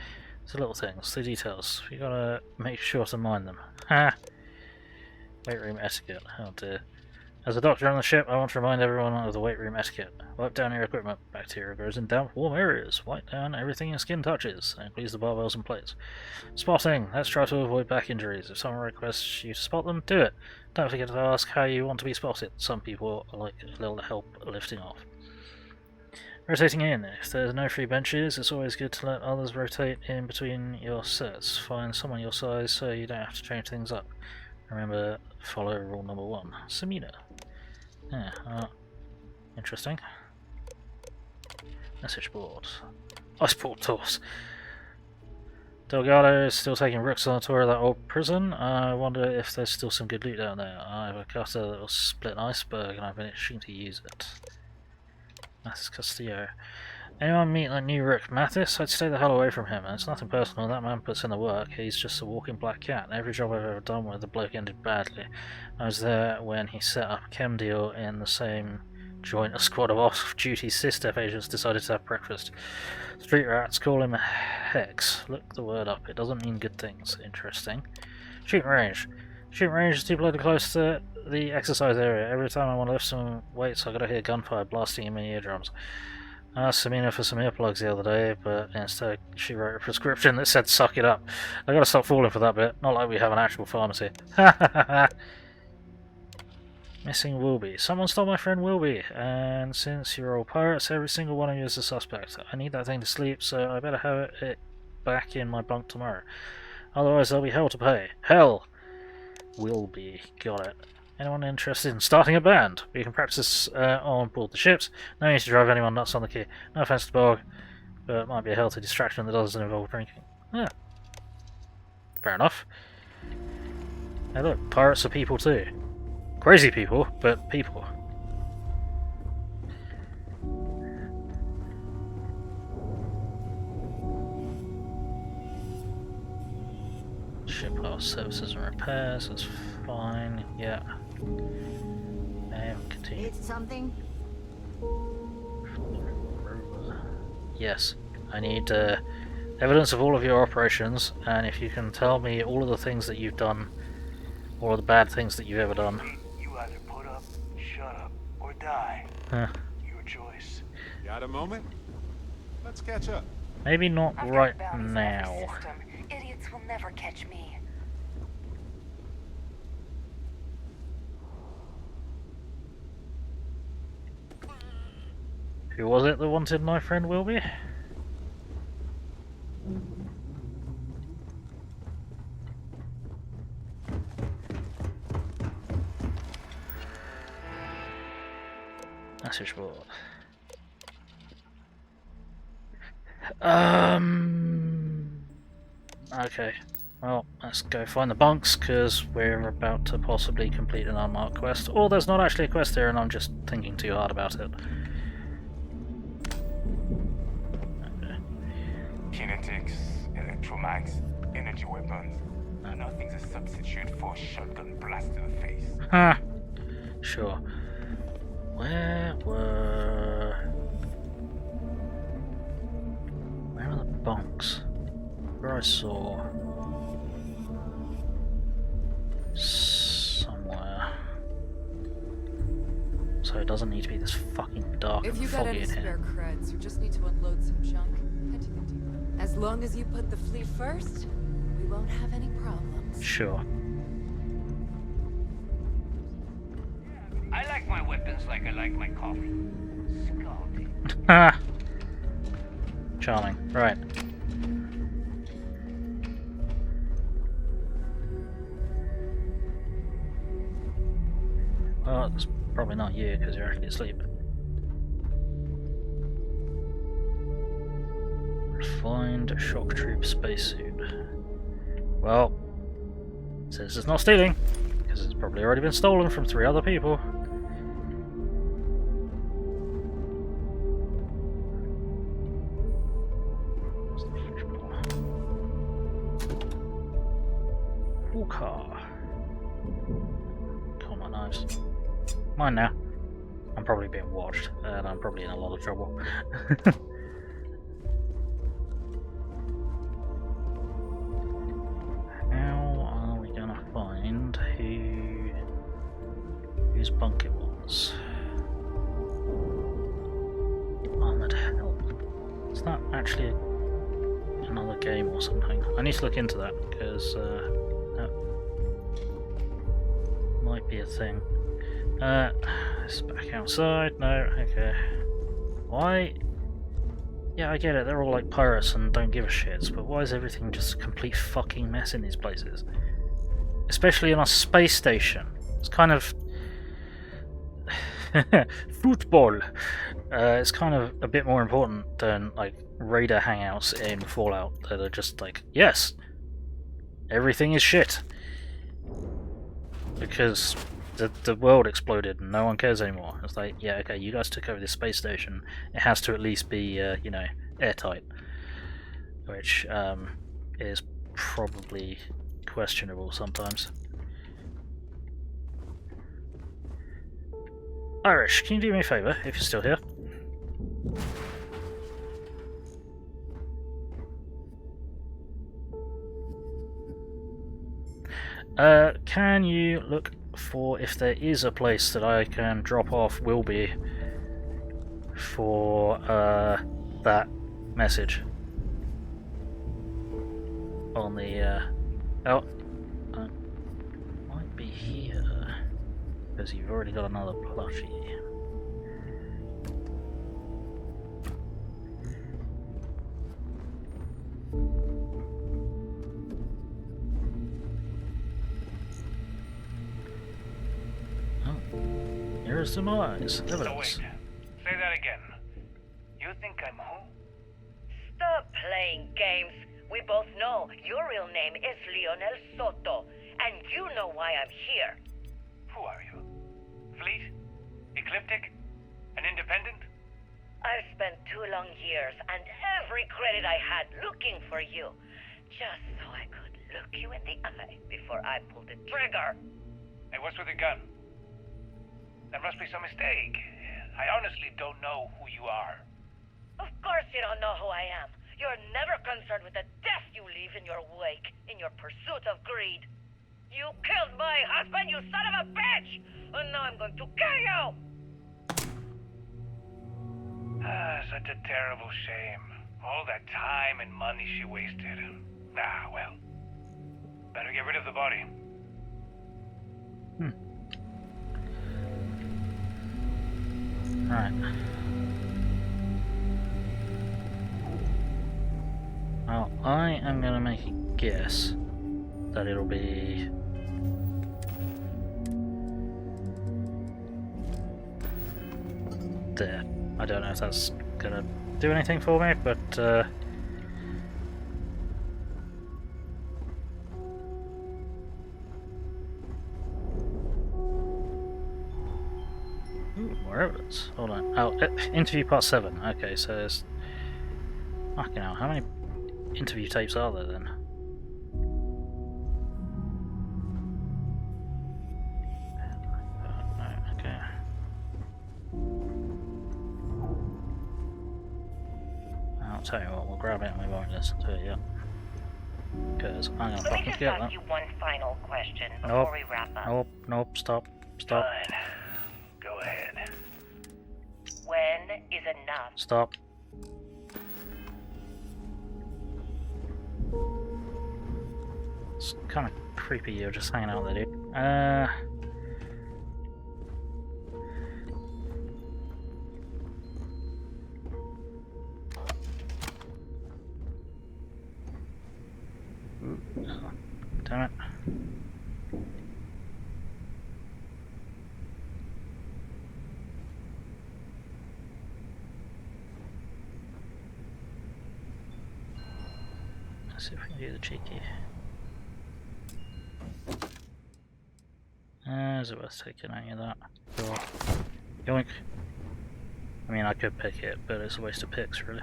It's the little things, the details. You gotta make sure to mind them. Ha! Weight room etiquette. Oh dear. As a doctor on the ship, I want to remind everyone of the weight room etiquette. Wipe down your equipment. Bacteria grows in damp, warm areas. Wipe down everything your skin touches. That includes the barbells and plates. Spotting. Let's try to avoid back injuries. If someone requests you to spot them, do it. Don't forget to ask how you want to be spotted. Some people like a little help lifting off. Rotating in. If there's no free benches, it's always good to let others rotate in between your sets. Find someone your size so you don't have to change things up. Remember, follow rule number 1. Samina. Yeah, interesting. Message board. Iceport tours. Delgado is still taking rooks on a tour of that old prison. I wonder if there's still some good loot down there. I have a cutter that will split an iceberg and I've been itching to use it. Mathis Castillo. Anyone meet that new rook, Mathis? I'd stay the hell away from him. It's nothing personal, that man puts in the work. He's just a walking black cat. Every job I've ever done with the bloke ended badly. I was there when he set up a chem deal in the same joint a squad of off-duty SysDef agents decided to have breakfast. Street rats call him a hex. Look the word up, it doesn't mean good things. Interesting. Shooting range. Shooting range is too bloody close to the exercise area. Every time I want to lift some weights I gotta hear gunfire blasting in my eardrums. I asked Samina for some earplugs the other day, but instead she wrote a prescription that said suck it up. I gotta stop falling for that bit, not like we have an actual pharmacy. Missing Wilby. Someone stole my friend Wilby, and since you're all pirates, every single one of you is a suspect. I need that thing to sleep, so I better have it back in my bunk tomorrow. Otherwise there'll be hell to pay. Hell! Wilby. Got it. Anyone interested in starting a band? We can practice on board the ships. No need to drive anyone nuts on the quay. No offense to Bog, but it might be a healthy distraction that doesn't involve drinking. Yeah. Fair enough. Hey look, pirates are people too. Crazy people, but people. Ship house services and repairs, that's fine, yeah. And continue. Need something? Yes, I need evidence of all of your operations, and if you can tell me all of the things that you've done, or the bad things that you've ever done. You either put up, shut up, or die. Your choice. Got a moment? Let's catch up. Maybe not right now. Idiots will never catch me. Who was it that wanted my friend Wilby? Message board. Okay. Well, let's go find the bunks, because we're about to possibly complete an unmarked quest. Or there's not actually a quest here and I'm just thinking too hard about it. Kinetics, electromags, energy weapons. Nothing's a substitute for a shotgun blast to the face. Ha! Sure. Where are the bunks? Where I saw somewhere. So it doesn't need to be this fucking dark If and you got foggy any in here. spare creds, or just need to unload some junk, head to the depot. As long as you put the fleet first, we won't have any problems. Sure. I like my weapons like I like my coffee. Scalding. Ha! Charming. Right. Well, it's probably not you because you're actually asleep. Refined shock troop spacesuit. Well, since it's not stealing, because it's probably already been stolen from 3 other people. Full car. Come on, knives. Mine now. I'm probably being watched, and I'm probably in a lot of trouble. How are we gonna find whose bunk it was? was Armored Help. Is that actually another game or something? I need to look into that because that might be a thing. It's back outside. No, okay. Why? Yeah, I get it. They're all like pirates and don't give a shit. But why is everything just a complete fucking mess in these places? Especially in our space station. It's kind of football. It's kind of a bit more important than like raider hangouts in Fallout that are just like, yes, everything is shit because the world exploded and no one cares anymore. It's like, yeah, okay, you guys took over this space station. It has to at least be, you know, airtight, which is probably questionable sometimes. Irish, can you do me a favour if you're still here? Can you look for if there is a place that I can drop off Wilby for that message on the might be here because you've already got another plushie. Here's some eyes. So wait, say that again. You think I'm who? Stop playing games. We both know your real name is Lionel Soto, and you know why I'm here. Who are you? Fleet? Ecliptic? An independent? I've spent 2 long years and every credit I had looking for you, just so I could look you in the eye before I pulled the trigger. Hey, what's with the gun? There must be some mistake. I honestly don't know who you are. Of course you don't know who I am. You're never concerned with the death you leave in your wake, in your pursuit of greed. You killed my husband, you son of a bitch! And now I'm going to kill you! Such a terrible shame. All that time and money she wasted. Ah, well. Better get rid of the body. Right. Well, I am gonna make a guess that it'll be there. I don't know if that's gonna do anything for me, but ooh, more evidence. Hold on. Oh, interview part 7. Okay, so there's... Fucking hell, how many interview tapes are there then? Okay. I'll tell you what, we'll grab it and we won't listen to it yet. Because I'm gonna Let me fucking just get ask that. you one final question Nope. before we wrap up. Nope, stop. Stop. Fine. Go ahead. When is enough? Stop. It's kind of creepy you're just hanging out there, dude. Oh, damn it. Let's see if we can do the cheeky. Is it worth taking any of that? Sure. Yoink. I mean, I could pick it, but it's a waste of picks, really.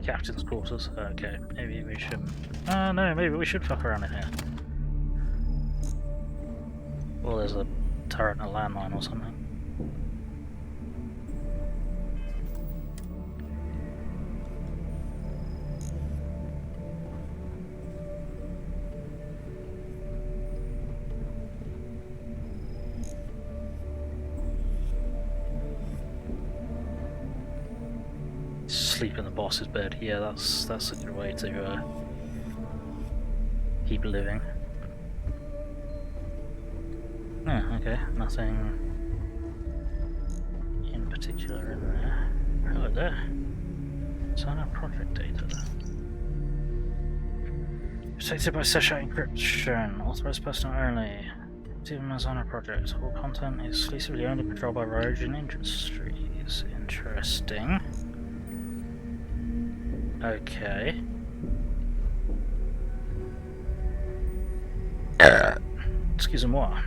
Captain's quarters. Okay, maybe we shouldn't. No, maybe we should fuck around in here. Or there's a turret and a landmine or something. sleep in the boss's bed. Yeah, that's a good way to keep living. Oh, okay, nothing in particular in there. Hello there. Sign up project data. Protected by session encryption. Authorized personnel only. Active as on a project. All content is exclusively owned and controlled by Rogan Industries. Interesting. Okay. Excusez-moi.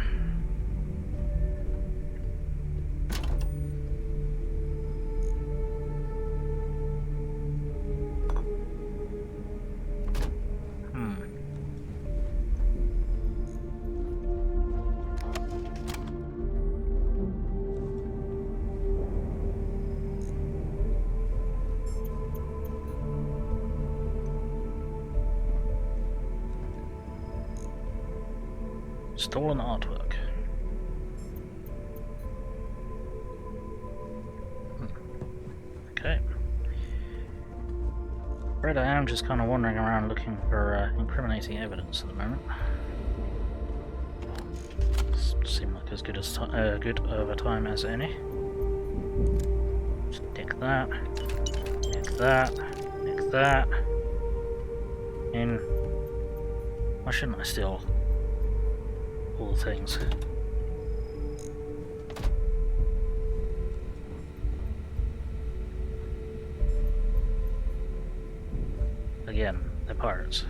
Stolen artwork. Okay. Afraid I am just kind of wandering around looking for incriminating evidence at the moment. Seem like as good as good of a time as any. Stick that. Nick that. Nick that. In. Why shouldn't I steal all the things? Again, they're pirates.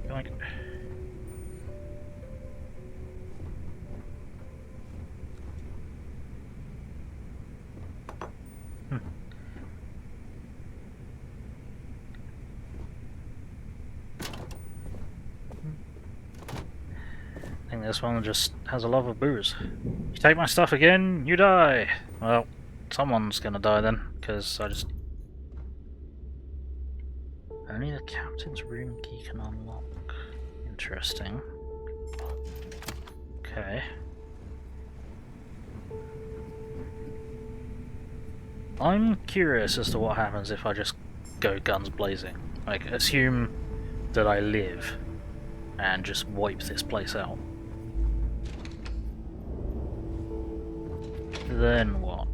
Yoink. I think this one just has a love of booze. You take my stuff again, you die! Well, someone's gonna die then, because I just... Only the captain's room key can unlock. Interesting. Okay. I'm curious as to what happens if I just go guns blazing. Like, assume that I live and just wipe this place out. Then what?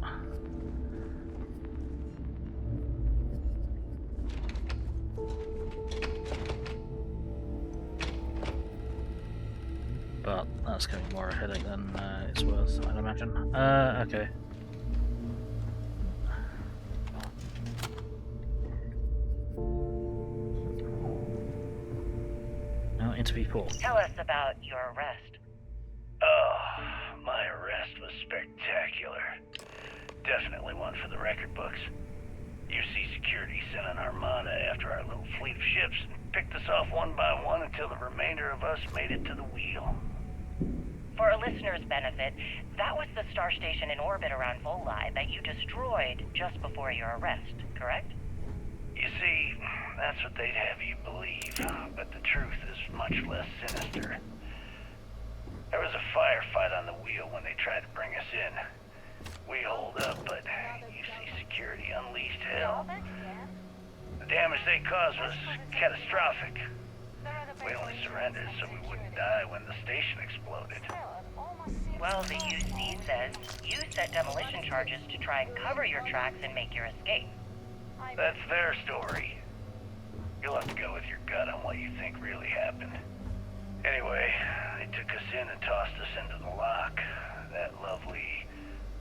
But that's going to be more a headache than it's worth, I'd imagine. Okay. Now interview Paul. Tell us about your arrest. Oh, my arrest was spectacular. Definitely one for the record books. UC Security sent an armada after our little fleet of ships and picked us off one by one until the remainder of us made it to the wheel. For a listener's benefit, that was the star station in orbit around Voli that you destroyed just before your arrest, correct? You see, that's what they'd have you believe, but the truth is much less sinister. There was a firefight on the wheel when they tried to bring us in. We holed up, but UC Security unleashed hell. The damage they caused was catastrophic. We only surrendered so we wouldn't die when the station exploded. Well, the UC says you set demolition charges to try and cover your tracks and make your escape. That's their story. You'll have to go with your gut on what you think really happened. Anyway, they took us in and tossed us into the lock. That lovely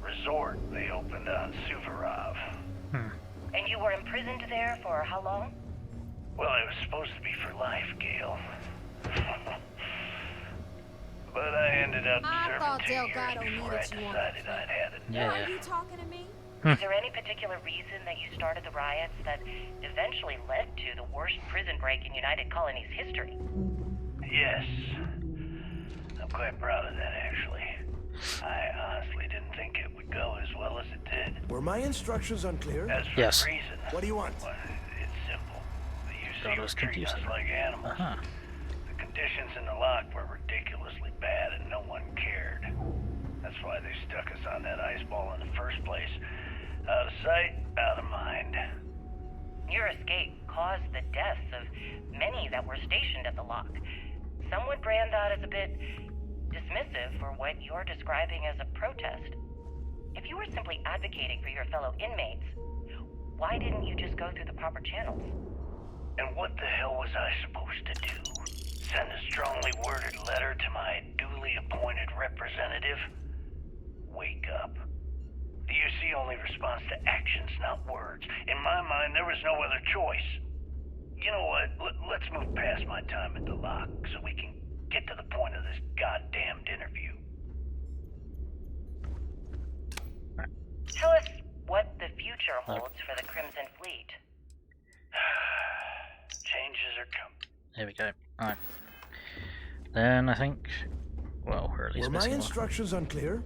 resort they opened on Suvorov. And you were imprisoned there for how long? Well, it was supposed to be for life, Gale. But I ended up serving 2 years before I decided I'd had it. Yeah. Are you talking to me? Is there any particular reason that you started the riots that eventually led to the worst prison break in United Colonies history? Yes. I'm quite proud of that, actually. I honestly didn't think it would go as well as it did. Were my instructions unclear? As for Yes. the reason, What do you want? well, it's simple. The UC That was were treating us confusing. like animals. The conditions in the lock were ridiculously bad and no one cared. That's why they stuck us on that ice ball in the first place. Out of sight, out of mind. Your escape caused the deaths of many that were stationed at the lock. Some would brand that as a bit dismissive for what you're describing as a protest. If you were simply advocating for your fellow inmates, why didn't you just go through the proper channels? And what the hell was I supposed to do? Send a strongly worded letter to my duly appointed representative? Wake up. The UC only responds to actions, not words. In my mind, there was no other choice. You know what? Let's move past my time at the lock so we can get to the point of this goddamned interview. Tell us what the future holds for the Crimson Fleet. Changes are coming. There we go. Alright. Then I think, well, we're at least Were my missing one. instructions unclear?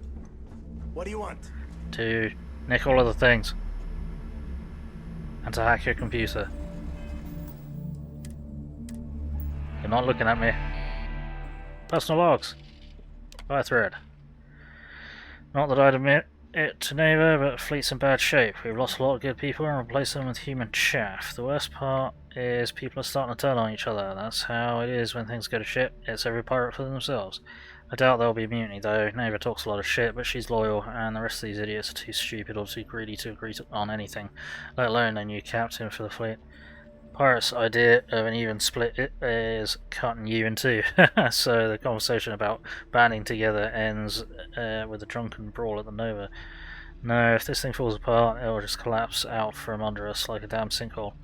What do you want? To nick all of the things. And to hack your computer. You're not looking at me. Personal logs. By thread. Not that I'd admit it to neighbour, but fleet's in bad shape. We've lost a lot of good people and replaced them with human chaff. The worst part is people are starting to turn on each other. That's how it is when things go to shit. It's every pirate for themselves. I doubt there'll be mutiny though. Neighbour talks a lot of shit, but she's loyal, and the rest of these idiots are too stupid or too greedy to agree on anything, let alone a new captain for the fleet. Pirates' idea of an even split is cutting you in two, so the conversation about banding together ends with a drunken brawl at the Nova. No, if this thing falls apart, it'll just collapse out from under us like a damn sinkhole.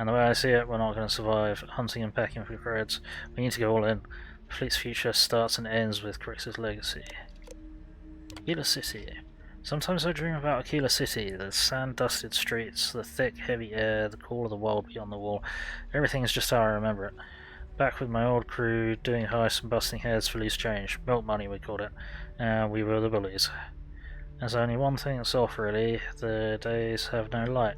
And the way I see it, we're not going to survive hunting and pecking for creds. We need to go all in. The fleet's future starts and ends with Crix's legacy. Aquila City. Sometimes I dream about Aquila City, the sand-dusted streets, the thick, heavy air, the call of the wild beyond the wall. Everything is just how I remember it. Back with my old crew, doing heists and busting heads for loose change. Milk money, we called it. We were the bullies. There's only one thing that's off, really. The days have no light.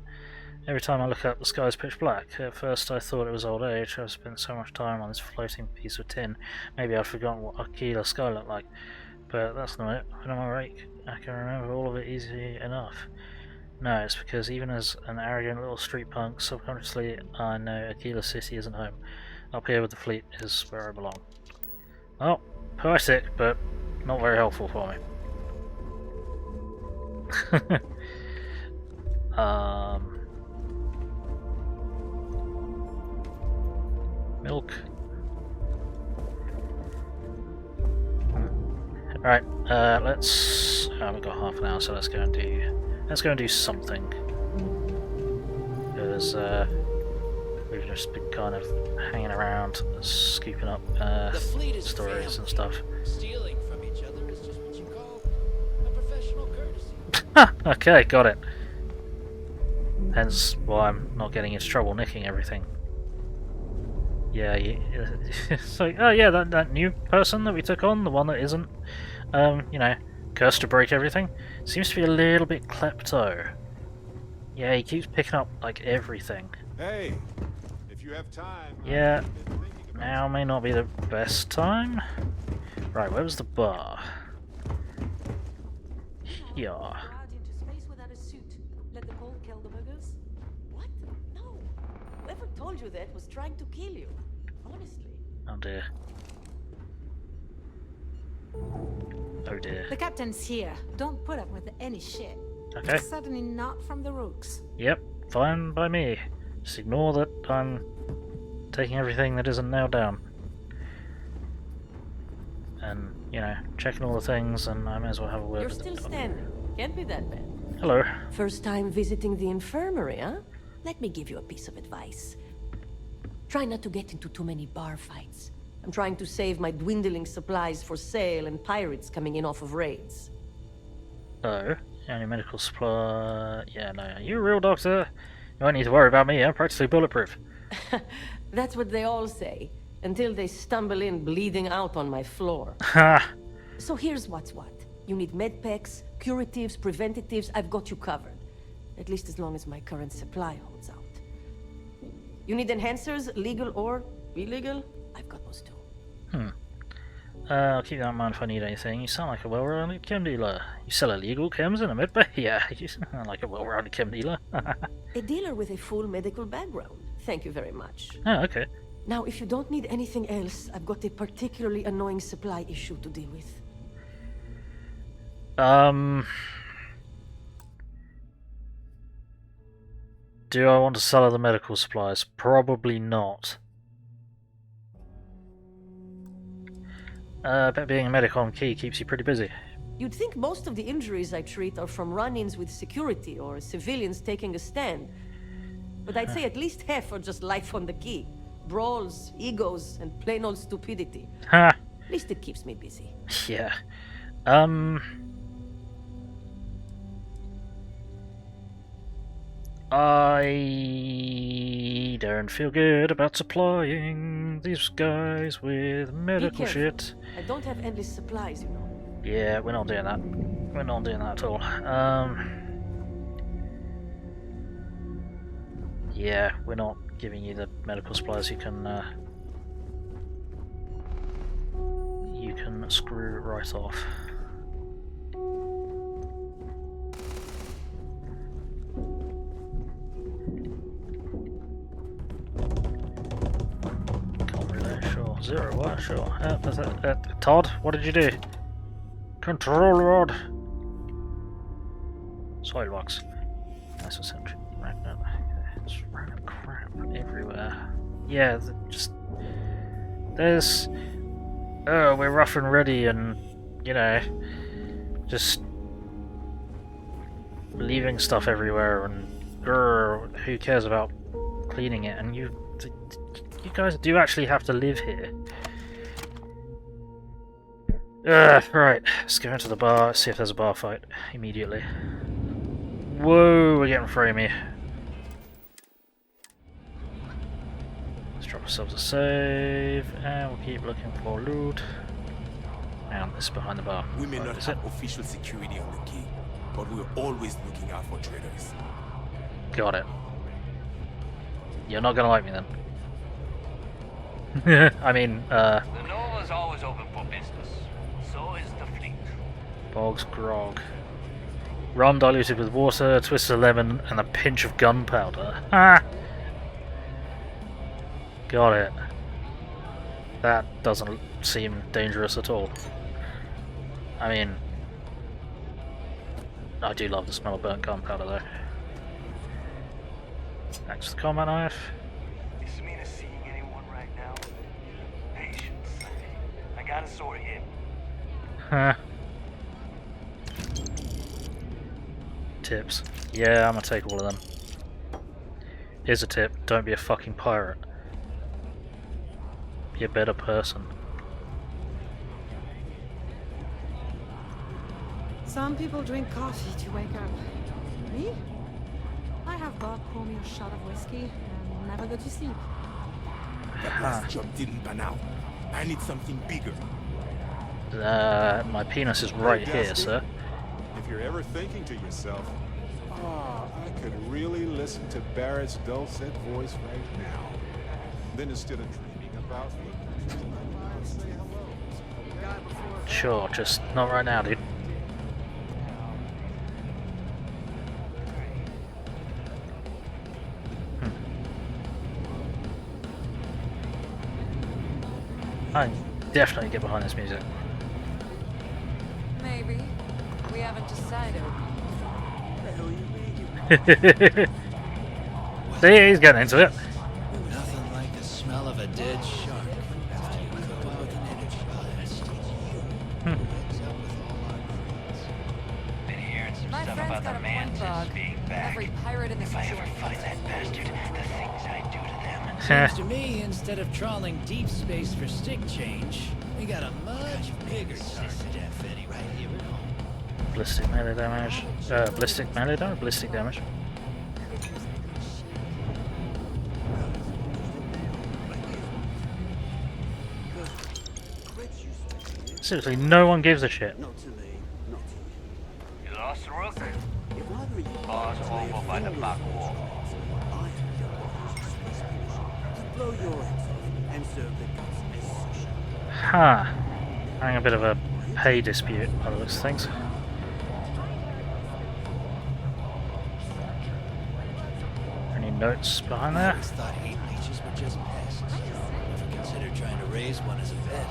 Every time I look up, the sky's pitch black. At first I thought it was old age. I've spent so much time on this floating piece of tin. Maybe I'd forgotten what Aquila sky looked like. But that's not it. When I'm awake, I can remember all of it easy enough. No, it's because even as an arrogant little street punk, subconsciously I know Aquila City isn't home. Up here with the fleet is where I belong. Well, poetic, but not very helpful for me. Milk. Right, let's. We've got half an hour, so let's go and do something. Because we've just been kind of hanging around, scooping up stories and stuff. Stealing from each other is just what you call a professional courtesy. Okay, got it. Hence why I'm not getting into trouble nicking everything. Yeah, it's like, oh yeah, that new person that we took on, the one that isn't, you know, cursed to break everything, seems to be a little bit klepto. Yeah, he keeps picking up, like, everything. Hey, if you have time... Yeah, now may not be the best time. Right, where was the bar? Here. Whoever told you that was trying to kill you. Honestly. Oh dear. Oh dear. The captain's here. Don't put up with any shit. Okay. Certainly not from the Rooks. Yep, fine by me. Just ignore that I'm taking everything that isn't nailed down. And, you know, checking all the things, and I may as well have a word You're with them. still standing. Can't be that bad. Hello. First time visiting the infirmary, huh? Let me give you a piece of advice. Try not to get into too many bar fights. I'm trying to save my dwindling supplies for sale and pirates coming in off of raids. Oh, only medical supply... Yeah, no, you're a real doctor. You won't need to worry about me, I'm practically bulletproof. That's what they all say, until they stumble in bleeding out on my floor. So here's what's what. You need medpacks, curatives, preventatives, I've got you covered. At least as long as my current supply holds out. You need enhancers, legal or illegal? I've got those too. I'll keep that in mind if I need anything. You sound like a well-rounded chem dealer. You sell illegal chems in a medbay? Yeah, you sound like a well-rounded chem dealer. A dealer with a full medical background. Thank you very much. Oh, okay. Now, if you don't need anything else, I've got a particularly annoying supply issue to deal with. Do I want to sell her the medical supplies? Probably not. I bet being a medic on key keeps you pretty busy. You'd think most of the injuries I treat are from run-ins with security or civilians taking a stand. But I'd say at least half are just life on the key. Brawls, egos, and plain old stupidity. Ha! At least it keeps me busy. Yeah. I don't feel good about supplying these guys with medical shit. I don't have endless supplies, you know. Yeah, we're not doing that. We're not doing that at all. Yeah, we're not giving you the medical supplies. You can screw right off. Can't relay, sure. Zero, what? Sure. Todd, what did you do? Control rod. Soil box. That's essential. It's random crap everywhere. Yeah, just there's. Oh, we're rough and ready, and you know, just leaving stuff everywhere, and grr, who cares about cleaning it? And you guys do actually have to live here. Right, let's go into the bar, see if there's a bar fight immediately. Whoa, we're getting framey. Let's drop ourselves a save, and we'll keep looking for loot. And this is behind the bar. We may not have official security on the key, but we're always looking out for traitors. Got it. You're not gonna like me then. I mean, The Nova's always open for business. So is the fleet. Bog's grog. Rum diluted with water, a twist of lemon, and a pinch of gunpowder. Ah! Got it. That doesn't seem dangerous at all. I mean, I do love the smell of burnt gunpowder though. Back to the combat knife. Is Mina seeing anyone right now? Patience. I got a sore hip. Huh. Tips. Yeah, I'm gonna take all of them. Here's a tip, don't be a fucking pirate. Be a better person. Some people drink coffee to wake up. Me? I have God pour me a shot of whiskey and never go to sleep. That last job didn't pan out. I need something bigger. My penis is right here, sir. If you're ever thinking to yourself, I could really listen to Barrett's dulcet voice right now. Then instead of dreaming about me, say hello. Sure, just not right now, dude. I can definitely get behind this music. Maybe. We haven't decided. See, he's getting into it. Nothing like the smell of a dead shark after you cook them with an energy blast. Been hearing some My stuff friend's about got the a mantis point bug. being back. Every pirate in the If I ever situation find has that it. bastard, the things I do to them. Seems to me, instead of trawling deep space for stick change, we got a much bigger target right here at home. Ballistic melee damage. Ballistic melee damage? Ballistic damage. Seriously, no one gives a shit. You lost the rook? Bar's over by the back wall. Blow your heads off and serve the gods as such. Ha. Having a bit of a pay dispute by the looks of things. Any notes behind I there? always thought heat leeches were just pests. Never considered trying to raise one as a pet.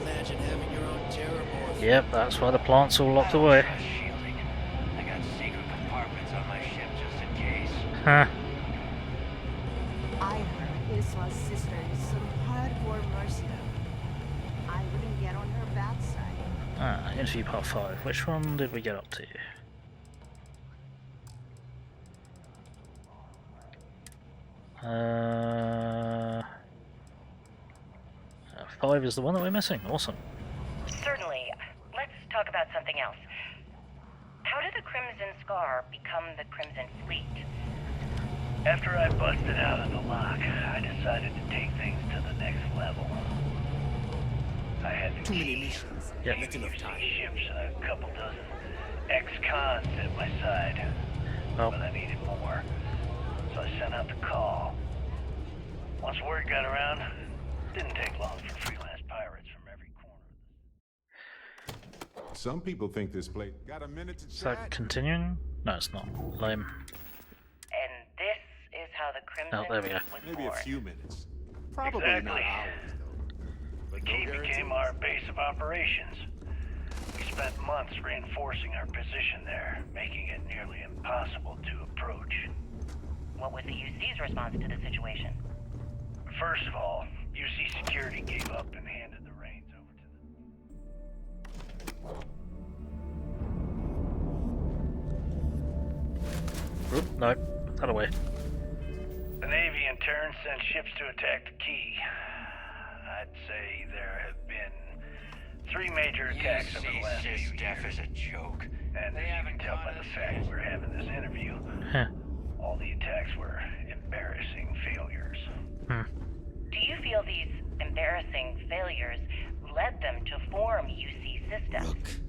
Imagine having your own terror morph. Yep, that's why the plant's all locked away. I got secret compartments on my ship just in case. Huh. I heard Iswa's sister is some hardcore mercenary. I wouldn't get on her bad side. Interview part 5. Which one did we get up to? 5 is the one that we're missing. Awesome. Certainly. Let's talk about something else. How did the Crimson Scar become the Crimson Fleet? After I busted out of the lock, I decided to take things to the next level. I had the Too many missions. Yep. not enough time. Ships and a couple dozen ex-cons at my side. Oh. But I needed more. So I sent out the call. Once word got around, didn't take long for freelance pirates from every corner. Some people think this place got a minute to Is that chat. continuing? No, it's not. Lame. And this is how the Crimson Oh, there we go. Fleet was Maybe a born. few minutes. Probably Exactly. not hours, though. The key became our base of operations. We spent months reinforcing our position there, making it nearly impossible to approach. What was the UC's response to the situation? First of all, UC Security gave up and handed the reins over to Oop, no. Put that away. the Navy. In turn, sent ships to attack the key. I'd say there have been 3 major attacks over the last few years. StAAAH is a joke. And as you can tell by the fact we're having this interview, all the attacks were embarrassing failures. Do you feel these embarrassing failures led them to form UC systems?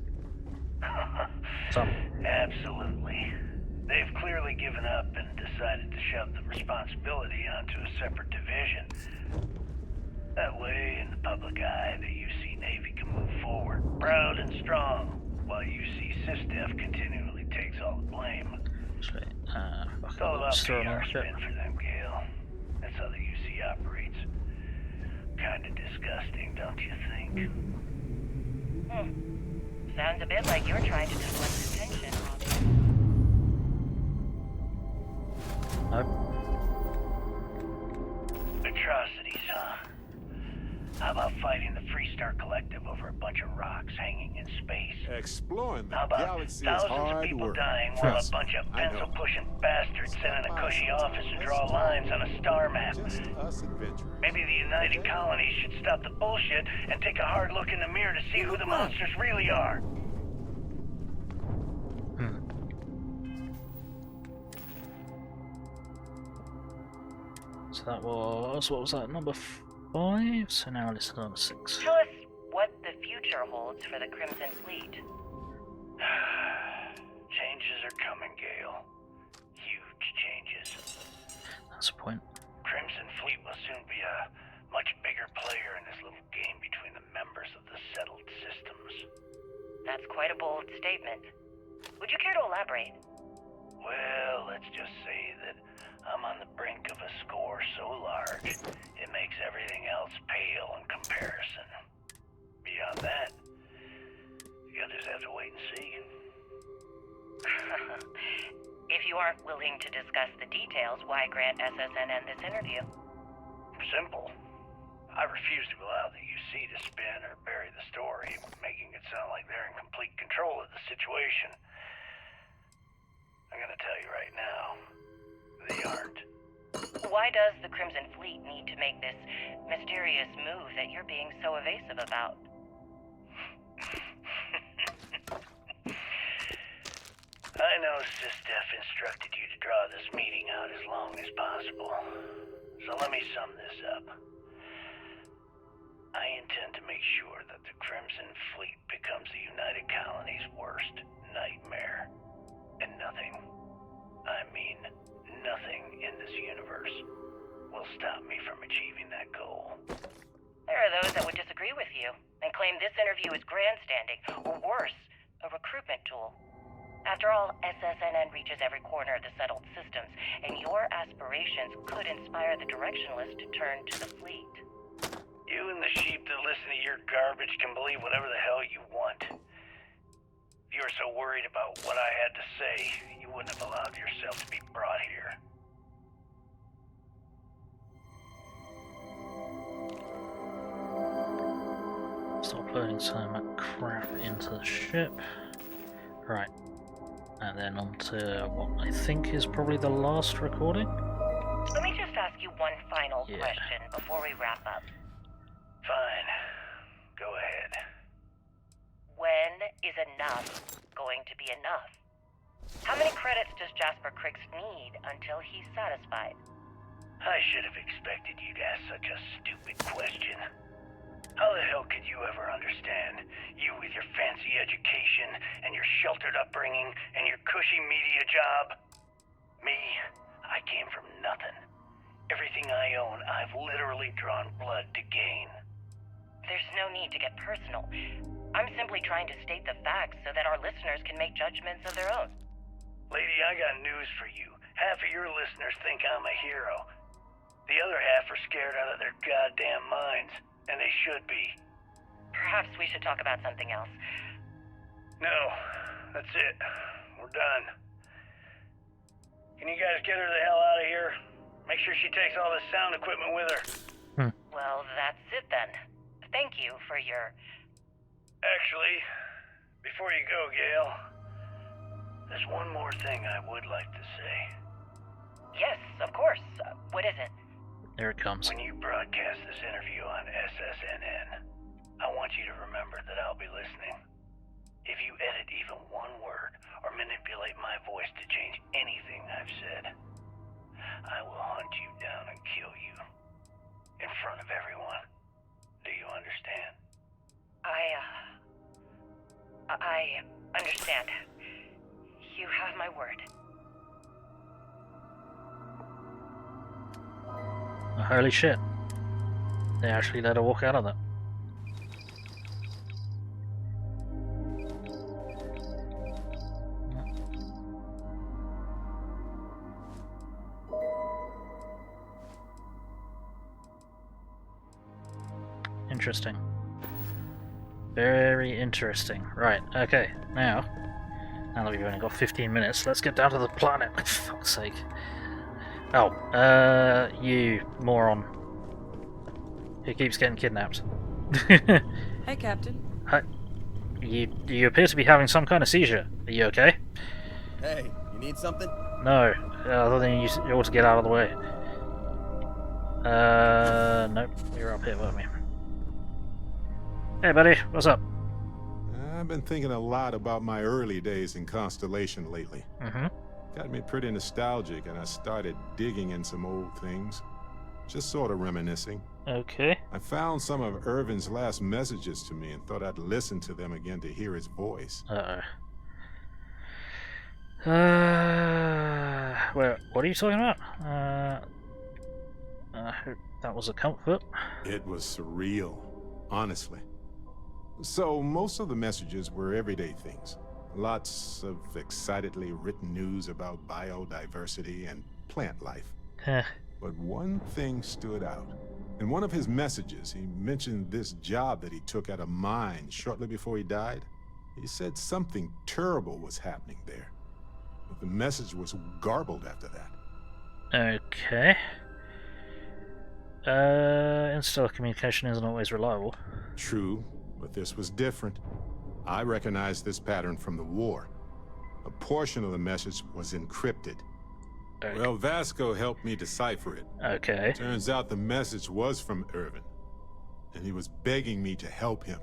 Absolutely. They've clearly given up and decided to shove the responsibility onto a separate division. That way, in the public eye, the UC Navy can move forward, proud and strong, while UC StAAAH continually takes all the blame. It's all about PR spin for them, Gale. That's how the UC operates. Kinda disgusting, don't you think? Sounds a bit like you're trying to deflect attention. Atrocities, huh? How about fighting the Freestar Collective over a bunch of rocks hanging in space? Exploring the How about galaxy is thousands of hard people work. dying while a Trust bunch of I know. pencil-pushing bastards sit in a cushy office and draw lines on a star map? Just us adventurers. Maybe the United Colonies should stop the bullshit and take a hard look in the mirror to see who the monsters really are. So that was, what was that, number 5? So now listen to number 6. Tell us what the future holds for the Crimson Fleet. Changes are coming, Gale. Huge changes. That's a point. Crimson Fleet will soon be a much bigger player in this little game between the members of the settled systems. That's quite a bold statement. Would you care to elaborate? Well, let's just say that I'm on the brink of a score so large, it makes everything else pale in comparison. Beyond that, you'll just have to wait and see. If you aren't willing to discuss the details, why grant SSNN this interview? Simple. I refuse to allow the UC to spin or bury the story, making it sound like they're in complete control of the situation. I'm gonna tell you right now, they aren't. Why does the Crimson Fleet need to make this mysterious move that you're being so evasive about? I know StAAAH instructed you to draw this meeting out as long as possible. So let me sum this up. I intend to make sure that the Crimson Fleet becomes the United Colony's worst nightmare. And nothing, I mean nothing in this universe, will stop me from achieving that goal. There are those that would disagree with you. and claim this interview is grandstanding, or worse, a recruitment tool. After all, SSNN reaches every corner of the settled systems, and your aspirations could inspire the directionalist to turn to the fleet. You and the sheep that listen to your garbage can believe whatever the hell you want. If you were so worried about what I had to say, you wouldn't have allowed yourself to be brought here. Stop loading some crap into the ship. Right. And then on to what I think is probably the last recording. Let me just ask you one final question before we wrap up. Fine. Go ahead. When is enough going to be enough? How many credits does Jasper Criggs need until he's satisfied? I should have expected you to ask such a stupid question. How the hell could you ever understand? You with your fancy education, and your sheltered upbringing, and your cushy media job? Me, I came from nothing. Everything I own, I've literally drawn blood to gain. There's no need to get personal. I'm simply trying to state the facts so that our listeners can make judgments of their own. Lady, I got news for you. Half of your listeners think I'm a hero. The other half are scared out of their goddamn minds. And they should be. Perhaps we should talk about something else. No, that's it. We're done. Can you guys get her the hell out of here? Make sure she takes all this sound equipment with her. Well, that's it then. Thank you for your... Actually, before you go, Gail, there's one more thing I would like to say. Yes, of course. What is it? There it comes. When you broadcast this interview on SSNN, I want you to remember that I'll be listening. If you edit even one word or manipulate my voice to change anything I've said, I will hunt you down and kill you. In front of everyone. Do you understand? I understand. You have my word. Holy shit. They actually let her walk out of that. Interesting. Very interesting. Right, okay, now that we've only got 15 minutes, let's get down to the planet, for fuck's sake. Oh, you moron. Who keeps getting kidnapped. Hey, Captain. Hi. You appear to be having some kind of seizure. Are you okay? Hey, you need something? No, other than you ought to get out of the way. Nope, you're up here with me. Hey buddy, what's up? I've been thinking a lot about my early days in Constellation lately. Got me pretty nostalgic, and I started digging in some old things. Just sort of reminiscing. Okay. I found some of Irvin's last messages to me and thought I'd listen to them again to hear his voice. Well, what are you talking about? I hope that was a comfort. It was surreal, honestly. So, most of the messages were everyday things. Lots of excitedly written news about biodiversity and plant life. But one thing stood out. In one of his messages, he mentioned this job that he took at a mine shortly before he died. He said something terrible was happening there. But the message was garbled after that. Okay. Interstellar communication isn't always reliable. True, but this was different. I recognized this pattern from the war. A portion of the message was encrypted. Okay. Well, Vasco helped me decipher it. Okay. Turns out the message was from Irvin, and he was begging me to help him.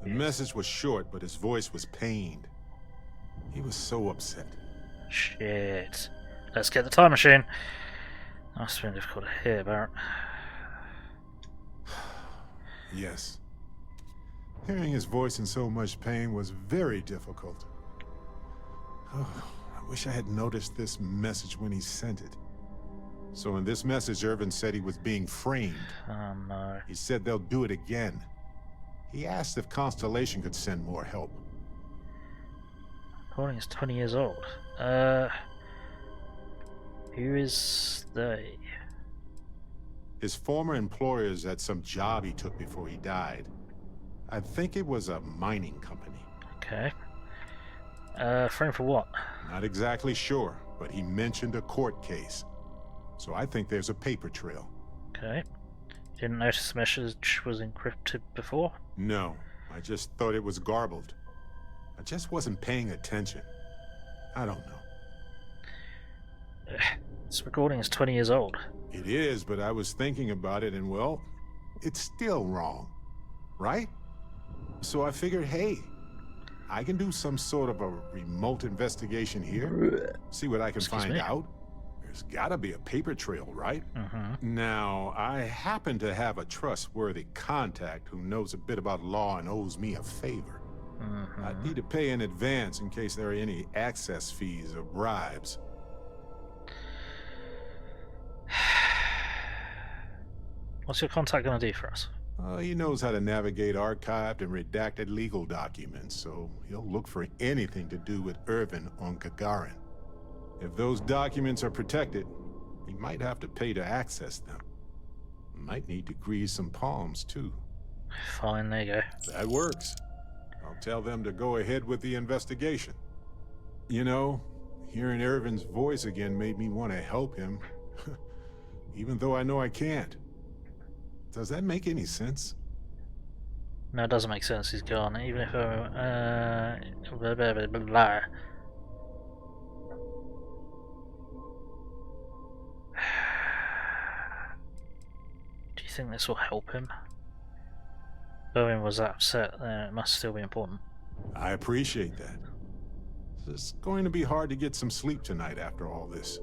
The message was short, but his voice was pained. He was so upset. Shit. Let's get the time machine. That's been difficult to hear about. Yes. Hearing his voice in so much pain was very difficult. Oh, I wish I had noticed this message when he sent it. So in this message, Irvin said he was being framed. Oh no. He said they'll do it again. He asked if Constellation could send more help. Recording is 20 years old. Who is they? His former employers had some job he took before he died. I think it was a mining company. Okay. Frame for what? Not exactly sure, but he mentioned a court case. So I think there's a paper trail. Okay. Didn't notice the message was encrypted before? No, I just thought it was garbled. I just wasn't paying attention. I don't know. This recording is 20 years old. It is, but I was thinking about it and, well, it's still wrong. Right? So I figured, hey, I can do some sort of a remote investigation here. See what I can find out. There's gotta be a paper trail, right? Now, I happen to have a trustworthy contact who knows a bit about law and owes me a favor. I'd need to pay in advance in case there are any access fees or bribes. What's your contact gonna do for us? He knows how to navigate archived and redacted legal documents, so he'll look for anything to do with Irvin on Gagarin. If those documents are protected, he might have to pay to access them. Might need to grease some palms, too. Fine, there you go. That works. I'll tell them to go ahead with the investigation. You know, hearing Irvin's voice again made me want to help him, even though I know I can't. Does that make any sense? No, it doesn't make sense. He's gone. Even if blah, blah, blah, blah. Do you think this will help him? Bowen was upset. It must still be important. I appreciate that. It's going to be hard to get some sleep tonight after all this.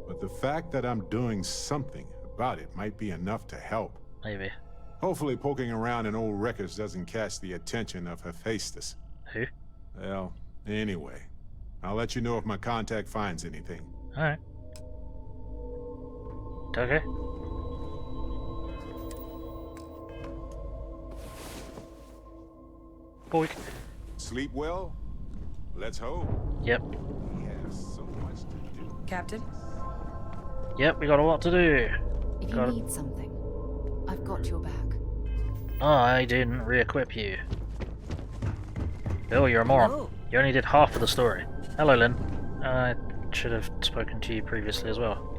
But the fact that I'm doing something about it might be enough to help. Maybe. Hopefully poking around in old records doesn't catch the attention of Hephaestus. Who? Well, anyway. I'll let you know if my contact finds anything. Alright. Okay. Boy. Sleep well? Let's hope. Yep. We have so much to do. Captain? Yep, we got a lot to do. If you need something, I've got your back. I didn't re-equip you. Bill, you're a moron. Hello. You only did half of the story. Hello, Lynn. I should have spoken to you previously as well.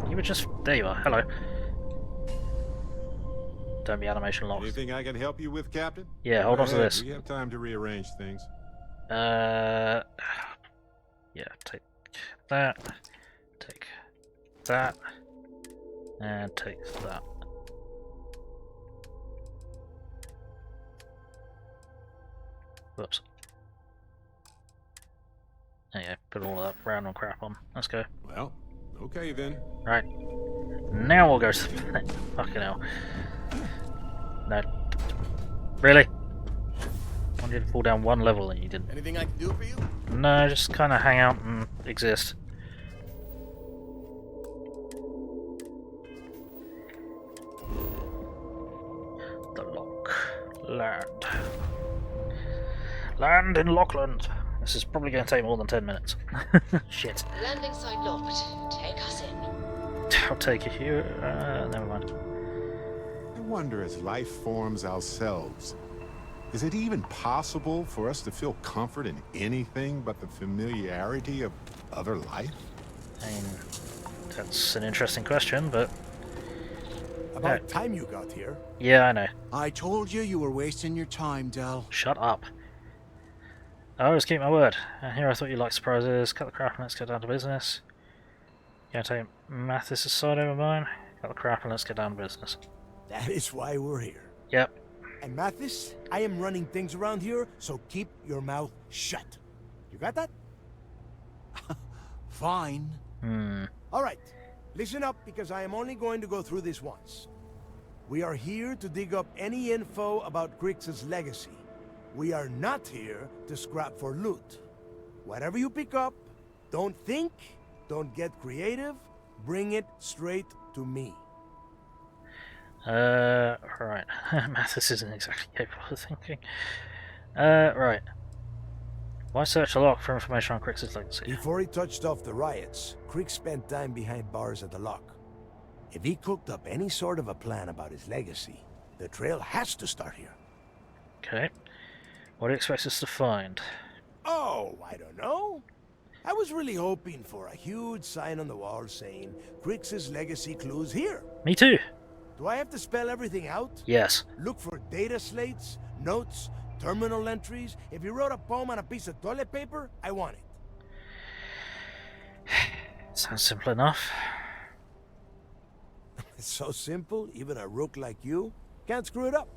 You were just... There you are. Hello. Don't be animation locked. Anything I can help you with, Captain? Yeah, hold on to this. We have time to rearrange things. Yeah, take that. Take that. And take that. Whoops. There you go, put all that random crap on. Let's go. Well, okay then. Right. Now we'll go to the... Fucking hell. No. Really? I wanted to fall down one level and you didn't. Anything I can do for you? No, just kind of hang out and exist. The Loch. Land. Land in Lochland. This is probably going to take more than 10 minutes. Shit. Landing site locked. Take us in. I'll take it here. Never mind. I wonder, as life forms ourselves, is it even possible for us to feel comfort in anything but the familiarity of other life? I mean, that's an interesting question, but... About time you got here. Yeah, I know. I told you you were wasting your time, Del. Shut up. I always keep my word. And here I thought you liked surprises. Cut the crap and let's get down to business. Gonna take Mathis' side over mine. Cut the crap and let's get down to business. That is why we're here. Yep. And Mathis, I am running things around here, so keep your mouth shut. You got that? Fine. All right. Listen up, because I am only going to go through this once. We are here to dig up any info about Grix's legacy. We are not here to scrap for loot. Whatever you pick up, don't think, don't get creative, bring it straight to me. Right. Mathis isn't exactly capable of thinking. Right. Why search the lock for information on Crix's legacy? Before he touched off the riots, Crick spent time behind bars at the lock. If he cooked up any sort of a plan about his legacy, the trail has to start here. Okay. What do you expect us to find? Oh, I don't know. I was really hoping for a huge sign on the wall saying, Crix's legacy clues here. Me too. Do I have to spell everything out? Yes. Look for data slates, notes, terminal entries. If you wrote a poem on a piece of toilet paper, I want it. Sounds simple enough. It's so simple, even a rook like you can't screw it up.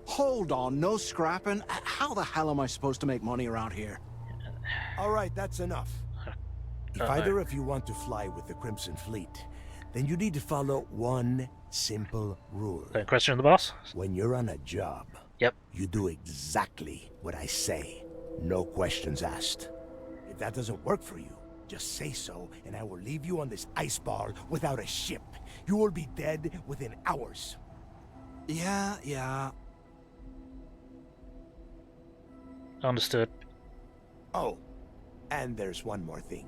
Hold on, no scrapping. How the hell am I supposed to make money around here? All right, that's enough. If either of you want to fly with the Crimson Fleet, then you need to follow one simple rule. Question of the boss? When you're on a job, you do exactly what I say. No questions asked. If that doesn't work for you, just say so, and I will leave you on this ice ball without a ship. You will be dead within hours. Yeah. Understood. Oh, and there's one more thing.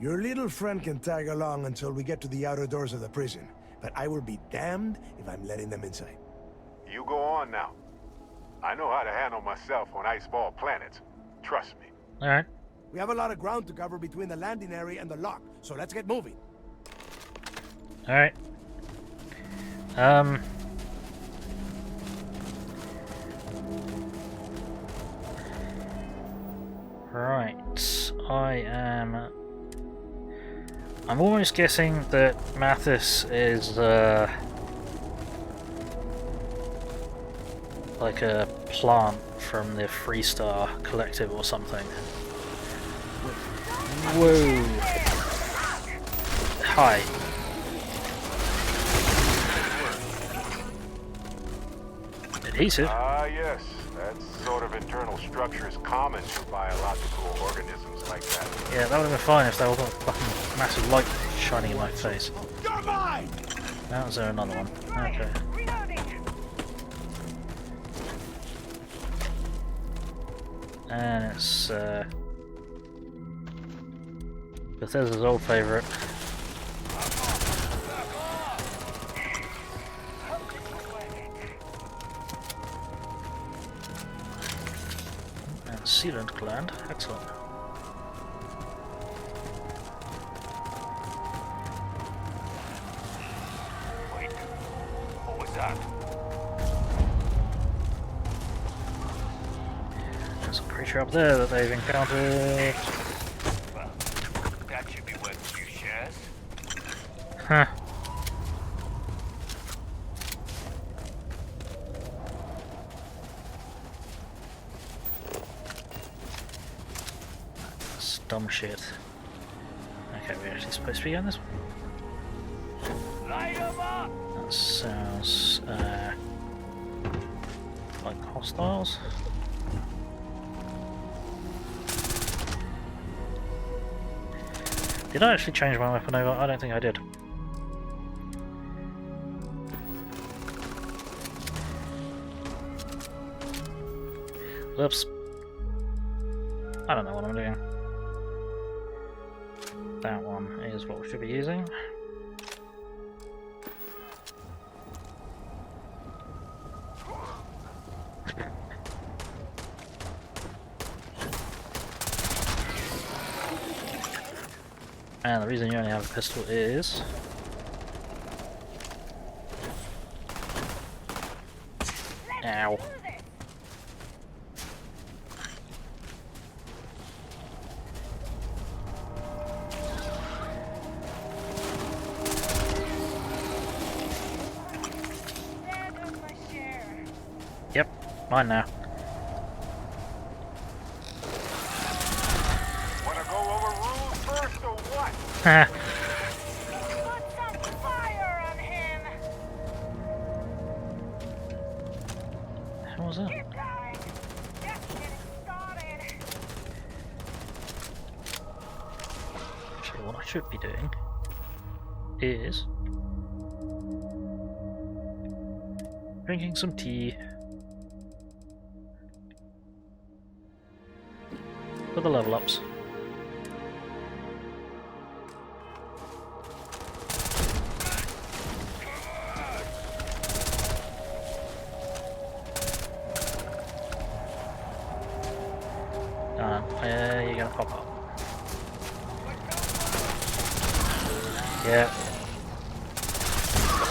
Your little friend can tag along until we get to the outer doors of the prison, but I will be damned if I'm letting them inside. You go on now. I know how to handle myself on iceball planets. Trust me. Alright. We have a lot of ground to cover between the landing area and the lock, so let's get moving. Alright. Right. I'm almost guessing that Mathis is like a plant from the Freestar Collective or something. Whoa. Hi. Adhesive? Ah, yes. That sort of internal structure is common to biological organisms like that. Yeah, that would have been fine if there wasn't a fucking massive light shining in my face. You're mine! Now is there another one? Okay. And it's Bethesda's old favourite. And sealant gland. Excellent. Wait, what was that? There's a creature up there that they've encountered. Well, that should be worth a few shares. Huh. That's dumb shit. Okay, we're actually supposed to be on this one. Light 'em up! That sounds like hostiles. Did I actually change my weapon over? I don't think I did. Whoops. I don't know what I'm doing. That one is what we should be using. And the reason you only have a pistol is... Ow. Yep, mine now. Wanna go over rules first or what? Ha. What was that? Actually, what I should be doing is Drinking some tea. For the level ups. You're gonna pop up. Yeah.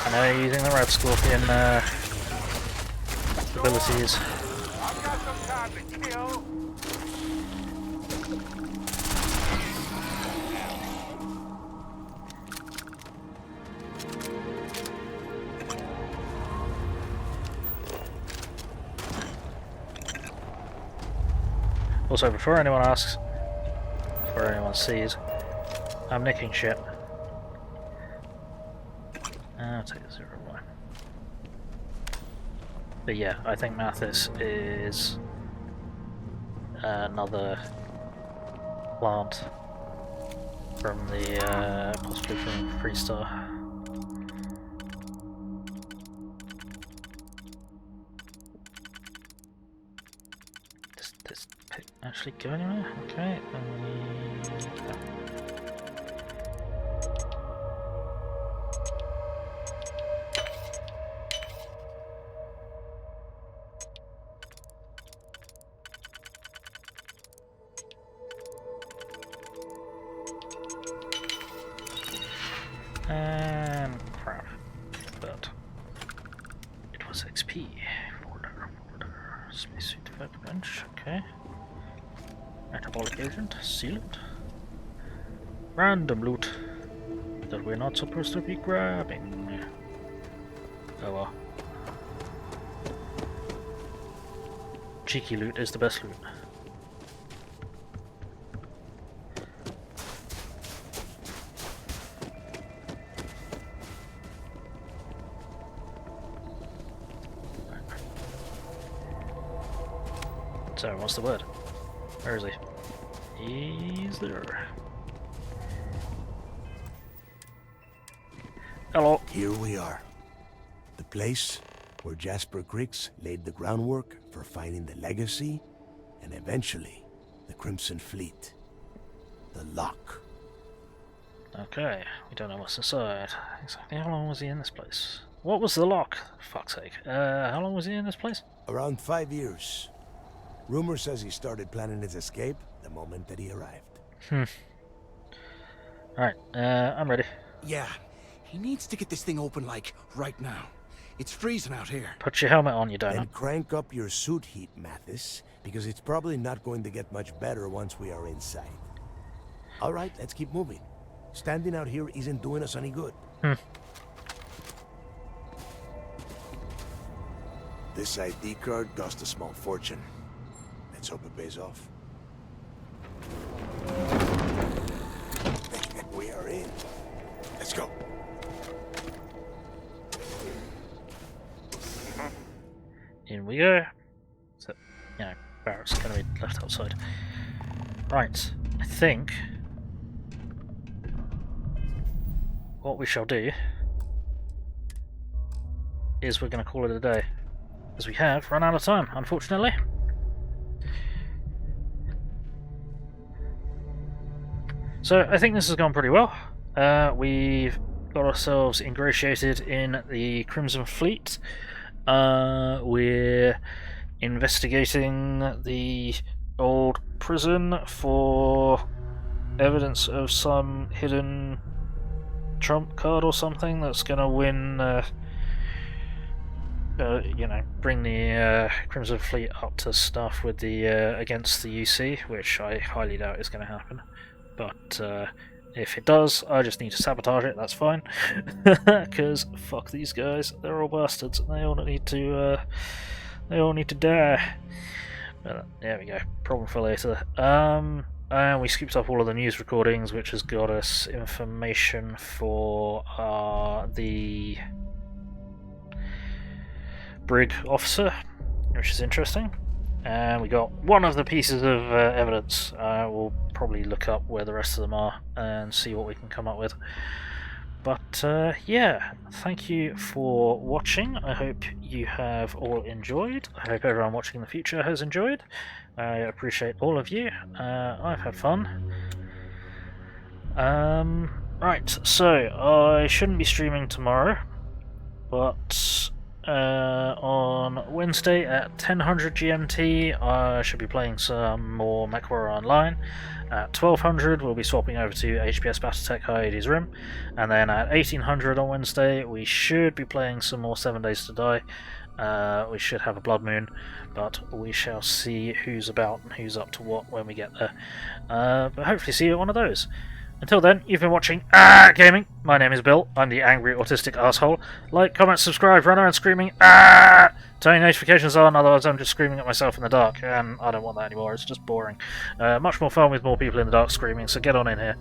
I know you're using the Red Scorpion abilities. I've got some time to kill. Also, before anyone asks, before anyone sees, I'm nicking shit. I'll take the 0-1. But yeah, I think Mathis is another plant from the possibly from Freestar. Does this pick actually go anywhere? Okay, crap. But it was XP. Folder. Spacesuit bench. Okay. Metabolic agent. Sealant. Random loot that we're not supposed to be grabbing. Oh well. Cheeky loot is the best loot. So, what's the word? Where is he? He's there. Hello. Here we are. The place where Jasper Griggs laid the groundwork for finding the legacy and eventually the Crimson Fleet. The lock. Okay, we don't know what's inside. Exactly how long was he in this place? What was the lock? For fuck's sake. How long was he in this place? Around 5 years. Rumor says he started planning his escape the moment that he arrived. Alright, I'm ready. Yeah, he needs to get this thing open, like, right now. It's freezing out here. Put your helmet on, you donut. Then crank up your suit heat, Mathis, because it's probably not going to get much better once we are inside. Alright, let's keep moving. Standing out here isn't doing us any good. This ID card cost a small fortune. Let's hope it pays off. We are in. Let's go. In we go. So, you know, Barrett's going to be left outside. Right, I think what we shall do is we're going to call it a day, as we have run out of time, unfortunately. So I think this has gone pretty well. We've got ourselves ingratiated in the Crimson Fleet. We're investigating the old prison for evidence of some hidden trump card or something that's going to win, you know, bring the Crimson Fleet up to stuff with the against the UC, which I highly doubt is going to happen. But if it does, I just need to sabotage it. That's fine, because fuck these guys. They're all bastards, and they all need to die. But there we go. Problem for later. And we scooped up all of the news recordings, which has got us information for the brig officer, which is interesting. And we got one of the pieces of evidence. We'll probably look up where the rest of them are and see what we can come up with. But yeah, thank you for watching. I hope you have all enjoyed. I hope everyone watching in the future has enjoyed. I appreciate all of you. I've had fun. Right, so I shouldn't be streaming tomorrow, but on Wednesday at 1000 GMT I should be playing some more MechWarrior Online. At 1200 we'll be swapping over to HPS Battletech Hyades Rim, and then at 1800 on Wednesday we should be playing some more 7 Days to Die. We should have a Blood Moon, but we shall see who's about and who's up to what when we get there. But hopefully see you at one of those. Until then, you've been watching Gaming. My name is Bill. I'm the angry autistic asshole. Like, comment, subscribe, run around screaming turning notifications on, otherwise I'm just screaming at myself in the dark, and I don't want that anymore. It's just boring. Much more fun with more people in the dark screaming, so get on in here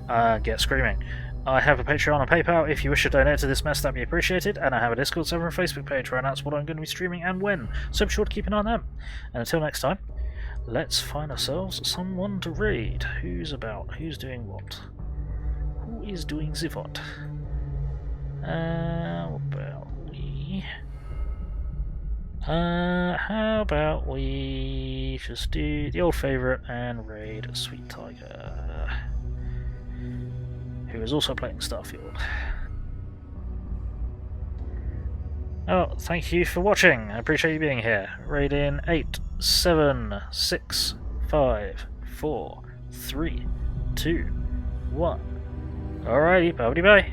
and get screaming. I have a Patreon and PayPal. If you wish to donate to this mess, that'd be appreciated, and I have a Discord server and Facebook page where I announce what I'm going to be streaming and when, so be sure to keep an eye on them. And until next time, let's find ourselves someone to raid. Who's about? Who's doing what? Who is doing the what? How about we just do the old favourite and raid Sweet Tiger, who is also playing StAAAHfield. Oh, thank you for watching. I appreciate you being here. Raid in 8, 7, 6, 5, 4, 3, 2, 1. Alrighty, bye bye.